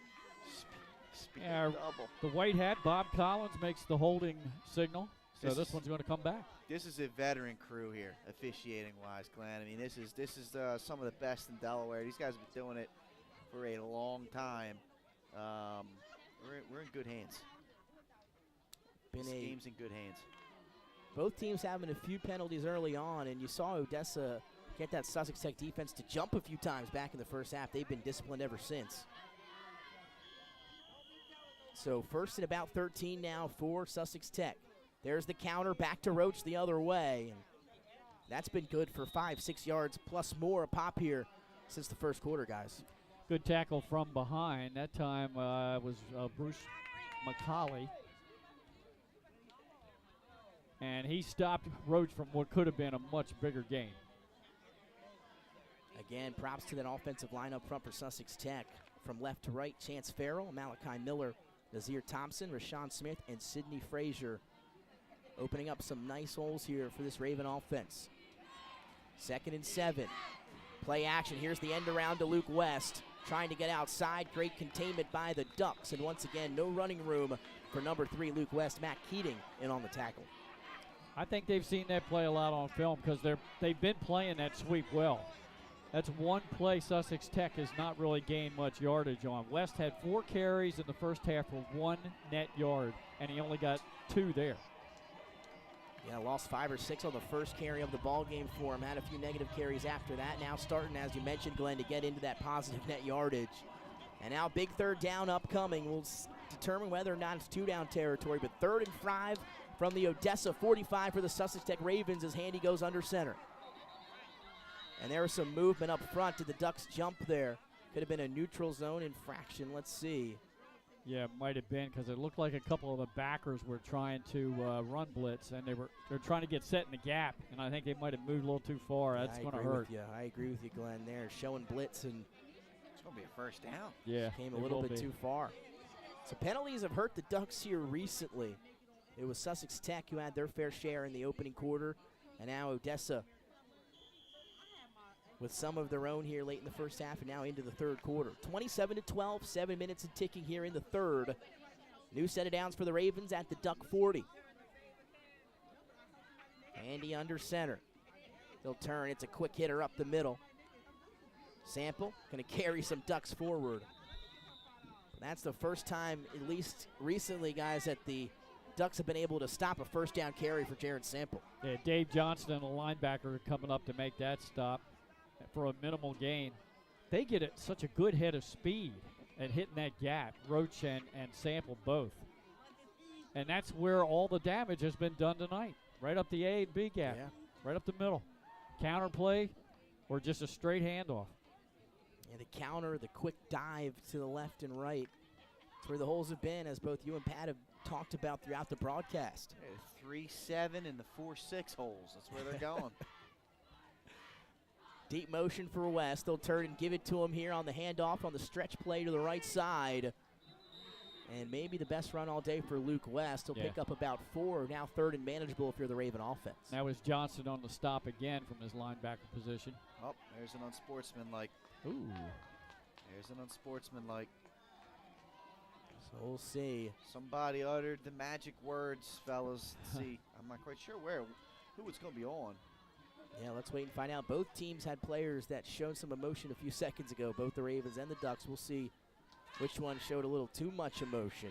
Spear double. The white hat, Bob Collins, makes the holding signal. So this one's going to come back. This is a veteran crew here, officiating-wise, Glenn. I mean, this is some of the best in Delaware. These guys have been doing it for a long time. We're in good hands. This game's in good hands. Both teams having a few penalties early on, and you saw Odessa get that Sussex Tech defense to jump a few times back in the first half. They've been disciplined ever since. So 1st and about 13 now for Sussex Tech. There's the counter, back to Roach the other way. And that's been good for 5-6 yards plus more a pop here since the first quarter, guys. Good tackle from behind. That time was Bruce McCauley. And he stopped Roach from what could have been a much bigger gain. Again, props to that offensive line up front for Sussex Tech. From left to right, Chance Farrell, Malachi Miller, Nazir Thompson, Rashawn Smith, and Sidney Frazier. Opening up some nice holes here for this Raven offense. 2nd and 7. Play action. Here's the end around to Luke West. Trying to get outside. Great containment by the Ducks. And once again, no running room for number 3, Luke West. Matt Keating in on the tackle. I think they've seen that play a lot on film because they've been playing that sweep well. That's one play Sussex Tech has not really gained much yardage on. West had 4 carries in the first half for 1 net yard, and he only got 2 there. Yeah, lost 5 or 6 on the first carry of the ball game for him. Had a few negative carries after that. Now starting, as you mentioned, Glenn, to get into that positive net yardage. And now big 3rd down upcoming. We'll determine whether or not it's 2-down territory, but 3rd and 5 from the Odessa 45 for the Sussex Tech Ravens as Handy goes under center. And there was some movement up front. Did the Ducks jump there? Could have been a neutral zone infraction. Let's see. Yeah, it might have been because it looked like a couple of the backers were trying to run blitz, and they're trying to get set in the gap, and I think they might have moved a little too far. That's going to hurt. I agree with you, Glenn, there. Showing blitz, and it's going to be a first down. Yeah, came a little bit too far. So penalties have hurt the Ducks here recently. It was Sussex Tech who had their fair share in the opening quarter, and now Odessa with some of their own here late in the first half and now into the 3rd quarter. 27-12, 7 minutes and ticking here in the 3rd. New set of downs for the Ravens at the Duck 40. Andy under center. They'll turn. It's a quick hitter up the middle. Sample going to carry some Ducks forward. That's the first time, at least recently, guys, that the Ducks have been able to stop a first down carry for Jared Sample. Yeah, Dave Johnston, a linebacker, coming up to make that stop for a minimal gain. They get such a good head of speed at hitting that gap, Roach and Sample both. And that's where all the damage has been done tonight, right up the A and B gap, right up the middle. counter play or just a straight handoff. And the counter, the quick dive to the left and right. That's where the holes have been, as both you and Pat have talked about throughout the broadcast. 3-7 and the 4-6 holes. That's where they're going. Deep motion for West. They'll turn and give it to him here on the handoff on the stretch play to the right side. And maybe the best run all day for Luke West. He'll pick up about 4, now third and manageable if you're the Raven offense. That was Johnson on the stop again from his linebacker position. Oh, there's an unsportsmanlike. Ooh. There's an unsportsmanlike. So we'll see. Somebody uttered the magic words, fellas. Let's see. I'm not quite sure who it's going to be on. Yeah, let's wait and find out. Both teams had players that showed some emotion a few seconds ago, both the Ravens and the Ducks. We'll see which one showed a little too much emotion.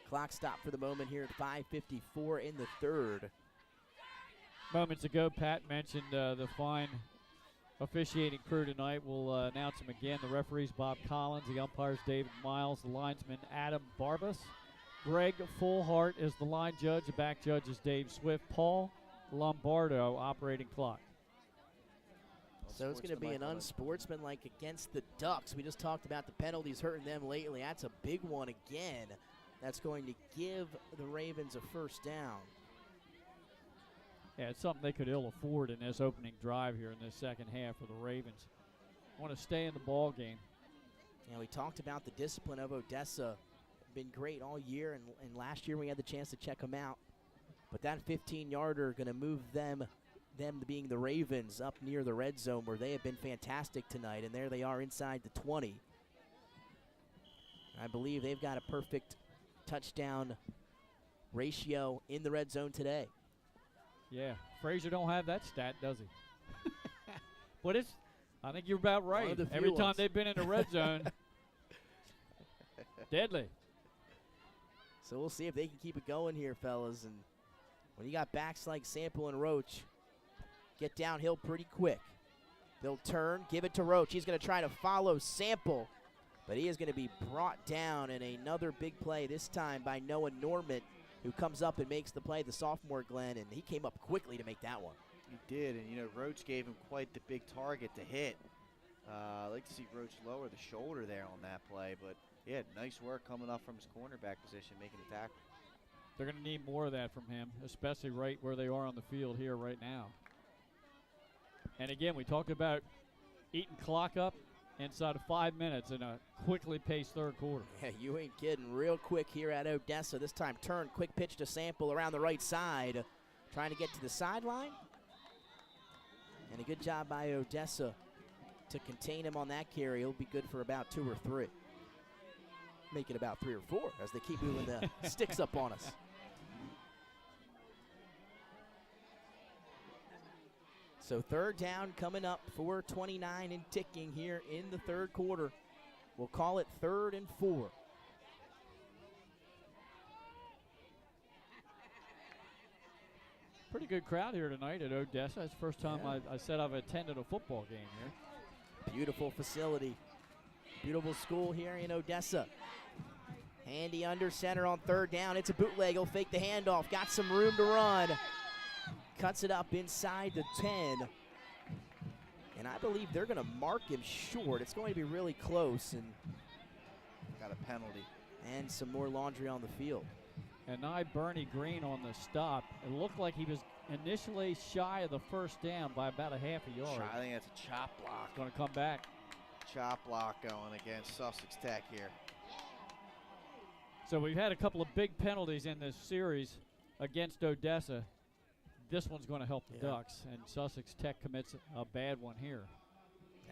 Clock stop for the moment here at 5:54 in the third. Moments ago, Pat mentioned the fine officiating crew tonight. We'll announce them again. The referees, Bob Collins. The umpires, David Miles. The linesman, Adam Barbas. Greg Fullhart is the line judge. The back judge is Dave Swift. Paul Lombardo operating clock. So it's going to be an unsportsmanlike against the Ducks. We just talked about the penalties hurting them lately. That's a big one again. That's going to give the Ravens a first down. Yeah, it's something they could ill afford in this opening drive here in this second half for the Ravens. Want to stay in the ball game. Yeah, we talked about the discipline of Odessa. Been great all year, and last year we had the chance to check them out. But that 15-yarder going to move them being the Ravens up near the red zone where they have been fantastic tonight, and there they are inside the 20. I believe they've got a perfect touchdown ratio in the red zone today. Yeah, Frazier don't have that stat, does he? But I think you're about right. Every time they've been in the red zone, deadly. So we'll see if they can keep it going here, fellas. And when you got backs like Sample and Roach, get downhill pretty quick. They'll turn, give it to Roach. He's going to try to follow Sample, but he is going to be brought down in another big play, this time by Noah Norman, who comes up and makes the play, the sophomore Glenn, and he came up quickly to make that one. He did, and Roach gave him quite the big target to hit. I'd like to see Roach lower the shoulder there on that play, but yeah, nice work coming up from his cornerback position, making a tackle. They're going to need more of that from him, especially right where they are on the field here right now. And again, we talked about eating clock up inside of 5 minutes in a quickly paced third quarter. Yeah, you ain't kidding. Real quick here at Odessa. This time turn, quick pitch to Sample around the right side, trying to get to the sideline. And a good job by Odessa to contain him on that carry. He'll be good for about 2 or 3. Make it about 3 or 4 as they keep moving the sticks up on us. So third down coming up, 4:29 and ticking here in the third quarter. We'll call it 3rd and 4. Pretty good crowd here tonight at Odessa. It's the first time I said I've attended a football game here. Beautiful facility. Beautiful school here in Odessa. Handy under center on third down. It's a bootleg. He'll fake the handoff. Got some room to run. Cuts it up inside the 10. And I believe they're going to mark him short. It's going to be really close. And got a penalty. And some more laundry on the field. And now Bernie Green on the stop. It looked like he was initially shy of the first down by about a half a yard. I think that's a chop block. Going to come back. Chop block going against Sussex Tech here. So we've had a couple of big penalties in this series against Odessa. This one's going to help the Ducks, and Sussex Tech commits a bad one here.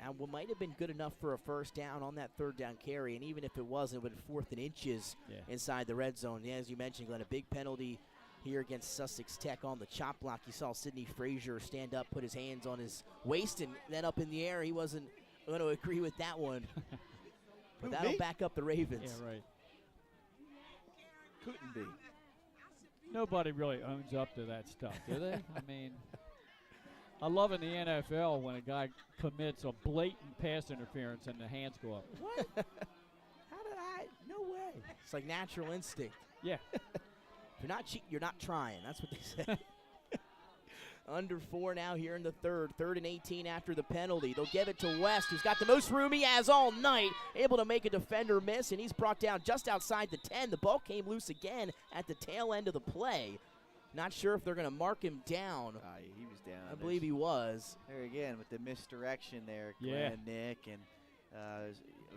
Now, what might have been good enough for a first down on that third down carry, and even if it wasn't, it would have 4th and inches inside the red zone. Yeah, as you mentioned, Glenn, a big penalty here against Sussex Tech on the chop block. You saw Sidney Frazier stand up, put his hands on his waist, and then up in the air. He wasn't going to agree with that one. But that'll back up the Ravens. Yeah, right. Couldn't be. Nobody really owns up to that stuff, do they? I mean, I love in the NFL when a guy commits a blatant pass interference and the hands go up. What? How did I? No way. It's like natural instinct. Yeah. If you're not cheating, you're not trying. That's what they say. Under 4 now here in the third. 3rd and 18 after the penalty. They'll give it to West, who's got the most room he has all night. Able to make a defender miss, and he's brought down just outside the 10. The ball came loose again at the tail end of the play. Not sure if they're going to mark him down. He was down. I believe he was. There again with the misdirection there, Glenn, Nick, and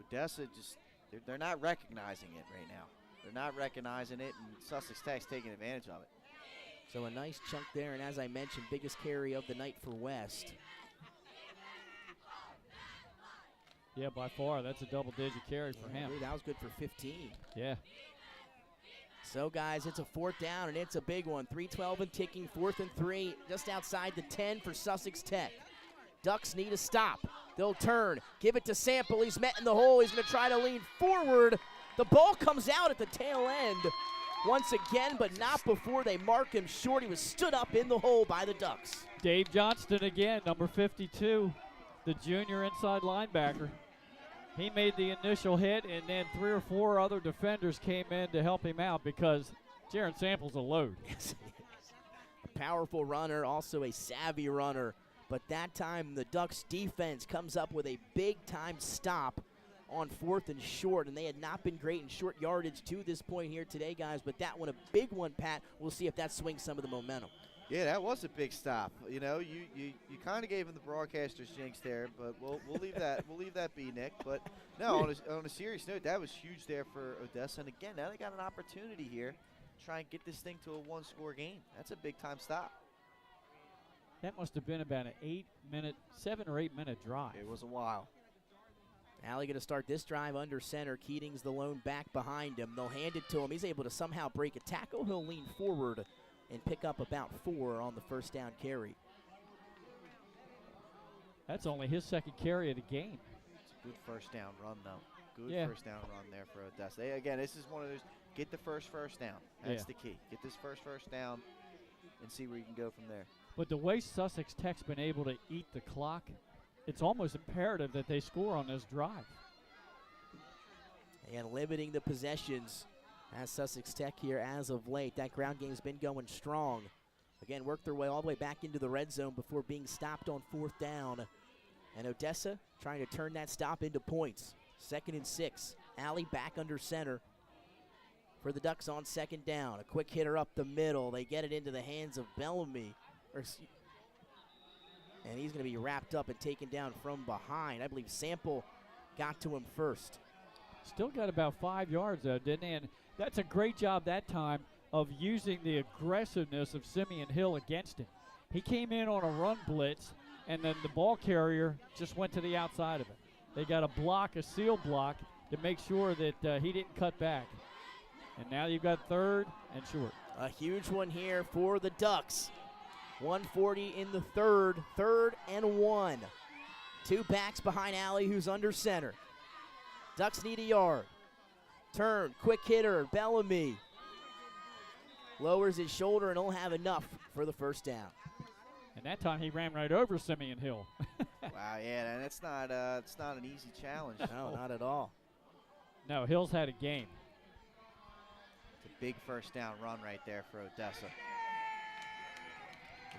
Odessa they're not recognizing it right now. They're not recognizing it, and Sussex Tech's taking advantage of it. So a nice chunk there, and as I mentioned, biggest carry of the night for West. Yeah, by far, that's a double-digit carry for him. That was good for 15. Yeah. So, guys, it's a 4th down, and it's a big one. 3:12 and ticking, 4th and 3, just outside the 10 for Sussex Tech. Ducks need a stop. They'll turn, give it to Sample. He's met in the hole. He's going to try to lean forward. The ball comes out at the tail end once again, but not before they mark him short. He was stood up in the hole by the Ducks. Dave Johnston again, number 52, the junior inside linebacker. He made the initial hit, and then 3 or 4 other defenders came in to help him out because Jaron Sample's a load. Yes, he is. A powerful runner, also a savvy runner. But that time, the Ducks defense comes up with a big-time stop on 4th and short, and they had not been great in short yardage to this point here today, guys. But that one, a big one, Pat. We'll see if that swings some of the momentum. Yeah, that was a big stop. You know, you kind of gave him the broadcaster's jinx there, but we'll leave that be, Nick. But no, on a serious note, that was huge there for Odessa. And again, now they got an opportunity here to try and get this thing to a 1-score game. That's a big time stop. That must have been about an 7 or 8 minute drive. It was a while. Allie going to start this drive under center. Keating's the lone back behind him. They'll hand it to him. He's able to somehow break a tackle. He'll lean forward and pick up about 4 on the 1st down carry. That's only his 2nd carry of the game. It's a good 1st down run, though. Good yeah. 1st down run there for Odessa. Again, this is one of those, get the first down. That's the key. Get this first down and see where you can go from there. But the way Sussex Tech's been able to eat the clock, it's almost imperative that they score on this drive. And limiting the possessions as Sussex Tech here as of late. That ground game's been going strong. Again, worked their way all the way back into the red zone before being stopped on 4th down. And Odessa trying to turn that stop into points. 2nd and 6. Allie back under center for the Ducks on 2nd down. A quick hitter up the middle. They get it into the hands of Bellamy. And he's going to be wrapped up and taken down from behind. I believe Sample got to him first. Still got about 5 yards, though, didn't he? And that's a great job that time of using the aggressiveness of Simeon Hill against him. He came in on a run blitz, and then the ball carrier just went to the outside of it. They got a seal block, to make sure that he didn't cut back. And now you've got 3rd and short. A huge one here for the Ducks. 1:40 in the 3rd, 3rd and 1. 2 backs behind Allie, who's under center. Ducks need a yard. Turn, quick hitter, Bellamy. Lowers his shoulder and he'll have enough for the 1st down. And that time he ran right over Simeon Hill. Wow, yeah, and it's not an easy challenge. No, not at all. No, Hill's had a game. It's a big 1st down run right there for Odessa.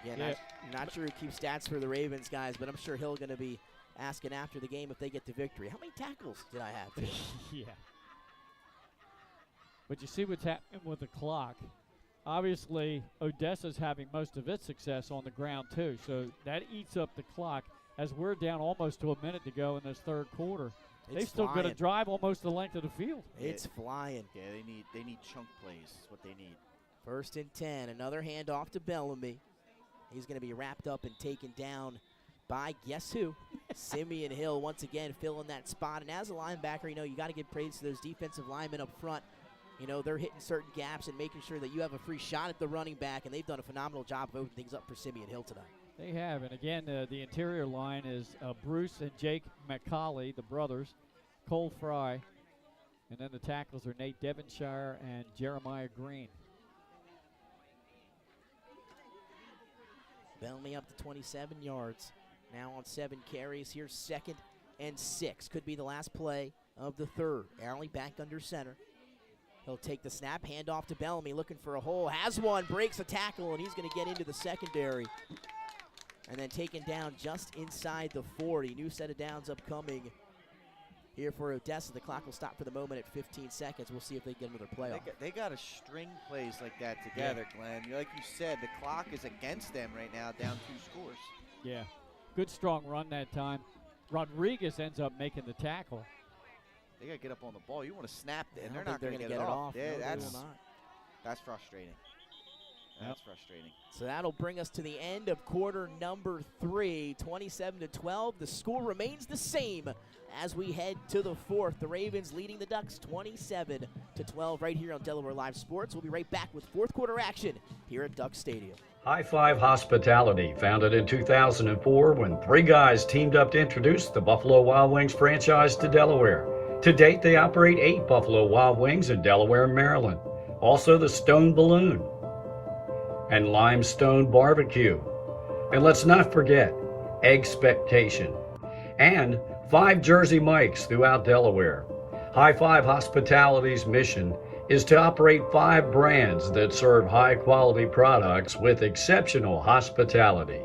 Again, not sure who keeps stats for the Ravens, guys, but I'm sure Hill going to be asking after the game if they get the victory. How many tackles did I have today? Yeah. But you see what's happening with the clock. Obviously, Odessa's having most of its success on the ground, too, so that eats up the clock as we're down almost to a minute to go in this 3rd quarter. They've still got to drive almost the length of the field. It's flying. Yeah, they need chunk plays. That's what they need. 1st and 10. Another handoff to Bellamy. He's going to be wrapped up and taken down by, guess who? Simeon Hill once again filling that spot. And as a linebacker, you got to give praise to those defensive linemen up front. They're hitting certain gaps and making sure that you have a free shot at the running back, and they've done a phenomenal job of opening things up for Simeon Hill tonight. They have, and again, the interior line is Bruce and Jake McCauley, the brothers, Cole Fry, and then the tackles are Nate Devonshire and Jeremiah Green. Bellamy up to 27 yards. Now on 7 carries. Here's 2nd and 6. Could be the last play of the 3rd. Allie back under center. He'll take the snap, hand off to Bellamy, looking for a hole. Has one, breaks a tackle, and he's going to get into the secondary. and then taken down just inside the 40. New set of downs upcoming here for Odessa. The clock will stop for the moment at 15 seconds. We'll see if they get another playoff. They got to string plays like that together, Glenn. Like you said, the clock is against them right now, down 2 scores. Yeah, good strong run that time. Rodriguez ends up making the tackle. They got to get up on the ball. You want to snap it, and I they're don't not think going to they're get it gonna off. get it off. Yeah, No, they will not. that's frustrating. That's frustrating. So that'll bring us to the end of quarter number 3, 27-12. The score remains the same as we head to the 4th. The Ravens leading the Ducks 27-12 right here on Delaware Live Sports. We'll be right back with 4th quarter action here at Duck Stadium. High Five Hospitality, founded in 2004 when 3 guys teamed up to introduce the Buffalo Wild Wings franchise to Delaware. To date, they operate 8 Buffalo Wild Wings in Delaware and Maryland. Also the Stone Balloon and Limestone Barbecue. And let's not forget Expectation and 5 Jersey Mikes throughout Delaware. High Five Hospitality's mission is to operate 5 brands that serve high-quality products with exceptional hospitality.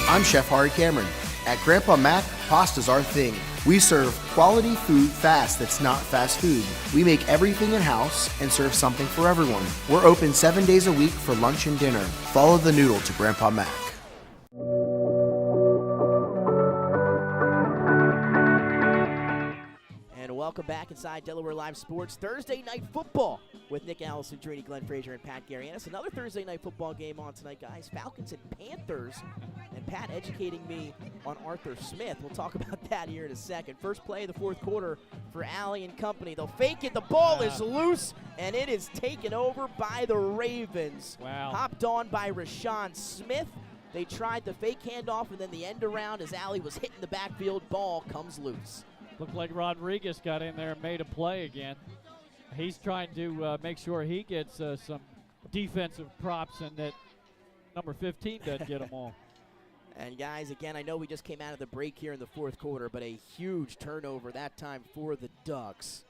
I'm Chef Hari Cameron. At Grandpa Mac, pasta's our thing. We serve quality food fast that's not fast food. We make everything in-house and serve something for everyone. We're open 7 days a week for lunch and dinner. Follow the noodle to Grandpa Mac. Welcome back inside Delaware Live Sports. Thursday Night Football with Nick Allison, Trini, Glenn Frazier, and Pat Garianis. Another Thursday Night Football game on tonight, guys. Falcons and Panthers. And Pat educating me on Arthur Smith. We'll talk about that here in a second. First play of the 4th quarter for Alley and company. They'll fake it. The ball is loose, and it is taken over by the Ravens. Wow. Hopped on by Rashawn Smith. They tried the fake handoff, and then the end around as Alley was hitting the backfield. Ball comes loose. Looked like Rodriguez got in there and made a play again. He's trying to make sure he gets some defensive props and that number 15 doesn't get them all. And, guys, again, I know we just came out of the break here in the 4th quarter, but a huge turnover that time for the Ducks,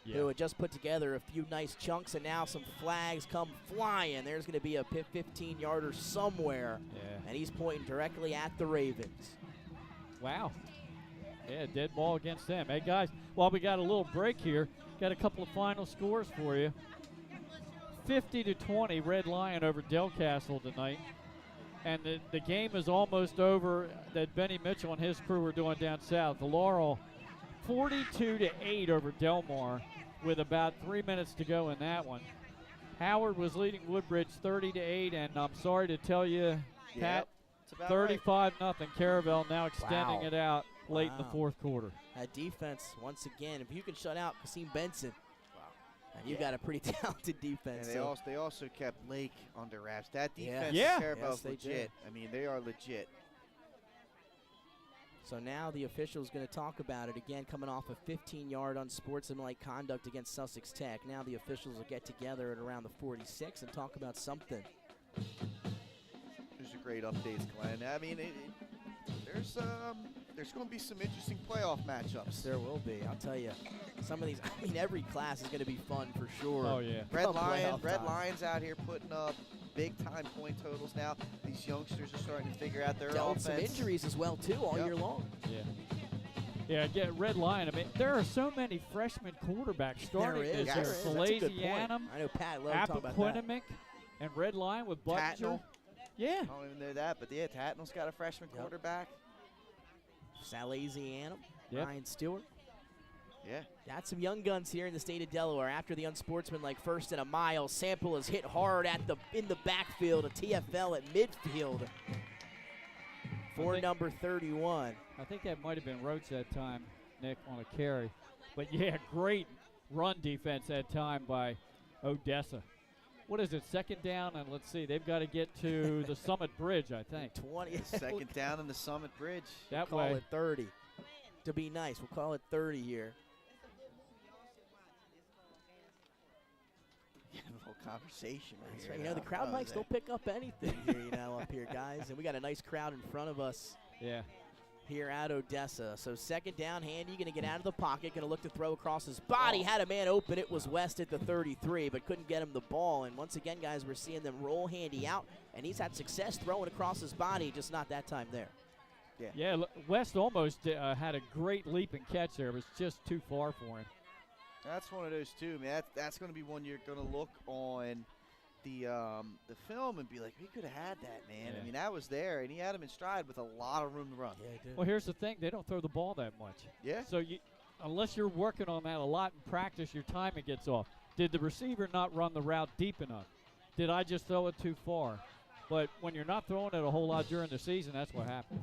who had just put together a few nice chunks, and now some flags come flying. There's going to be a 15-yarder somewhere, and he's pointing directly at the Ravens. Wow. Yeah, dead ball against them. Hey, guys, while we got a little break here, got a couple of final scores for you. 50-20 Red Lion over Del Castle tonight. And the game is almost over that Benny Mitchell and his crew were doing down south. The Laurel 42-8 over Delmar with about 3 minutes to go in that one. Howard was leading Woodbridge 30-8, and I'm sorry to tell you, Pat, 35-0. Caravel now extending it out late in the 4th quarter. That defense, once again, if you can shut out Kasim Benson, and you've got a pretty talented defense. And they also kept Lake under wraps. That defense, Caravel's legit. I mean, they are legit. So now the official's going to talk about it again, coming off a 15-yard unsportsmanlike conduct against Sussex Tech. Now the officials will get together at around the 46 and talk about something. These are great updates, Glenn. I mean, there's going to be some interesting playoff matchups. There will be. I'll tell you, some of these. I mean, every class is going to be fun for sure. Oh yeah. Red Lions out here putting up big-time point totals now. These youngsters are starting to figure out their dealt offense. some injuries as well too all year long. Yeah, Red Lion. I mean, there are so many freshman quarterbacks starting this year. Salesianum, I know Pat loved talking about that. Appaquinimink, and Red Lion with Butcher. Tatnall. Yeah. I don't even know that, but yeah, Tatnall's got a freshman quarterback. Salesianum, Ryan Stewart. Yeah. Got some young guns here in the state of Delaware. After the unsportsmanlike first and a mile, Sample is hit hard in the backfield, a TFL at midfield for number 31. I think that might have been Roach that time, Nick, on a carry. But yeah, great run defense that time by Odessa. What is it, 2nd down? And let's see, they've got to get to the Summit Bridge, I think. 20. 2nd down in the Summit Bridge. That we'll way. Call it 30. To be nice, we'll call it 30 here. We'll conversation. That's right. You know, the crowd mics, they'll pick up anything here, up here, guys. And we got a nice crowd in front of us. Yeah. Here at Odessa. So second down, Handy going to get out of the pocket, going to look to throw across his body. Had a man open. It was West at the 33, but couldn't get him the ball. And once again, guys, we're seeing them roll Handy out, and he's had success throwing across his body, just not that time there. Yeah, West almost had a great leap and catch there. It was just too far for him. That's one of those too, man. That's going to be one you're going to look on the film and be like, he could have had that, man. Yeah. I mean, that was there, and he had him in stride with a lot of room to run. Yeah, he did. Well, here's the thing. They don't throw the ball that much. Yeah. So unless you're working on that a lot in practice, your timing gets off. Did the receiver not run the route deep enough? Did I just throw it too far? But when you're not throwing it a whole lot during the season, that's what happens.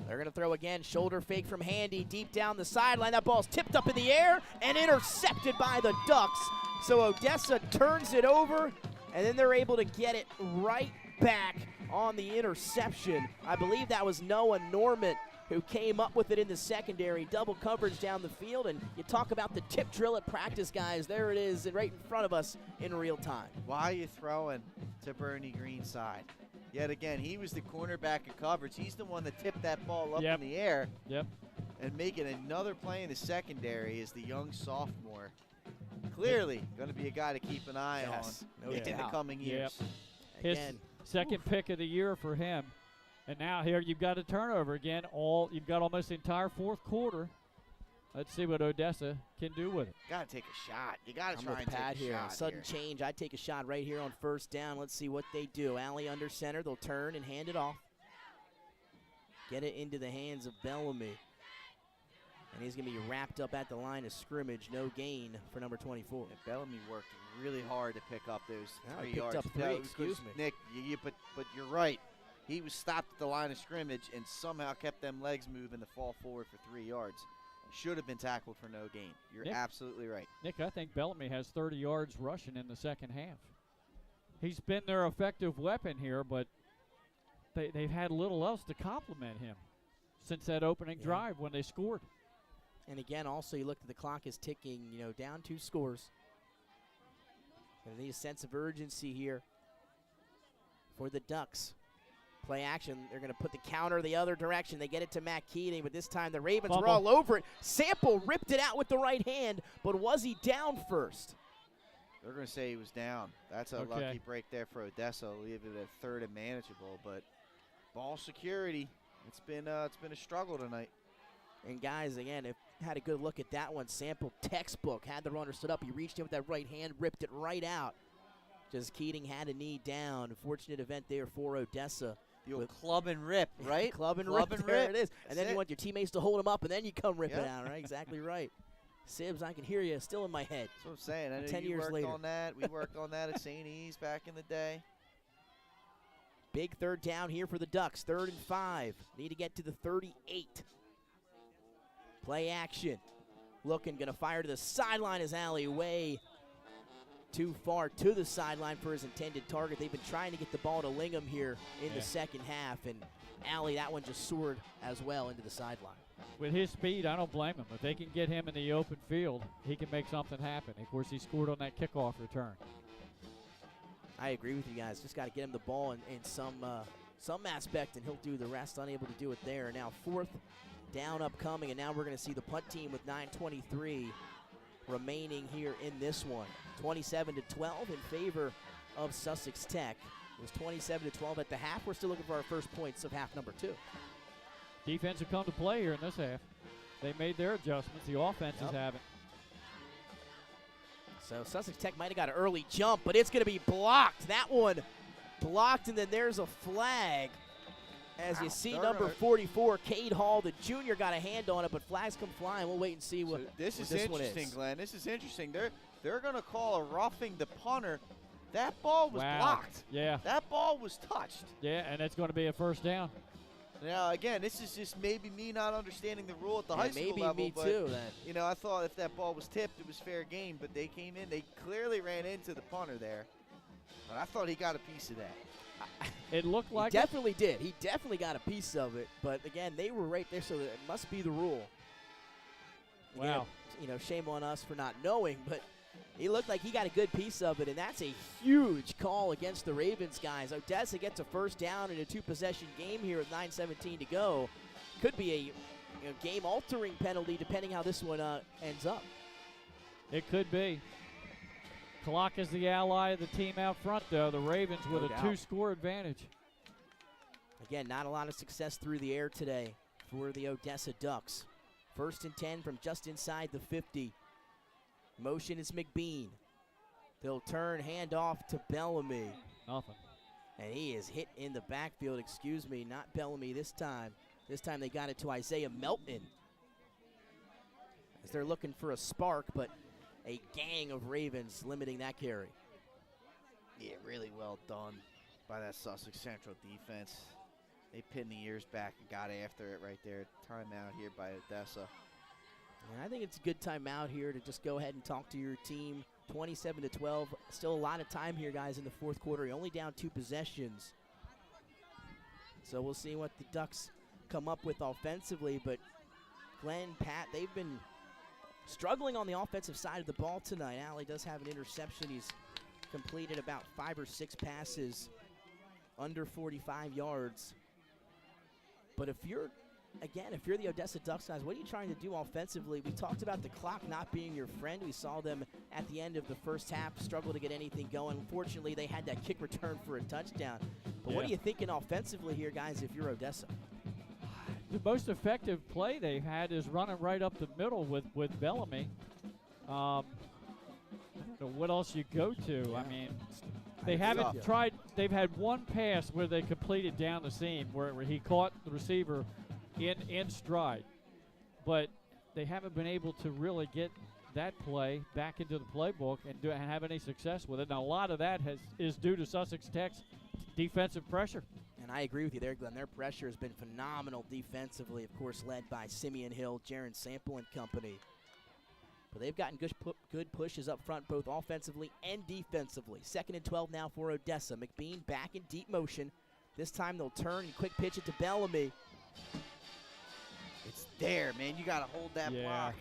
They're going to throw again. Shoulder fake from Handy deep down the sideline. That ball's tipped up in the air and intercepted by the Ducks. So Odessa turns it over, and then they're able to get it right back on the interception. I believe that was Noah Norman who came up with it in the secondary. Double coverage down the field, and you talk about the tip drill at practice, guys. There it is right in front of us in real time. Why are you throwing to Bernie Green's side? Yet again, he was the cornerback of coverage. He's the one that tipped that ball up in the air. Yep. And making another play in the secondary is the young sophomore. Clearly going to be a guy to keep an eye on in the coming years. His second pick of the year for him. And now here you've got a turnover again. You've got almost the entire fourth quarter. Let's see what Odessa can do with it. Got to take a shot. You got to try and Pat take a here. shot. Sudden change. I'd take a shot right here on first down. Let's see what they do. Alley under center. They'll turn and hand it off. Get it into the hands of Bellamy. And he's going to be wrapped up at the line of scrimmage. No gain for number 24. And Bellamy worked really hard to pick up those 3 picked yards. up three, excuse me. Nick, but you're right. He was stopped at the line of scrimmage and somehow kept them legs moving to fall forward for 3 yards. Should have been tackled for no gain. You're absolutely right. Nick, I think Bellamy has 30 yards rushing in the second half. He's been their effective weapon here, but they've had little else to complement him since that opening drive when they scored. And again, also, you look at the clock is ticking, down 2 scores. Going to need a sense of urgency here for the Ducks. Play action. They're going to put the counter the other direction. They get it to Matt Keating, but this time the Ravens were all over it. Sample ripped it out with the right hand, but was he down first? They're going to say he was down. That's a lucky break there for Odessa. Leave it at third and manageable, but ball security, it's been a struggle tonight. And guys, again, if had a good look at that one, Sample textbook, had the runner stood up. He reached in with that right hand, ripped it right out. Just Keating had a knee down. Fortunate event there for Odessa. The old club and rip, right? Club and rip. There it is. And then it. You want your teammates to hold him up, and then you come rip it out, right? Exactly right. Sibs, I can hear you still in my head. That's what I'm saying. I know 10 you years worked later. on that. We worked on that at St. E's back in the day. Big third down here for the Ducks. 3rd and 5. Need to get to the 38. Play action. Looking, going to fire to the sideline as Alley way too far to the sideline for his intended target. They've been trying to get the ball to Lingham here in the second half, and Alley, that one just soared as well into the sideline. With his speed, I don't blame him. If they can get him in the open field, he can make something happen. Of course, he scored on that kickoff return. I agree with you guys. Just got to get him the ball in some aspect, and he'll do the rest. Unable to do it there. Now 4th down upcoming, and now we're going to see the punt team with 9:23 remaining here in this one. 27-12 in favor of Sussex Tech. It was 27-12 at the half. We're still looking for our first points of half number 2. Defense have come to play here in this half. They made their adjustments. The offenses haven't. So Sussex Tech might have got an early jump, but it's going to be blocked. That one blocked, and then there's a flag. As you see, number 44, Cade Hall, the junior, got a hand on it, but flags come flying. We'll wait and see what this is this one interesting, is. Glenn. This is interesting. They're going to call a roughing the punter. That ball was blocked. Yeah. That ball was touched. Yeah, and it's going to be a first down. Now, again, this is just maybe me not understanding the rule at the high school level. Maybe me too. Then. I thought if that ball was tipped, it was fair game, but they came in. They clearly ran into the punter there. But I thought he got a piece of that. It looked like he definitely did. He definitely got a piece of it. But, again, they were right there, so it must be the rule. Wow. Again, shame on us for not knowing, but He looked like he got a good piece of it, and that's a huge call against the Ravens, guys. Odessa gets a first down in a two-possession game here with 9:17 to go. Could be a game-altering penalty depending how this one ends up. It could be. Clock is the ally of the team out front, though. The Ravens with a 2-score advantage. Again, not a lot of success through the air today for the Odessa Ducks. 1st and 10 from just inside the 50. Motion is McBean. They'll turn, hand off to Bellamy. Nothing. And he is hit in the backfield. Excuse me, not Bellamy this time. This time they got it to Isaiah Melton. As they're looking for a spark, but a gang of Ravens limiting that carry. Yeah, really well done by that Sussex Central defense. They pinned the ears back and got after it right there. Timeout here by Odessa. And I think it's a good timeout here to just go ahead and talk to your team. 27-12. Still a lot of time here, guys, in the fourth quarter. You're only down 2 possessions. So we'll see what the Ducks come up with offensively. But Glenn, Pat, they've been struggling on the offensive side of the ball tonight. Allie does have an interception. He's completed about 5 or 6 passes under 45 yards. But if you're the Odessa Ducks, guys, what are you trying to do offensively? We talked about the clock not being your friend. We saw them at the end of the first half struggle to get anything going. Unfortunately, they had that kick return for a touchdown. But what are you thinking offensively here, guys, if you're Odessa? The most effective play they've had is running right up the middle with Bellamy. I don't know what else you go to. I mean, they haven't tried. They've had one pass where they completed down the seam where he caught the receiver in stride. But they haven't been able to really get that play back into the playbook and have any success with it. Now, a lot of that is due to Sussex Tech's defensive pressure. And I agree with you there, Glenn. Their pressure has been phenomenal defensively, of course, led by Simeon Hill, Jaron Sample and company. But they've gotten good pushes up front, both offensively and defensively. 2nd and 12 now for Odessa. McBean back in deep motion. This time they'll turn and quick pitch it to Bellamy. It's there, man. You got to hold that block.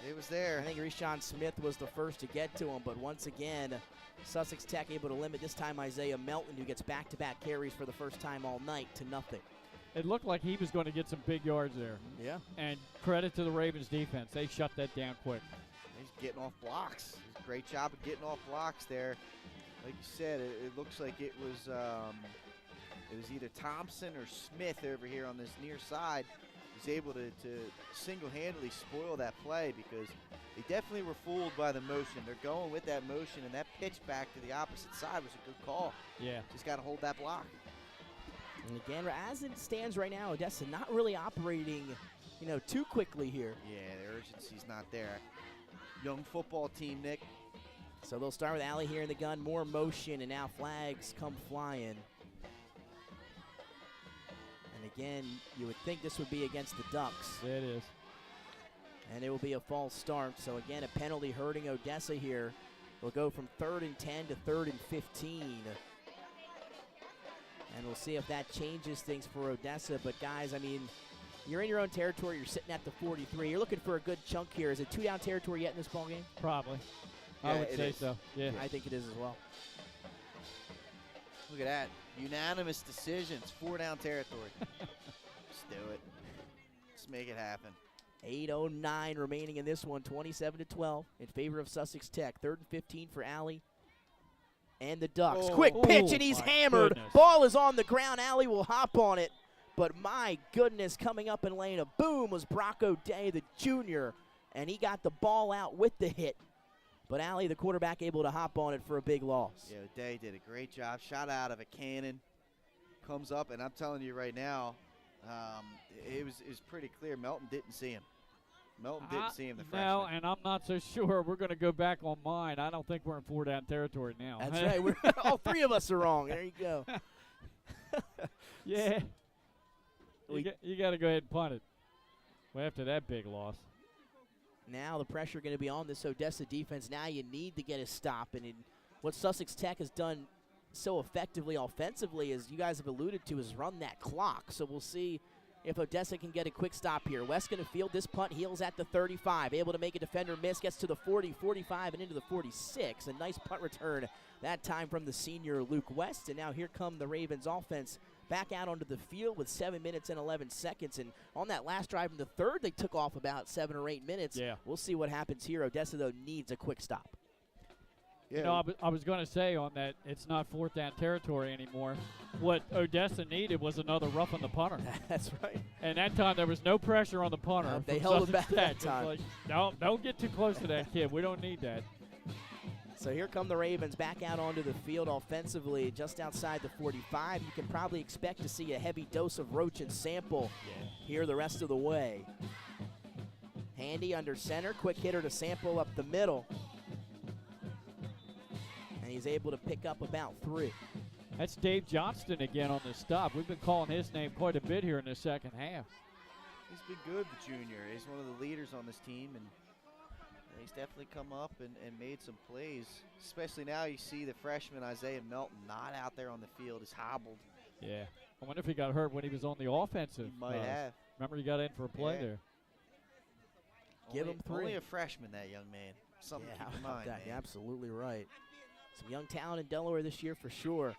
It was there. I think Reshawn Smith was the first to get to him, but once again, Sussex Tech able to limit this time Isaiah Melton, who gets back-to-back carries for the first time all night, to nothing. It looked like he was going to get some big yards there. Yeah. And credit to the Ravens defense. They shut that down quick. He's getting off blocks. Great job of getting off blocks there. Like you said, it looks like it was either Thompson or Smith over here on this near side. Was able to single-handedly spoil that play because they definitely were fooled by the motion. They're going with that motion, and that pitch back to the opposite side was a good call. Yeah. Just got to hold that block. And again, as it stands right now, Odessa not really operating, too quickly here. Yeah, the urgency's not there. Young football team, Nick. So they'll start with Allie here in the gun. More motion, and now flags come flying. And again, you would think this would be against the Ducks. It is. And it will be a false start. So again, a penalty hurting Odessa here. We'll go from 3rd and 10 to 3rd and 15. And we'll see if that changes things for Odessa. But guys, I mean, you're in your own territory. You're sitting at the 43. You're looking for a good chunk here. Is it 2-down territory yet in this ballgame? Probably. Yeah, I would say so. Yeah. I think it is as well. Look at that. Unanimous decisions. 4-down territory. Let's do it. Let's make it happen. 8:09 remaining in this one. 27-12 in favor of Sussex Tech. 3rd and 15 for Allie and the Ducks. Quick pitch, and he's hammered. Goodness. Ball is on the ground. Allie will hop on it. But my goodness, coming up in lane, a boom was Brock O'Day, the junior, and he got the ball out with the hit. But Allie, the quarterback, able to hop on it for a big loss. Yeah, O'Day did a great job. Shot out of a cannon. Comes up, and I'm telling you right now, it was pretty clear Melton didn't see him. Melton didn't see him, the freshman. No, and I'm not so sure. We're going to go back on mine. I don't think we're in 4-down territory now. That's right. All 3 of us are wrong. There you go. Yeah. You got to go ahead and punt it. Well, after that big loss. Now the pressure going to be on this Odessa defense. Now you need to get a stop. And what Sussex Tech has done so effectively offensively, as you guys have alluded to, is run that clock. So we'll see if Odessa can get a quick stop here. West going to field this punt, heels at the 35. Able to make a defender miss, gets to the 40, 45, and into the 46. A nice punt return that time from the senior Luke West. And now here come the Ravens offense back out onto the field with 7 minutes and 11 seconds. And on that last drive in the third, they took off about 7 or 8 minutes. Yeah. We'll see what happens here. Odessa, though, needs a quick stop. Yeah. You know, I was going to say on that, it's not fourth down territory anymore. What Odessa needed was another roughing the punter. That's right. And that time there was no pressure on the punter. They held him back that time. Like, don't get too close to that kid. We don't need that. So here come the Ravens back out onto the field offensively just outside the 45. You can probably expect to see a heavy dose of Roach and Sample here the rest of the way. Handy under center, quick hitter to Sample up the middle. And he's able to pick up about 3. That's Dave Johnston again on the stop. We've been calling his name quite a bit here in the second half. He's been good, the junior. He's one of the leaders on this team, and he's definitely come up and made some plays. Especially now you see the freshman Isaiah Melton not out there on the field. He's hobbled. Yeah. I wonder if he got hurt when he was on the offensive. He might have. Remember he got in for a play there. Give him 3. Only a freshman, that young man. Something to keep in mind, You're absolutely right. Some young talent in Delaware this year for sure.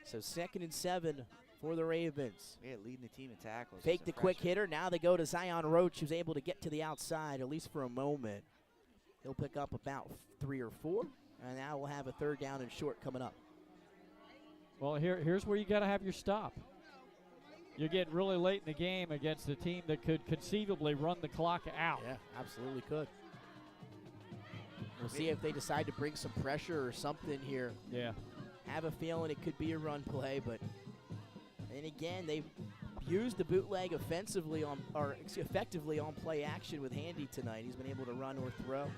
So 2nd and 7 for the Ravens. Yeah, leading the team in tackles. Fake the quick hitter. Now they go to Zion Roach, who's able to get to the outside, at least for a moment. He'll pick up about 3 or 4. And now we'll have a 3rd down and short coming up. Well, here's where you got to have your stop. You're getting really late in the game against a team that could conceivably run the clock out. Yeah, absolutely could. We'll see if they decide to bring some pressure or something here. Yeah. Have a feeling it could be a run play, but and again, they've used the bootleg effectively on play action with Handy tonight. He's been able to run or throw.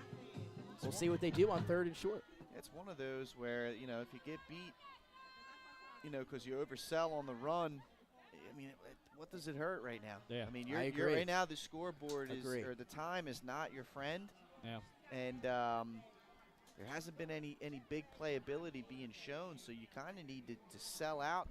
We'll see what they do on 3rd and short. It's one of those where, if you get beat, because you oversell on the run, I mean, what does it hurt right now? Yeah. I mean, I you're agree. right now the scoreboard or the time is not your friend. Yeah. And there hasn't been any big playability being shown, so you kind of need to sell out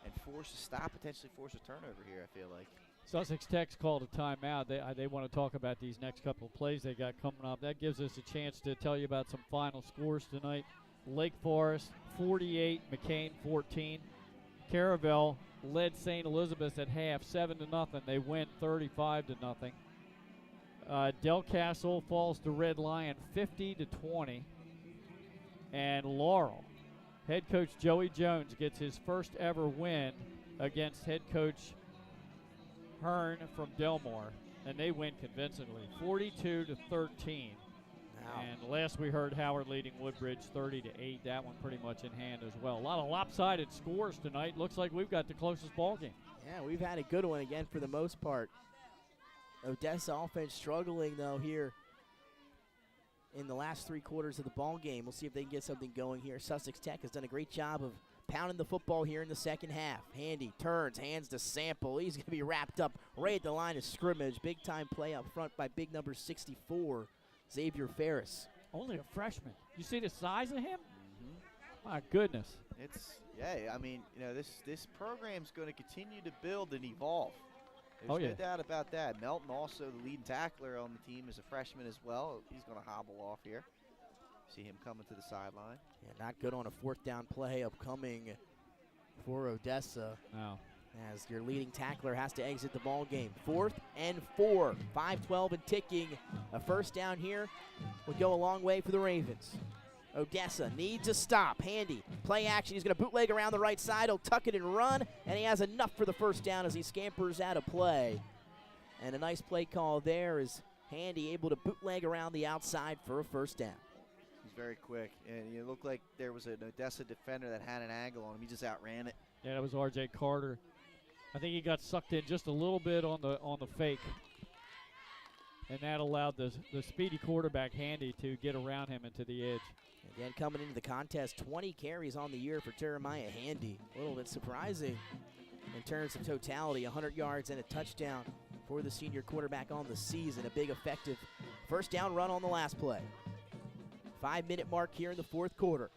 and force a stop, potentially force a turnover here, I feel like. Sussex Tech's called a timeout. They want to talk about these next couple of plays they got coming up. That gives us a chance to tell you about some final scores tonight. Lake Forest 48, McCain 14. Caravel led St. Elizabeth at half 7-0. They win 35-0. Del Castle falls to Red Lion 50-20. And Laurel, head coach Joey Jones gets his first ever win against head coach Hearn from Delmore, and they win convincingly 42-13. Wow. And last we heard, Howard leading Woodbridge 30-8. That one pretty much in hand as well. A lot of lopsided scores tonight. Looks like we've got the closest ball game. Yeah, we've had a good one again for the most part. Odessa offense struggling, though, here in the last 3 quarters of the ball game. We'll see if they can get something going here. Sussex Tech has done a great job of pounding the football here in the second half. Handy turns, hands to Sample. He's going to be wrapped up right at the line of scrimmage. Big-time play up front by big number 64, Xavier Ferris. Only a freshman. You see the size of him? Mm-hmm. My goodness. I mean, this program's going to continue to build and evolve. There's no doubt about that. Melton, also the leading tackler on the team, is a freshman as well. He's going to hobble off here. See him coming to the sideline. Yeah, not good on a 4th down play upcoming for Odessa. No. As your leading tackler has to exit the ball game. 4th and 4, 5-12 and ticking. A first down here would go a long way for the Ravens. Odessa needs a stop. Handy, play action. He's going to bootleg around the right side. He'll tuck it and run, and he has enough for the first down as he scampers out of play. And a nice play call there is Handy able to bootleg around the outside for a first down. He's very quick, and it looked like there was an Odessa defender that had an angle on him. He just outran it. Yeah, that was R.J. Carter. I think he got sucked in just a little bit on the fake, and that allowed the speedy quarterback Handy to get around him into the edge. Again, coming into the contest, 20 carries on the year for Jeremiah Handy. A little bit surprising in terms of totality, 100 yards and a touchdown for the senior quarterback on the season. A big effective first down run on the last play. 5-minute mark here in the 4th quarter.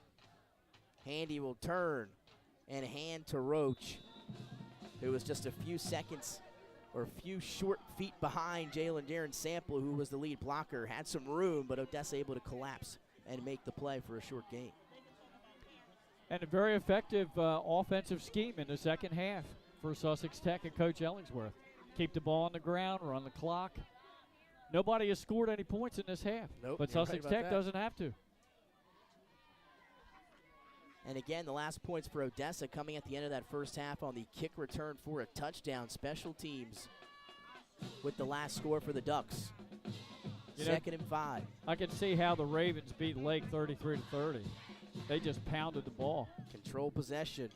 Handy will turn and hand to Roach, who was just a few seconds or a few short feet behind Darren Sample, who was the lead blocker. Had some room, but Odessa able to collapse and make the play for a short gain. And a very effective offensive scheme in the second half for Sussex Tech and Coach Ellingsworth. Keep the ball on the ground, run the clock. Nobody has scored any points in this half, nope, but Sussex Tech doesn't have to. And again, the last points for Odessa coming at the end of that first half on the kick return for a touchdown. Special teams with the last score for the Ducks. Second and 5. I can see how the Ravens beat Lake 33-30. They just pounded the ball. Control possession.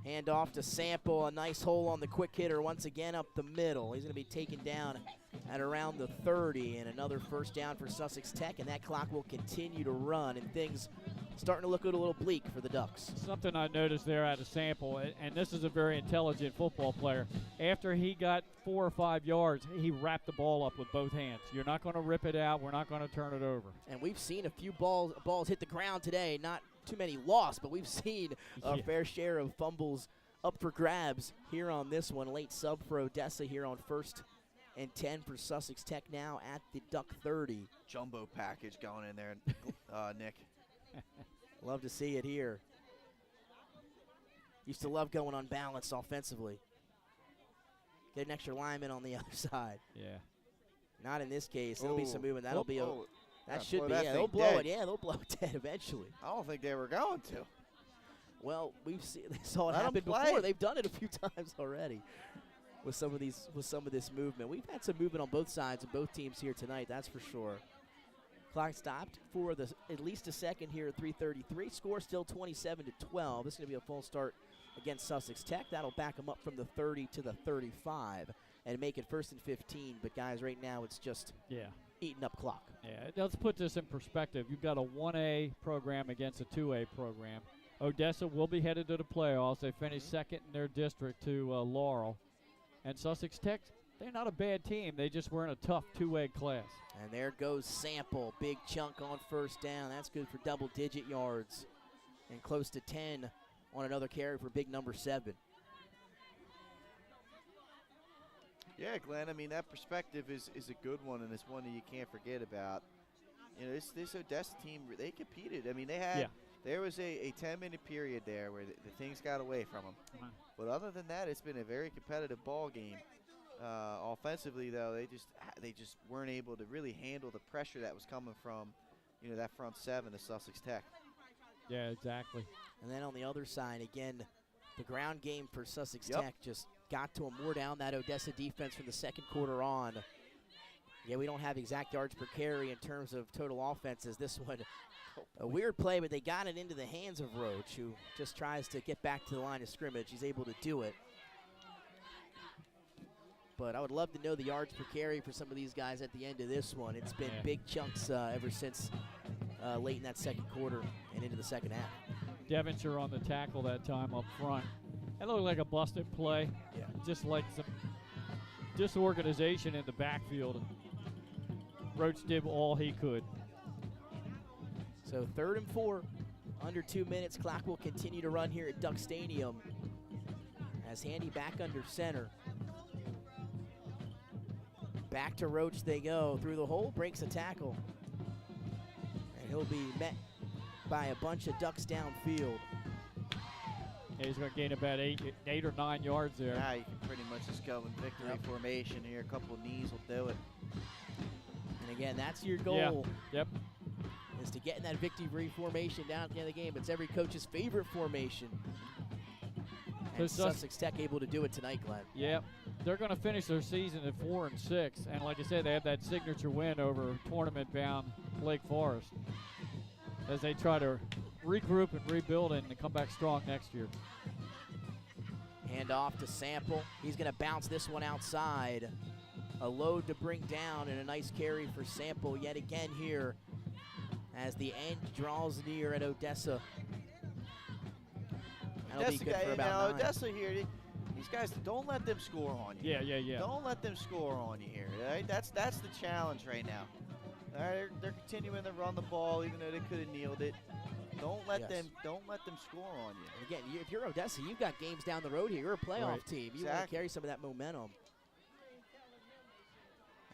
Hand off to Sample. A nice hole on the quick hitter once again up the middle. He's going to be taken down at around the 30, and another first down for Sussex Tech, and that clock will continue to run, and things starting to look a little bleak for the Ducks. Something I noticed there at a Sample, and this is a very intelligent football player. After he got 4 or 5 yards, he wrapped the ball up with both hands. You're not going to rip it out. We're not going to turn it over. And we've seen a few balls hit the ground today. Not too many lost, but we've seen a fair share of fumbles up for grabs here on this one. Late sub for Odessa here on 1st and 10 for Sussex Tech now at the Duck 30. Jumbo package going in there, Nick. Love to see it here. Used to love going unbalanced offensively. Get an extra lineman on the other side. Yeah. Not in this case. There'll be some movement. That'll be that should blow be. that Yeah, thing they'll blow dead. it. Yeah, they'll blow it dead eventually. I don't think they were going to. Well, they saw it Let 'em happen play. before. They've done it a few times already with some of this movement. We've had some movement on both sides of both teams here tonight. That's for sure. Clock stopped for at least a second here at 3:33. Score still 27-12. This is going to be a full start against Sussex Tech. That'll back them up from the 30 to the 35 and make it 1st and 15. But guys, right now it's just eating up clock. Yeah, let's put this in perspective. You've got a 1A program against a 2A program. Odessa will be headed to the playoffs. They finished second in their district to Laurel. And Sussex Tech, they're not a bad team. They just were in a tough 2A class. And there goes Sample. Big chunk on first down. That's good for double-digit yards. And close to 10 on another carry for big number 7. Yeah, Glenn, I mean, that perspective is a good one, and it's one that you can't forget about. You know, this Odessa team, they competed. I mean, there was a 10-minute period there where the things got away from them. But other than that, it's been a very competitive ball game. Offensively, though, they just weren't able to really handle the pressure that was coming from, that front 7 of Sussex Tech. Yeah, exactly. And then on the other side, again, the ground game for Sussex Tech just got to them more down that Odessa defense from the second quarter on. Yeah, we don't have exact yards per carry in terms of total offenses. This one, a weird play, but they got it into the hands of Roach, who just tries to get back to the line of scrimmage. He's able to do it. But I would love to know the yards per carry for some of these guys at the end of this one. It's been big chunks ever since late in that second quarter and into the second half. Devonshire on the tackle that time up front. That looked like a busted play. Yeah. Just like some disorganization in the backfield. Roach did all he could. So 3rd and 4, under 2 minutes. Clock will continue to run here at Duck Stadium as Handy back under center. Back to Roach they go. Through the hole, breaks a tackle. And he'll be met by a bunch of Ducks downfield. Yeah, he's going to gain about 8 or 9 yards there. Now you can pretty much just go in victory formation here. A couple of knees will do it. And again, that's your goal. Yeah. Yep. Is to get in that victory formation down at the end of the game. It's every coach's favorite formation. And Sussex Tech able to do it tonight, Glenn. Yep. They're going to finish their season at 4-6. And like I said, they have that signature win over tournament-bound Lake Forest as they try to regroup and rebuild and come back strong next year. Hand off to Sample. He's going to bounce this one outside. A load to bring down and a nice carry for Sample yet again here as the end draws near at Odessa. That'll be good for about 9. Odessa here, these guys, don't let them score on you. Yeah. Don't let them score on you here. Right? That's the challenge right now. All right, they're continuing to run the ball even though they could have kneeled it. Don't let them score on you. And again, if you're Odessa, you've got games down the road here. You're a playoff team. You want to carry some of that momentum.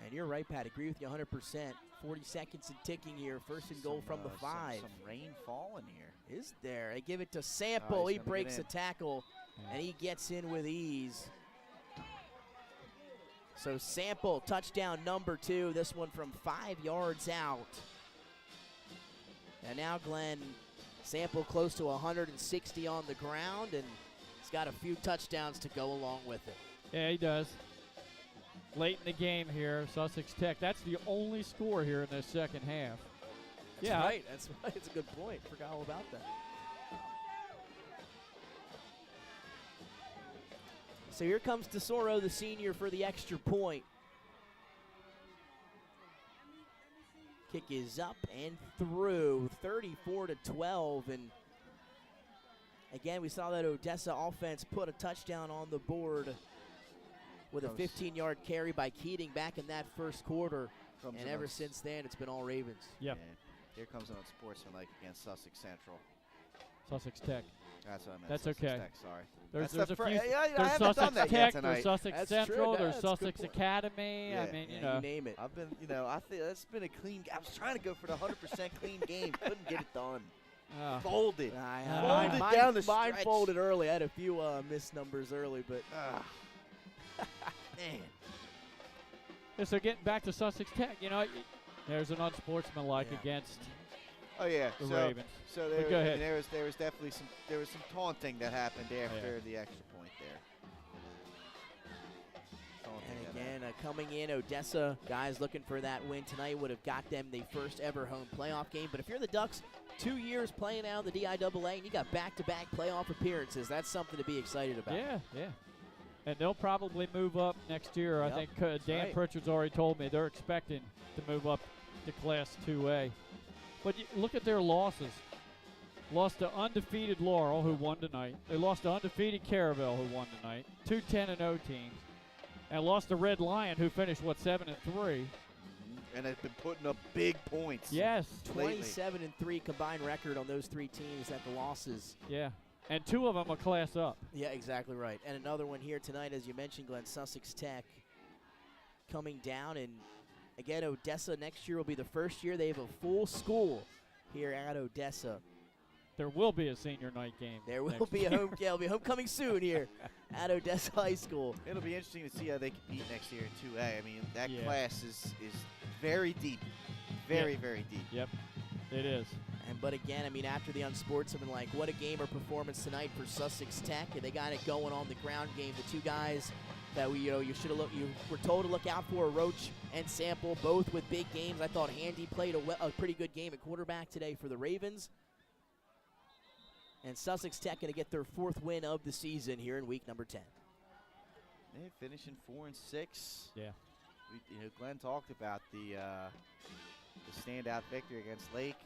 And you're right, Pat. Agree with you 100%. 40 seconds and ticking here. First and goal from the 5. Some rain falling here. Is there? They give it to Sample. He breaks a tackle, and he gets in with ease. So Sample, touchdown number 2. This one from 5 yards out. And now Glenn, Sample close to 160 on the ground, and he's got a few touchdowns to go along with it. Yeah, he does. Late in the game here, Sussex Tech. That's the only score here in the second half. That's right. That's right. It's a good point. Forgot all about that. So here comes Tesoro, the senior, for the extra point. Kick is up and through, 34-12. And again, we saw that Odessa offense put a touchdown on the board with a 15-yard carry by Keating back in that first quarter. And ever since then, it's been all Ravens. Yep. Yeah. Here comes an unsportsmanlike against Sussex Central. Sussex Tech. That's what I meant. That's Sussex okay. Tech, sorry. There's That's a few. I There's haven't done Sussex that yet Tech. tonight. There's Sussex That's Central. true. There's That's a good Sussex point. Academy. Yeah. I mean, Yeah, you know. you name it. I've been, I think that's been a clean. I was trying to go for the 100% clean game. Couldn't get it done. Folded. Folded down the mine stretch. folded early. I had a few missed numbers early, but man. Yeah, so getting back to Sussex Tech, there's an unsportsmanlike against Oh yeah, the so, Ravens. So But go ahead. there was definitely some taunting that happened after the extra point there. And again, coming in, Odessa guys looking for that win tonight would have got them the first ever home playoff game. But if you're the Ducks, 2 years playing out in the DIAA, and you got back-to-back playoff appearances, that's something to be excited about. Yeah. And they'll probably move up next year. Yep, I think Dan Pritchard's already told me they're expecting to move up to Class 2A. But look at their losses. Lost to undefeated Laurel, who won tonight. They lost to undefeated Caravel, who won tonight. 2 10-0 teams. And lost to Red Lion, who finished, 7-3. And has been putting up big points. Yes. 27-3 combined record on those 3 teams at the losses. Yeah. And 2 of them are class up. Yeah, exactly right. And another one here tonight, as you mentioned, Glenn, Sussex Tech coming down. And again, Odessa next year will be the first year they have a full school here at Odessa. There will be a senior night game. There will be there'll be homecoming soon here at Odessa High School. It'll be interesting to see how they compete next year in 2A. I mean, that class is very deep. Very deep. Yep, it is. But again, I mean, after the unsportsmanlike, what a game or performance tonight for Sussex Tech. They got it going on the ground game. The 2 guys that you were told to look out for, Roach and Sample, both with big games. I thought Handy played a pretty good game at quarterback today for the Ravens. And Sussex Tech going to get their 4th win of the season here in week number 10. They're finishing 4-6. Yeah. Glenn talked about the standout victory against Lake.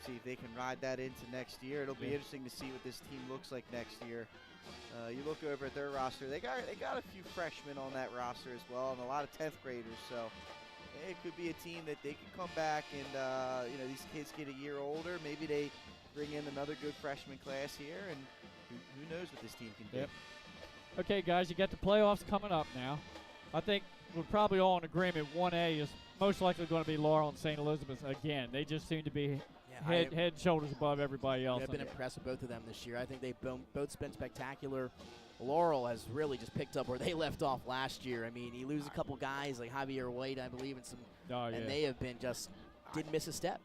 See if they can ride that into next year. It'll be interesting to see what this team looks like next year. You look over at their roster; they got a few freshmen on that roster as well, and a lot of 10th graders. So it could be a team that they can come back and these kids get a year older. Maybe they bring in another good freshman class here, and who knows what this team can do. Yep. Okay, guys, you got the playoffs coming up now. I think we're probably all in agreement 1A is most likely going to be Laurel and St. Elizabeth again. They just seem to be head and shoulders above everybody else. I've been impressed with both of them this year. I think they've both been spectacular. Laurel has really just picked up where they left off last year. I mean, you lose a couple guys like Javier White, I believe, and they have been didn't miss a step.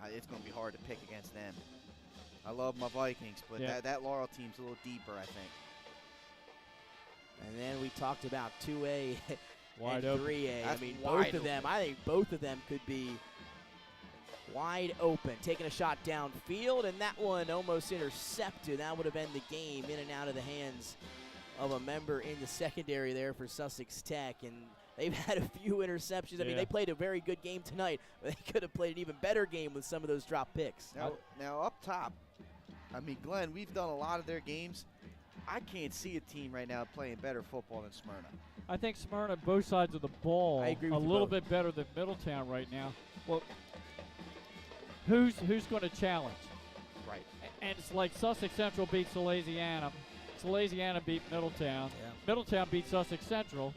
It's going to be hard to pick against them. I love my Vikings, but that Laurel team's a little deeper, I think. And then we talked about 2A wide and open. 3A. That's I mean, wide both of them. I think both of them could be wide open. Taking a shot downfield, and that one almost intercepted. That would have been the game in and out of the hands of a member in the secondary there for Sussex Tech. And they've had a few interceptions. I mean, they played a very good game tonight, but they could have played an even better game with some of those drop picks. Now up top, I mean, Glenn, we've done a lot of their games. I can't see a team right now playing better football than Smyrna. I think Smyrna, both sides of the ball, I agree a with you little both. bit better than Middletown right now. Well, who's going to challenge? Right. And it's like Sussex Central beat Salesianum. Salesianum beat Middletown. Yeah. Middletown beat Sussex Central.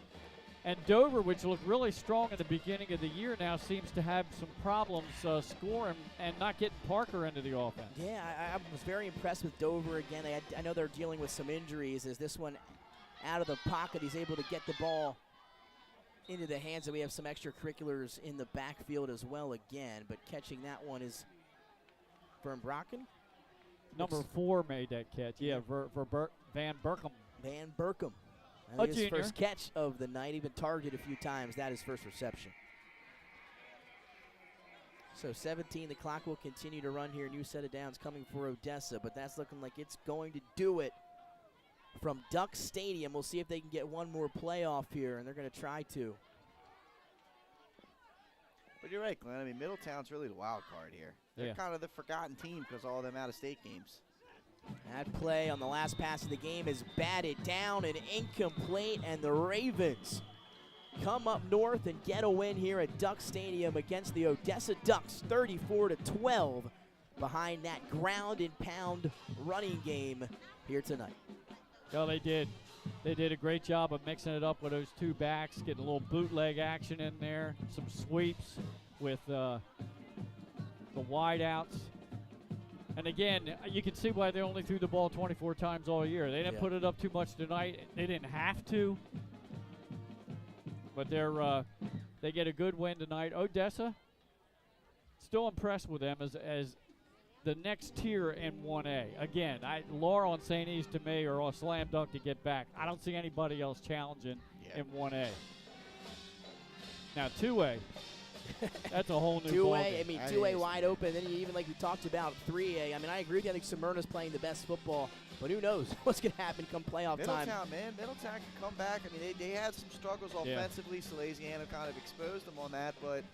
And Dover, which looked really strong at the beginning of the year, now seems to have some problems scoring and not getting Parker into the offense. Yeah, I was very impressed with Dover again. I know they're dealing with some injuries. As this one out of the pocket, he's able to get the ball into the hands, and we have some extracurriculars in the backfield as well again. But catching that one is Brocken. Number 4 made that catch. Yeah, Van Berkham. Van Berkham. His first catch of the night. He's been targeted a few times. That is first reception. So 17, the clock will continue to run here. New set of downs coming for Odessa, but that's looking like it's going to do it from Duck Stadium. We'll see if they can get one more playoff here, and they're going to try to. But you're right, Glenn. I mean, Middletown's really the wild card here. They're kind of the forgotten team because of all them out-of-state games. That play on the last pass of the game is batted down and incomplete, and the Ravens come up north and get a win here at Duck Stadium against the Odessa Ducks, 34-12, behind that ground and pound running game here tonight. Well, they did. They did a great job of mixing it up with those two backs, getting a little bootleg action in there, some sweeps with the wideouts. And again, you can see why they only threw the ball 24 times all year. They didn't put it up too much tonight. They didn't have to. But they get a good win tonight. Odessa, still impressed with them as the next tier in 1A. Again, Laurel and St. E's to me are a slam dunk to get back. I don't see anybody else challenging in 1A. Now 2A. That's a whole new ballgame. 2A, I mean, 2A wide open. Then you even, like we talked about, 3A. I mean, I agree with you. I think Smyrna's playing the best football, but who knows what's going to happen come playoff time. Middletown can come back. I mean, they had some struggles offensively. Salesiana kind of exposed them on that, but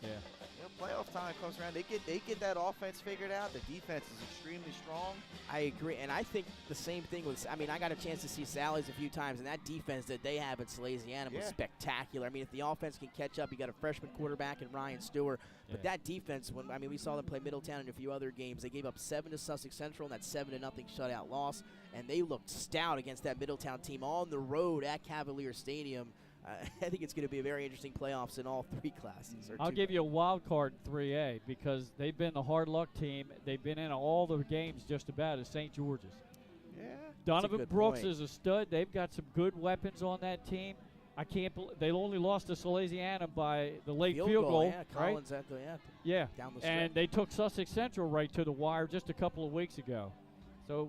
playoff time comes around. They get that offense figured out. The defense is extremely strong. I agree, and I think the same thing with. I mean, I got a chance to see Sally's a few times, and that defense that they have at Salesiana was spectacular. I mean, if the offense can catch up, you got a freshman quarterback in Ryan Stewart, but that defense. We saw them play Middletown in a few other games. They gave up 7 to Sussex Central in that 7-0 shutout loss, and they looked stout against that Middletown team on the road at Cavalier Stadium. I think it's going to be a very interesting playoffs in all 3 classes. I'll give you a wild card 3A because they've been the hard luck team. They've been in all the games just about as St. George's. Yeah. Donovan Brooks is a stud. They've got some good weapons on that team. I can't believe they only lost to Salesiana by the late field goal. Yeah, Collins at the down the stretch. And they took Sussex Central right to the wire just a couple of weeks ago. So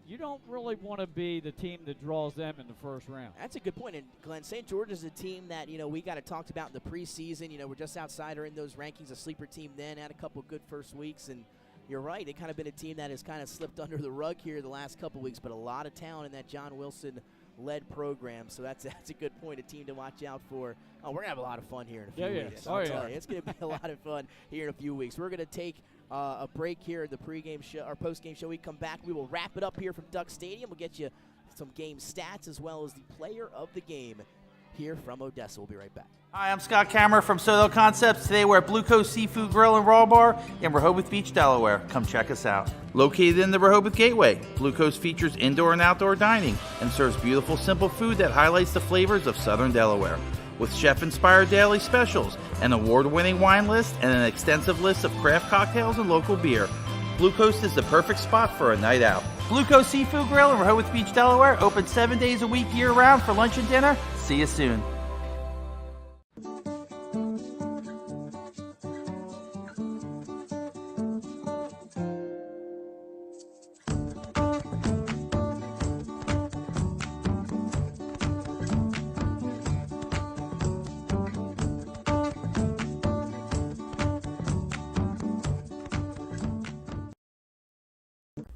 you don't really want to be the team that draws them in the first round. That's a good point. And Glenn, St. George is a team that, we got to talk about in the preseason. We're just outside or in those rankings, a sleeper team then, had a couple good first weeks. And you're right, they've kind of been a team that has kind of slipped under the rug here the last couple weeks, but a lot of talent in that John Wilson-led program. So that's a good point, a team to watch out for. Oh, we're going to have a lot of fun here in a few weeks. It's going to be a lot of fun here in a few weeks. We're going to take a break here at the pregame show, our postgame show. We come back, we will wrap it up here from Duck Stadium. We'll get you some game stats as well as the player of the game here from Odessa. We'll be right back. Hi, I'm Scott Kammerer from Soto Concepts. Today we're at Blue Coast Seafood Grill and Raw Bar in Rehoboth Beach, Delaware. Come check us out. Located in the Rehoboth Gateway, Blue Coast features indoor and outdoor dining and serves beautiful, simple food that highlights the flavors of Southern Delaware. With chef-inspired daily specials, an award-winning wine list, and an extensive list of craft cocktails and local beer, Blue Coast is the perfect spot for a night out. Blue Coast Seafood Grill in Rehoboth Beach, Delaware, open 7 days a week year-round for lunch and dinner. See you soon.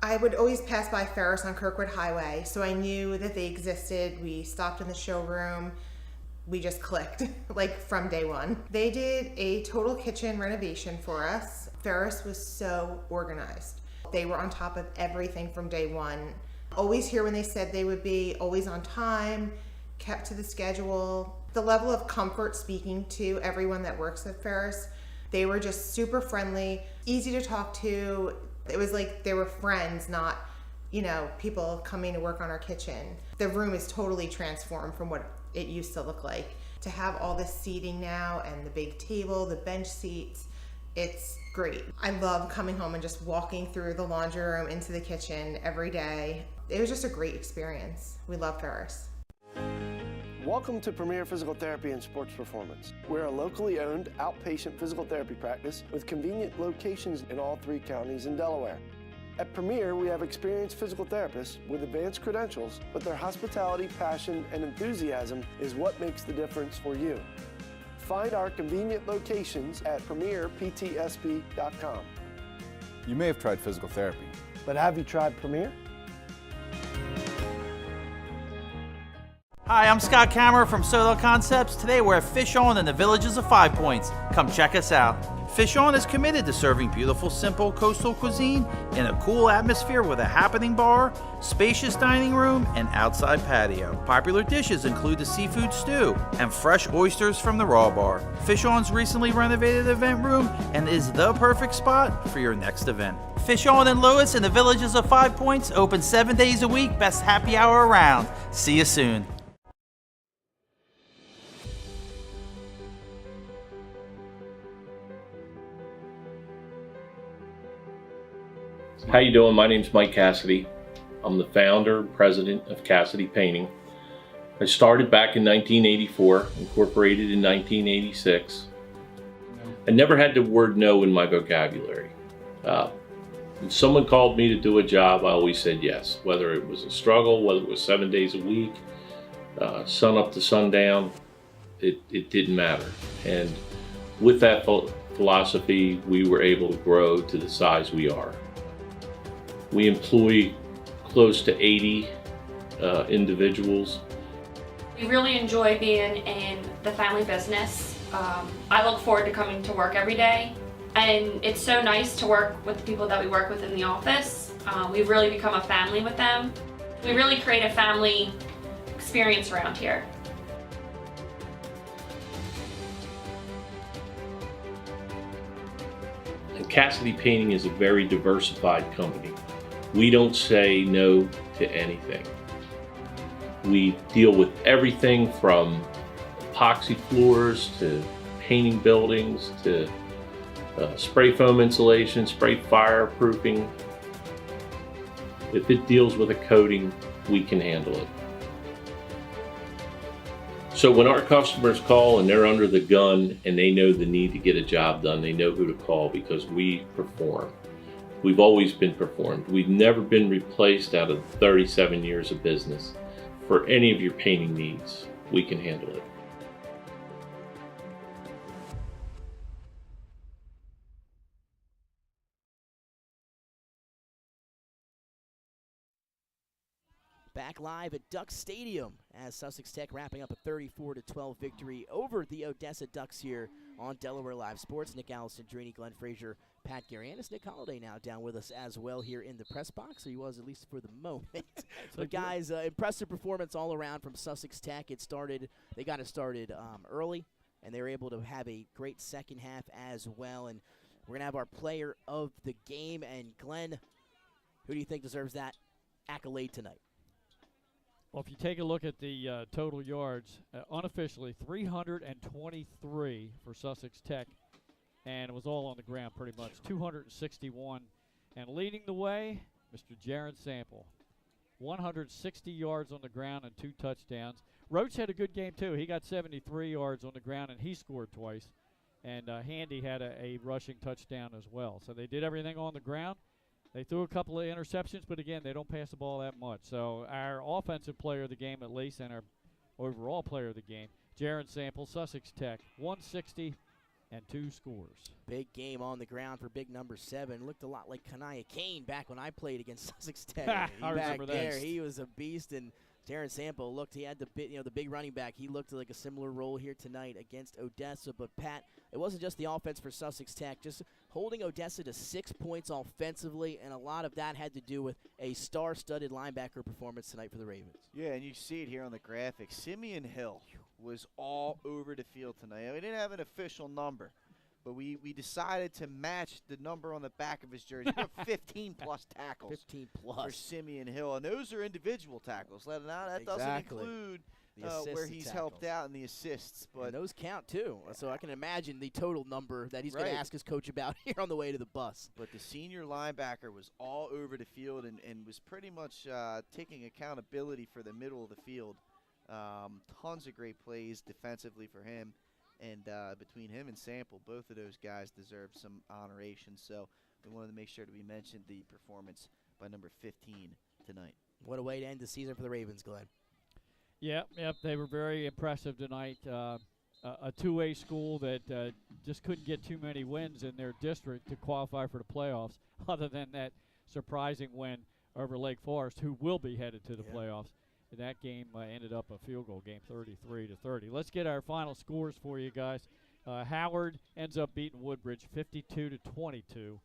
I would always pass by Ferris on Kirkwood Highway, so I knew that they existed. We stopped in the showroom. We just clicked, like from day one. They did a total kitchen renovation for us. Ferris was so organized. They were on top of everything from day one. Always here when they said they would be, always on time, kept to the schedule. The level of comfort speaking to everyone that works at Ferris, they were just super friendly, easy to talk to. It was like they were friends, not, people coming to work on our kitchen. The room is totally transformed from what it used to look like. To have all this seating now and the big table, the bench seats, it's great. I love coming home and just walking through the laundry room into the kitchen every day. It was just a great experience. We love Ferris. Welcome to Premier Physical Therapy and Sports Performance. We're a locally owned outpatient physical therapy practice with convenient locations in all 3 counties in Delaware. At Premier, we have experienced physical therapists with advanced credentials, but their hospitality, passion, and enthusiasm is what makes the difference for you. Find our convenient locations at premierptsp.com. You may have tried physical therapy, But have you tried Premier? Hi, I'm Scott Kammerer from Sodal Concepts. Today we're at Fish On in the Villages of 5 Points. Come check us out. Fish On is committed to serving beautiful, simple coastal cuisine in a cool atmosphere with a happening bar, spacious dining room, and outside patio. Popular dishes include the seafood stew and fresh oysters from the raw bar. Fish On's recently renovated event room and is the perfect spot for your next event. Fish On in Lewis in the Villages of 5 Points, open 7 days a week, best happy hour around. See you soon. How you doing? My name's Mike Cassidy. I'm the founder and president of Cassidy Painting. I started back in 1984, incorporated in 1986. I never had the word no in my vocabulary. When someone called me to do a job, I always said yes. Whether it was a struggle, whether it was 7 days a week, sun up to sundown, it didn't matter. And with that philosophy, we were able to grow to the size we are. We employ close to 80 individuals. We really enjoy being in the family business. I look forward to coming to work every day, and it's so nice to work with the people that we work with in the office. We've really become a family with them. We really create a family experience around here. And Cassidy Painting is a very diversified company. We don't say no to anything. We deal with everything from epoxy floors to painting buildings to spray foam insulation, spray fireproofing. If it deals with a coating, we can handle it. So when our customers call and they're under the gun and they know the need to get a job done, they know who to call because we perform. We've always been performed. We've never been replaced out of 37 years of business. For any of your painting needs, we can handle it. Back live at Duck Stadium as Sussex Tech wrapping up a 34-12 victory over the Odessa Ducks here on Delaware Live Sports. Nick Allison, Drini, Glenn Frazier, Pat Garianis, Nick Holliday now down with us as well here in the press box. So he was, at least for the moment. But guys, impressive performance all around from Sussex Tech. They got it started early, and they were able to have a great second half as well. And we're going to have our player of the game. And Glenn, who do you think deserves that accolade tonight? Well, if you take a look at the total yards, unofficially 323 for Sussex Tech, and it was all on the ground pretty much, 261. And leading the way, Mr. Jaron Sample, 160 yards on the ground and 2 touchdowns. Roach had a good game, too. He got 73 yards on the ground, and he scored twice. And Handy had a rushing touchdown as well. So they did everything on the ground. They threw a couple of interceptions, but again, they don't pass the ball that much. So our offensive player of the game, at least, and our overall player of the game, Jaron Sample, Sussex Tech, 160 and 2 scores. Big game on the ground for big number 7. Looked a lot like Kanaya Kane back when I played against Sussex Tech. I remember that. He was a beast, and Jaron Sample looked. He had the big running back. He looked like a similar role here tonight against Odessa. But Pat, it wasn't just the offense for Sussex Tech. Just holding Odessa to 6 points offensively, and a lot of that had to do with a star-studded linebacker performance tonight for the Ravens. Yeah, and you see it here on the graphic. Simeon Hill was all over the field tonight. We didn't have an official number, but we decided to match the number on the back of his jersey. 15-plus tackles 15-plus for Simeon Hill, and those are individual tackles. That doesn't include where he's helped out in the assists. But and those count too. So I can imagine the total number that he's going to ask his coach about here on the way to the bus. But the senior linebacker was all over the field and was pretty much taking accountability for the middle of the field. Tons of great plays defensively for him. And between him and Sample, both of those guys deserve some honoration. So we wanted to make sure that we mentioned the performance by number 15 tonight. What a way to end the season for the Ravens, Glenn. Yep, they were very impressive tonight. A 2A school that just couldn't get too many wins in their district to qualify for the playoffs, other than that surprising win over Lake Forest, who will be headed to the playoffs. That game ended up a field goal game, 33-30. Let's get our final scores for you guys. Howard ends up beating Woodbridge 52-22.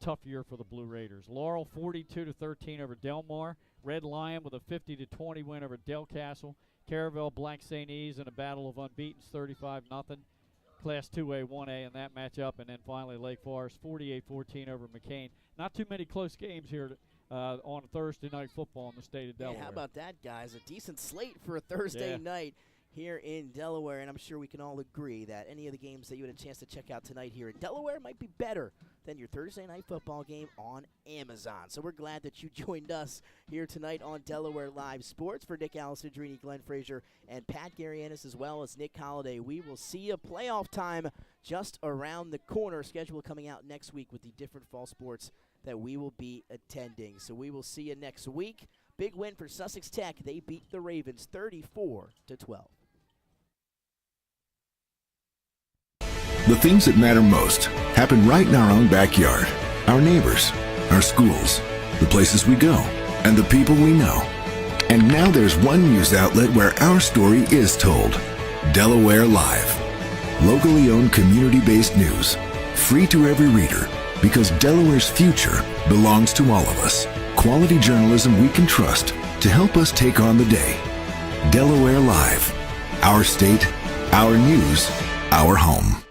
Tough year for the Blue Raiders. Laurel 42-13 over Delmar. Red Lion with a 50-20 win over Del Castle. Caravel Blank St. E's in a battle of unbeatens, 35-0. Class 2A, 1A in that matchup. And then finally Lake Forest 48-14 over McCain. Not too many close games here on Thursday night football in the state of Delaware. How about that, guys? A decent slate for a Thursday night here in Delaware, and I'm sure we can all agree that any of the games that you had a chance to check out tonight here in Delaware might be better than your Thursday night football game on Amazon. So we're glad that you joined us here tonight on Delaware Live Sports. For Nick Alessandrini, Glenn Frazier, and Pat Garianis, as well as Nick Holliday, we will see you playoff time just around the corner. Schedule coming out next week with the different fall sports that we will be attending. So we will see you next week. Big win for Sussex Tech. They beat the Ravens 34-12. The things that matter most happen right in our own backyard. Our neighbors, our schools, the places we go, and the people we know. And now there's one news outlet where our story is told. Delaware Live. Locally owned, community-based news. Free to every reader, because Delaware's future belongs to all of us. Quality journalism we can trust to help us take on the day. Delaware Live. Our state, our news, our home.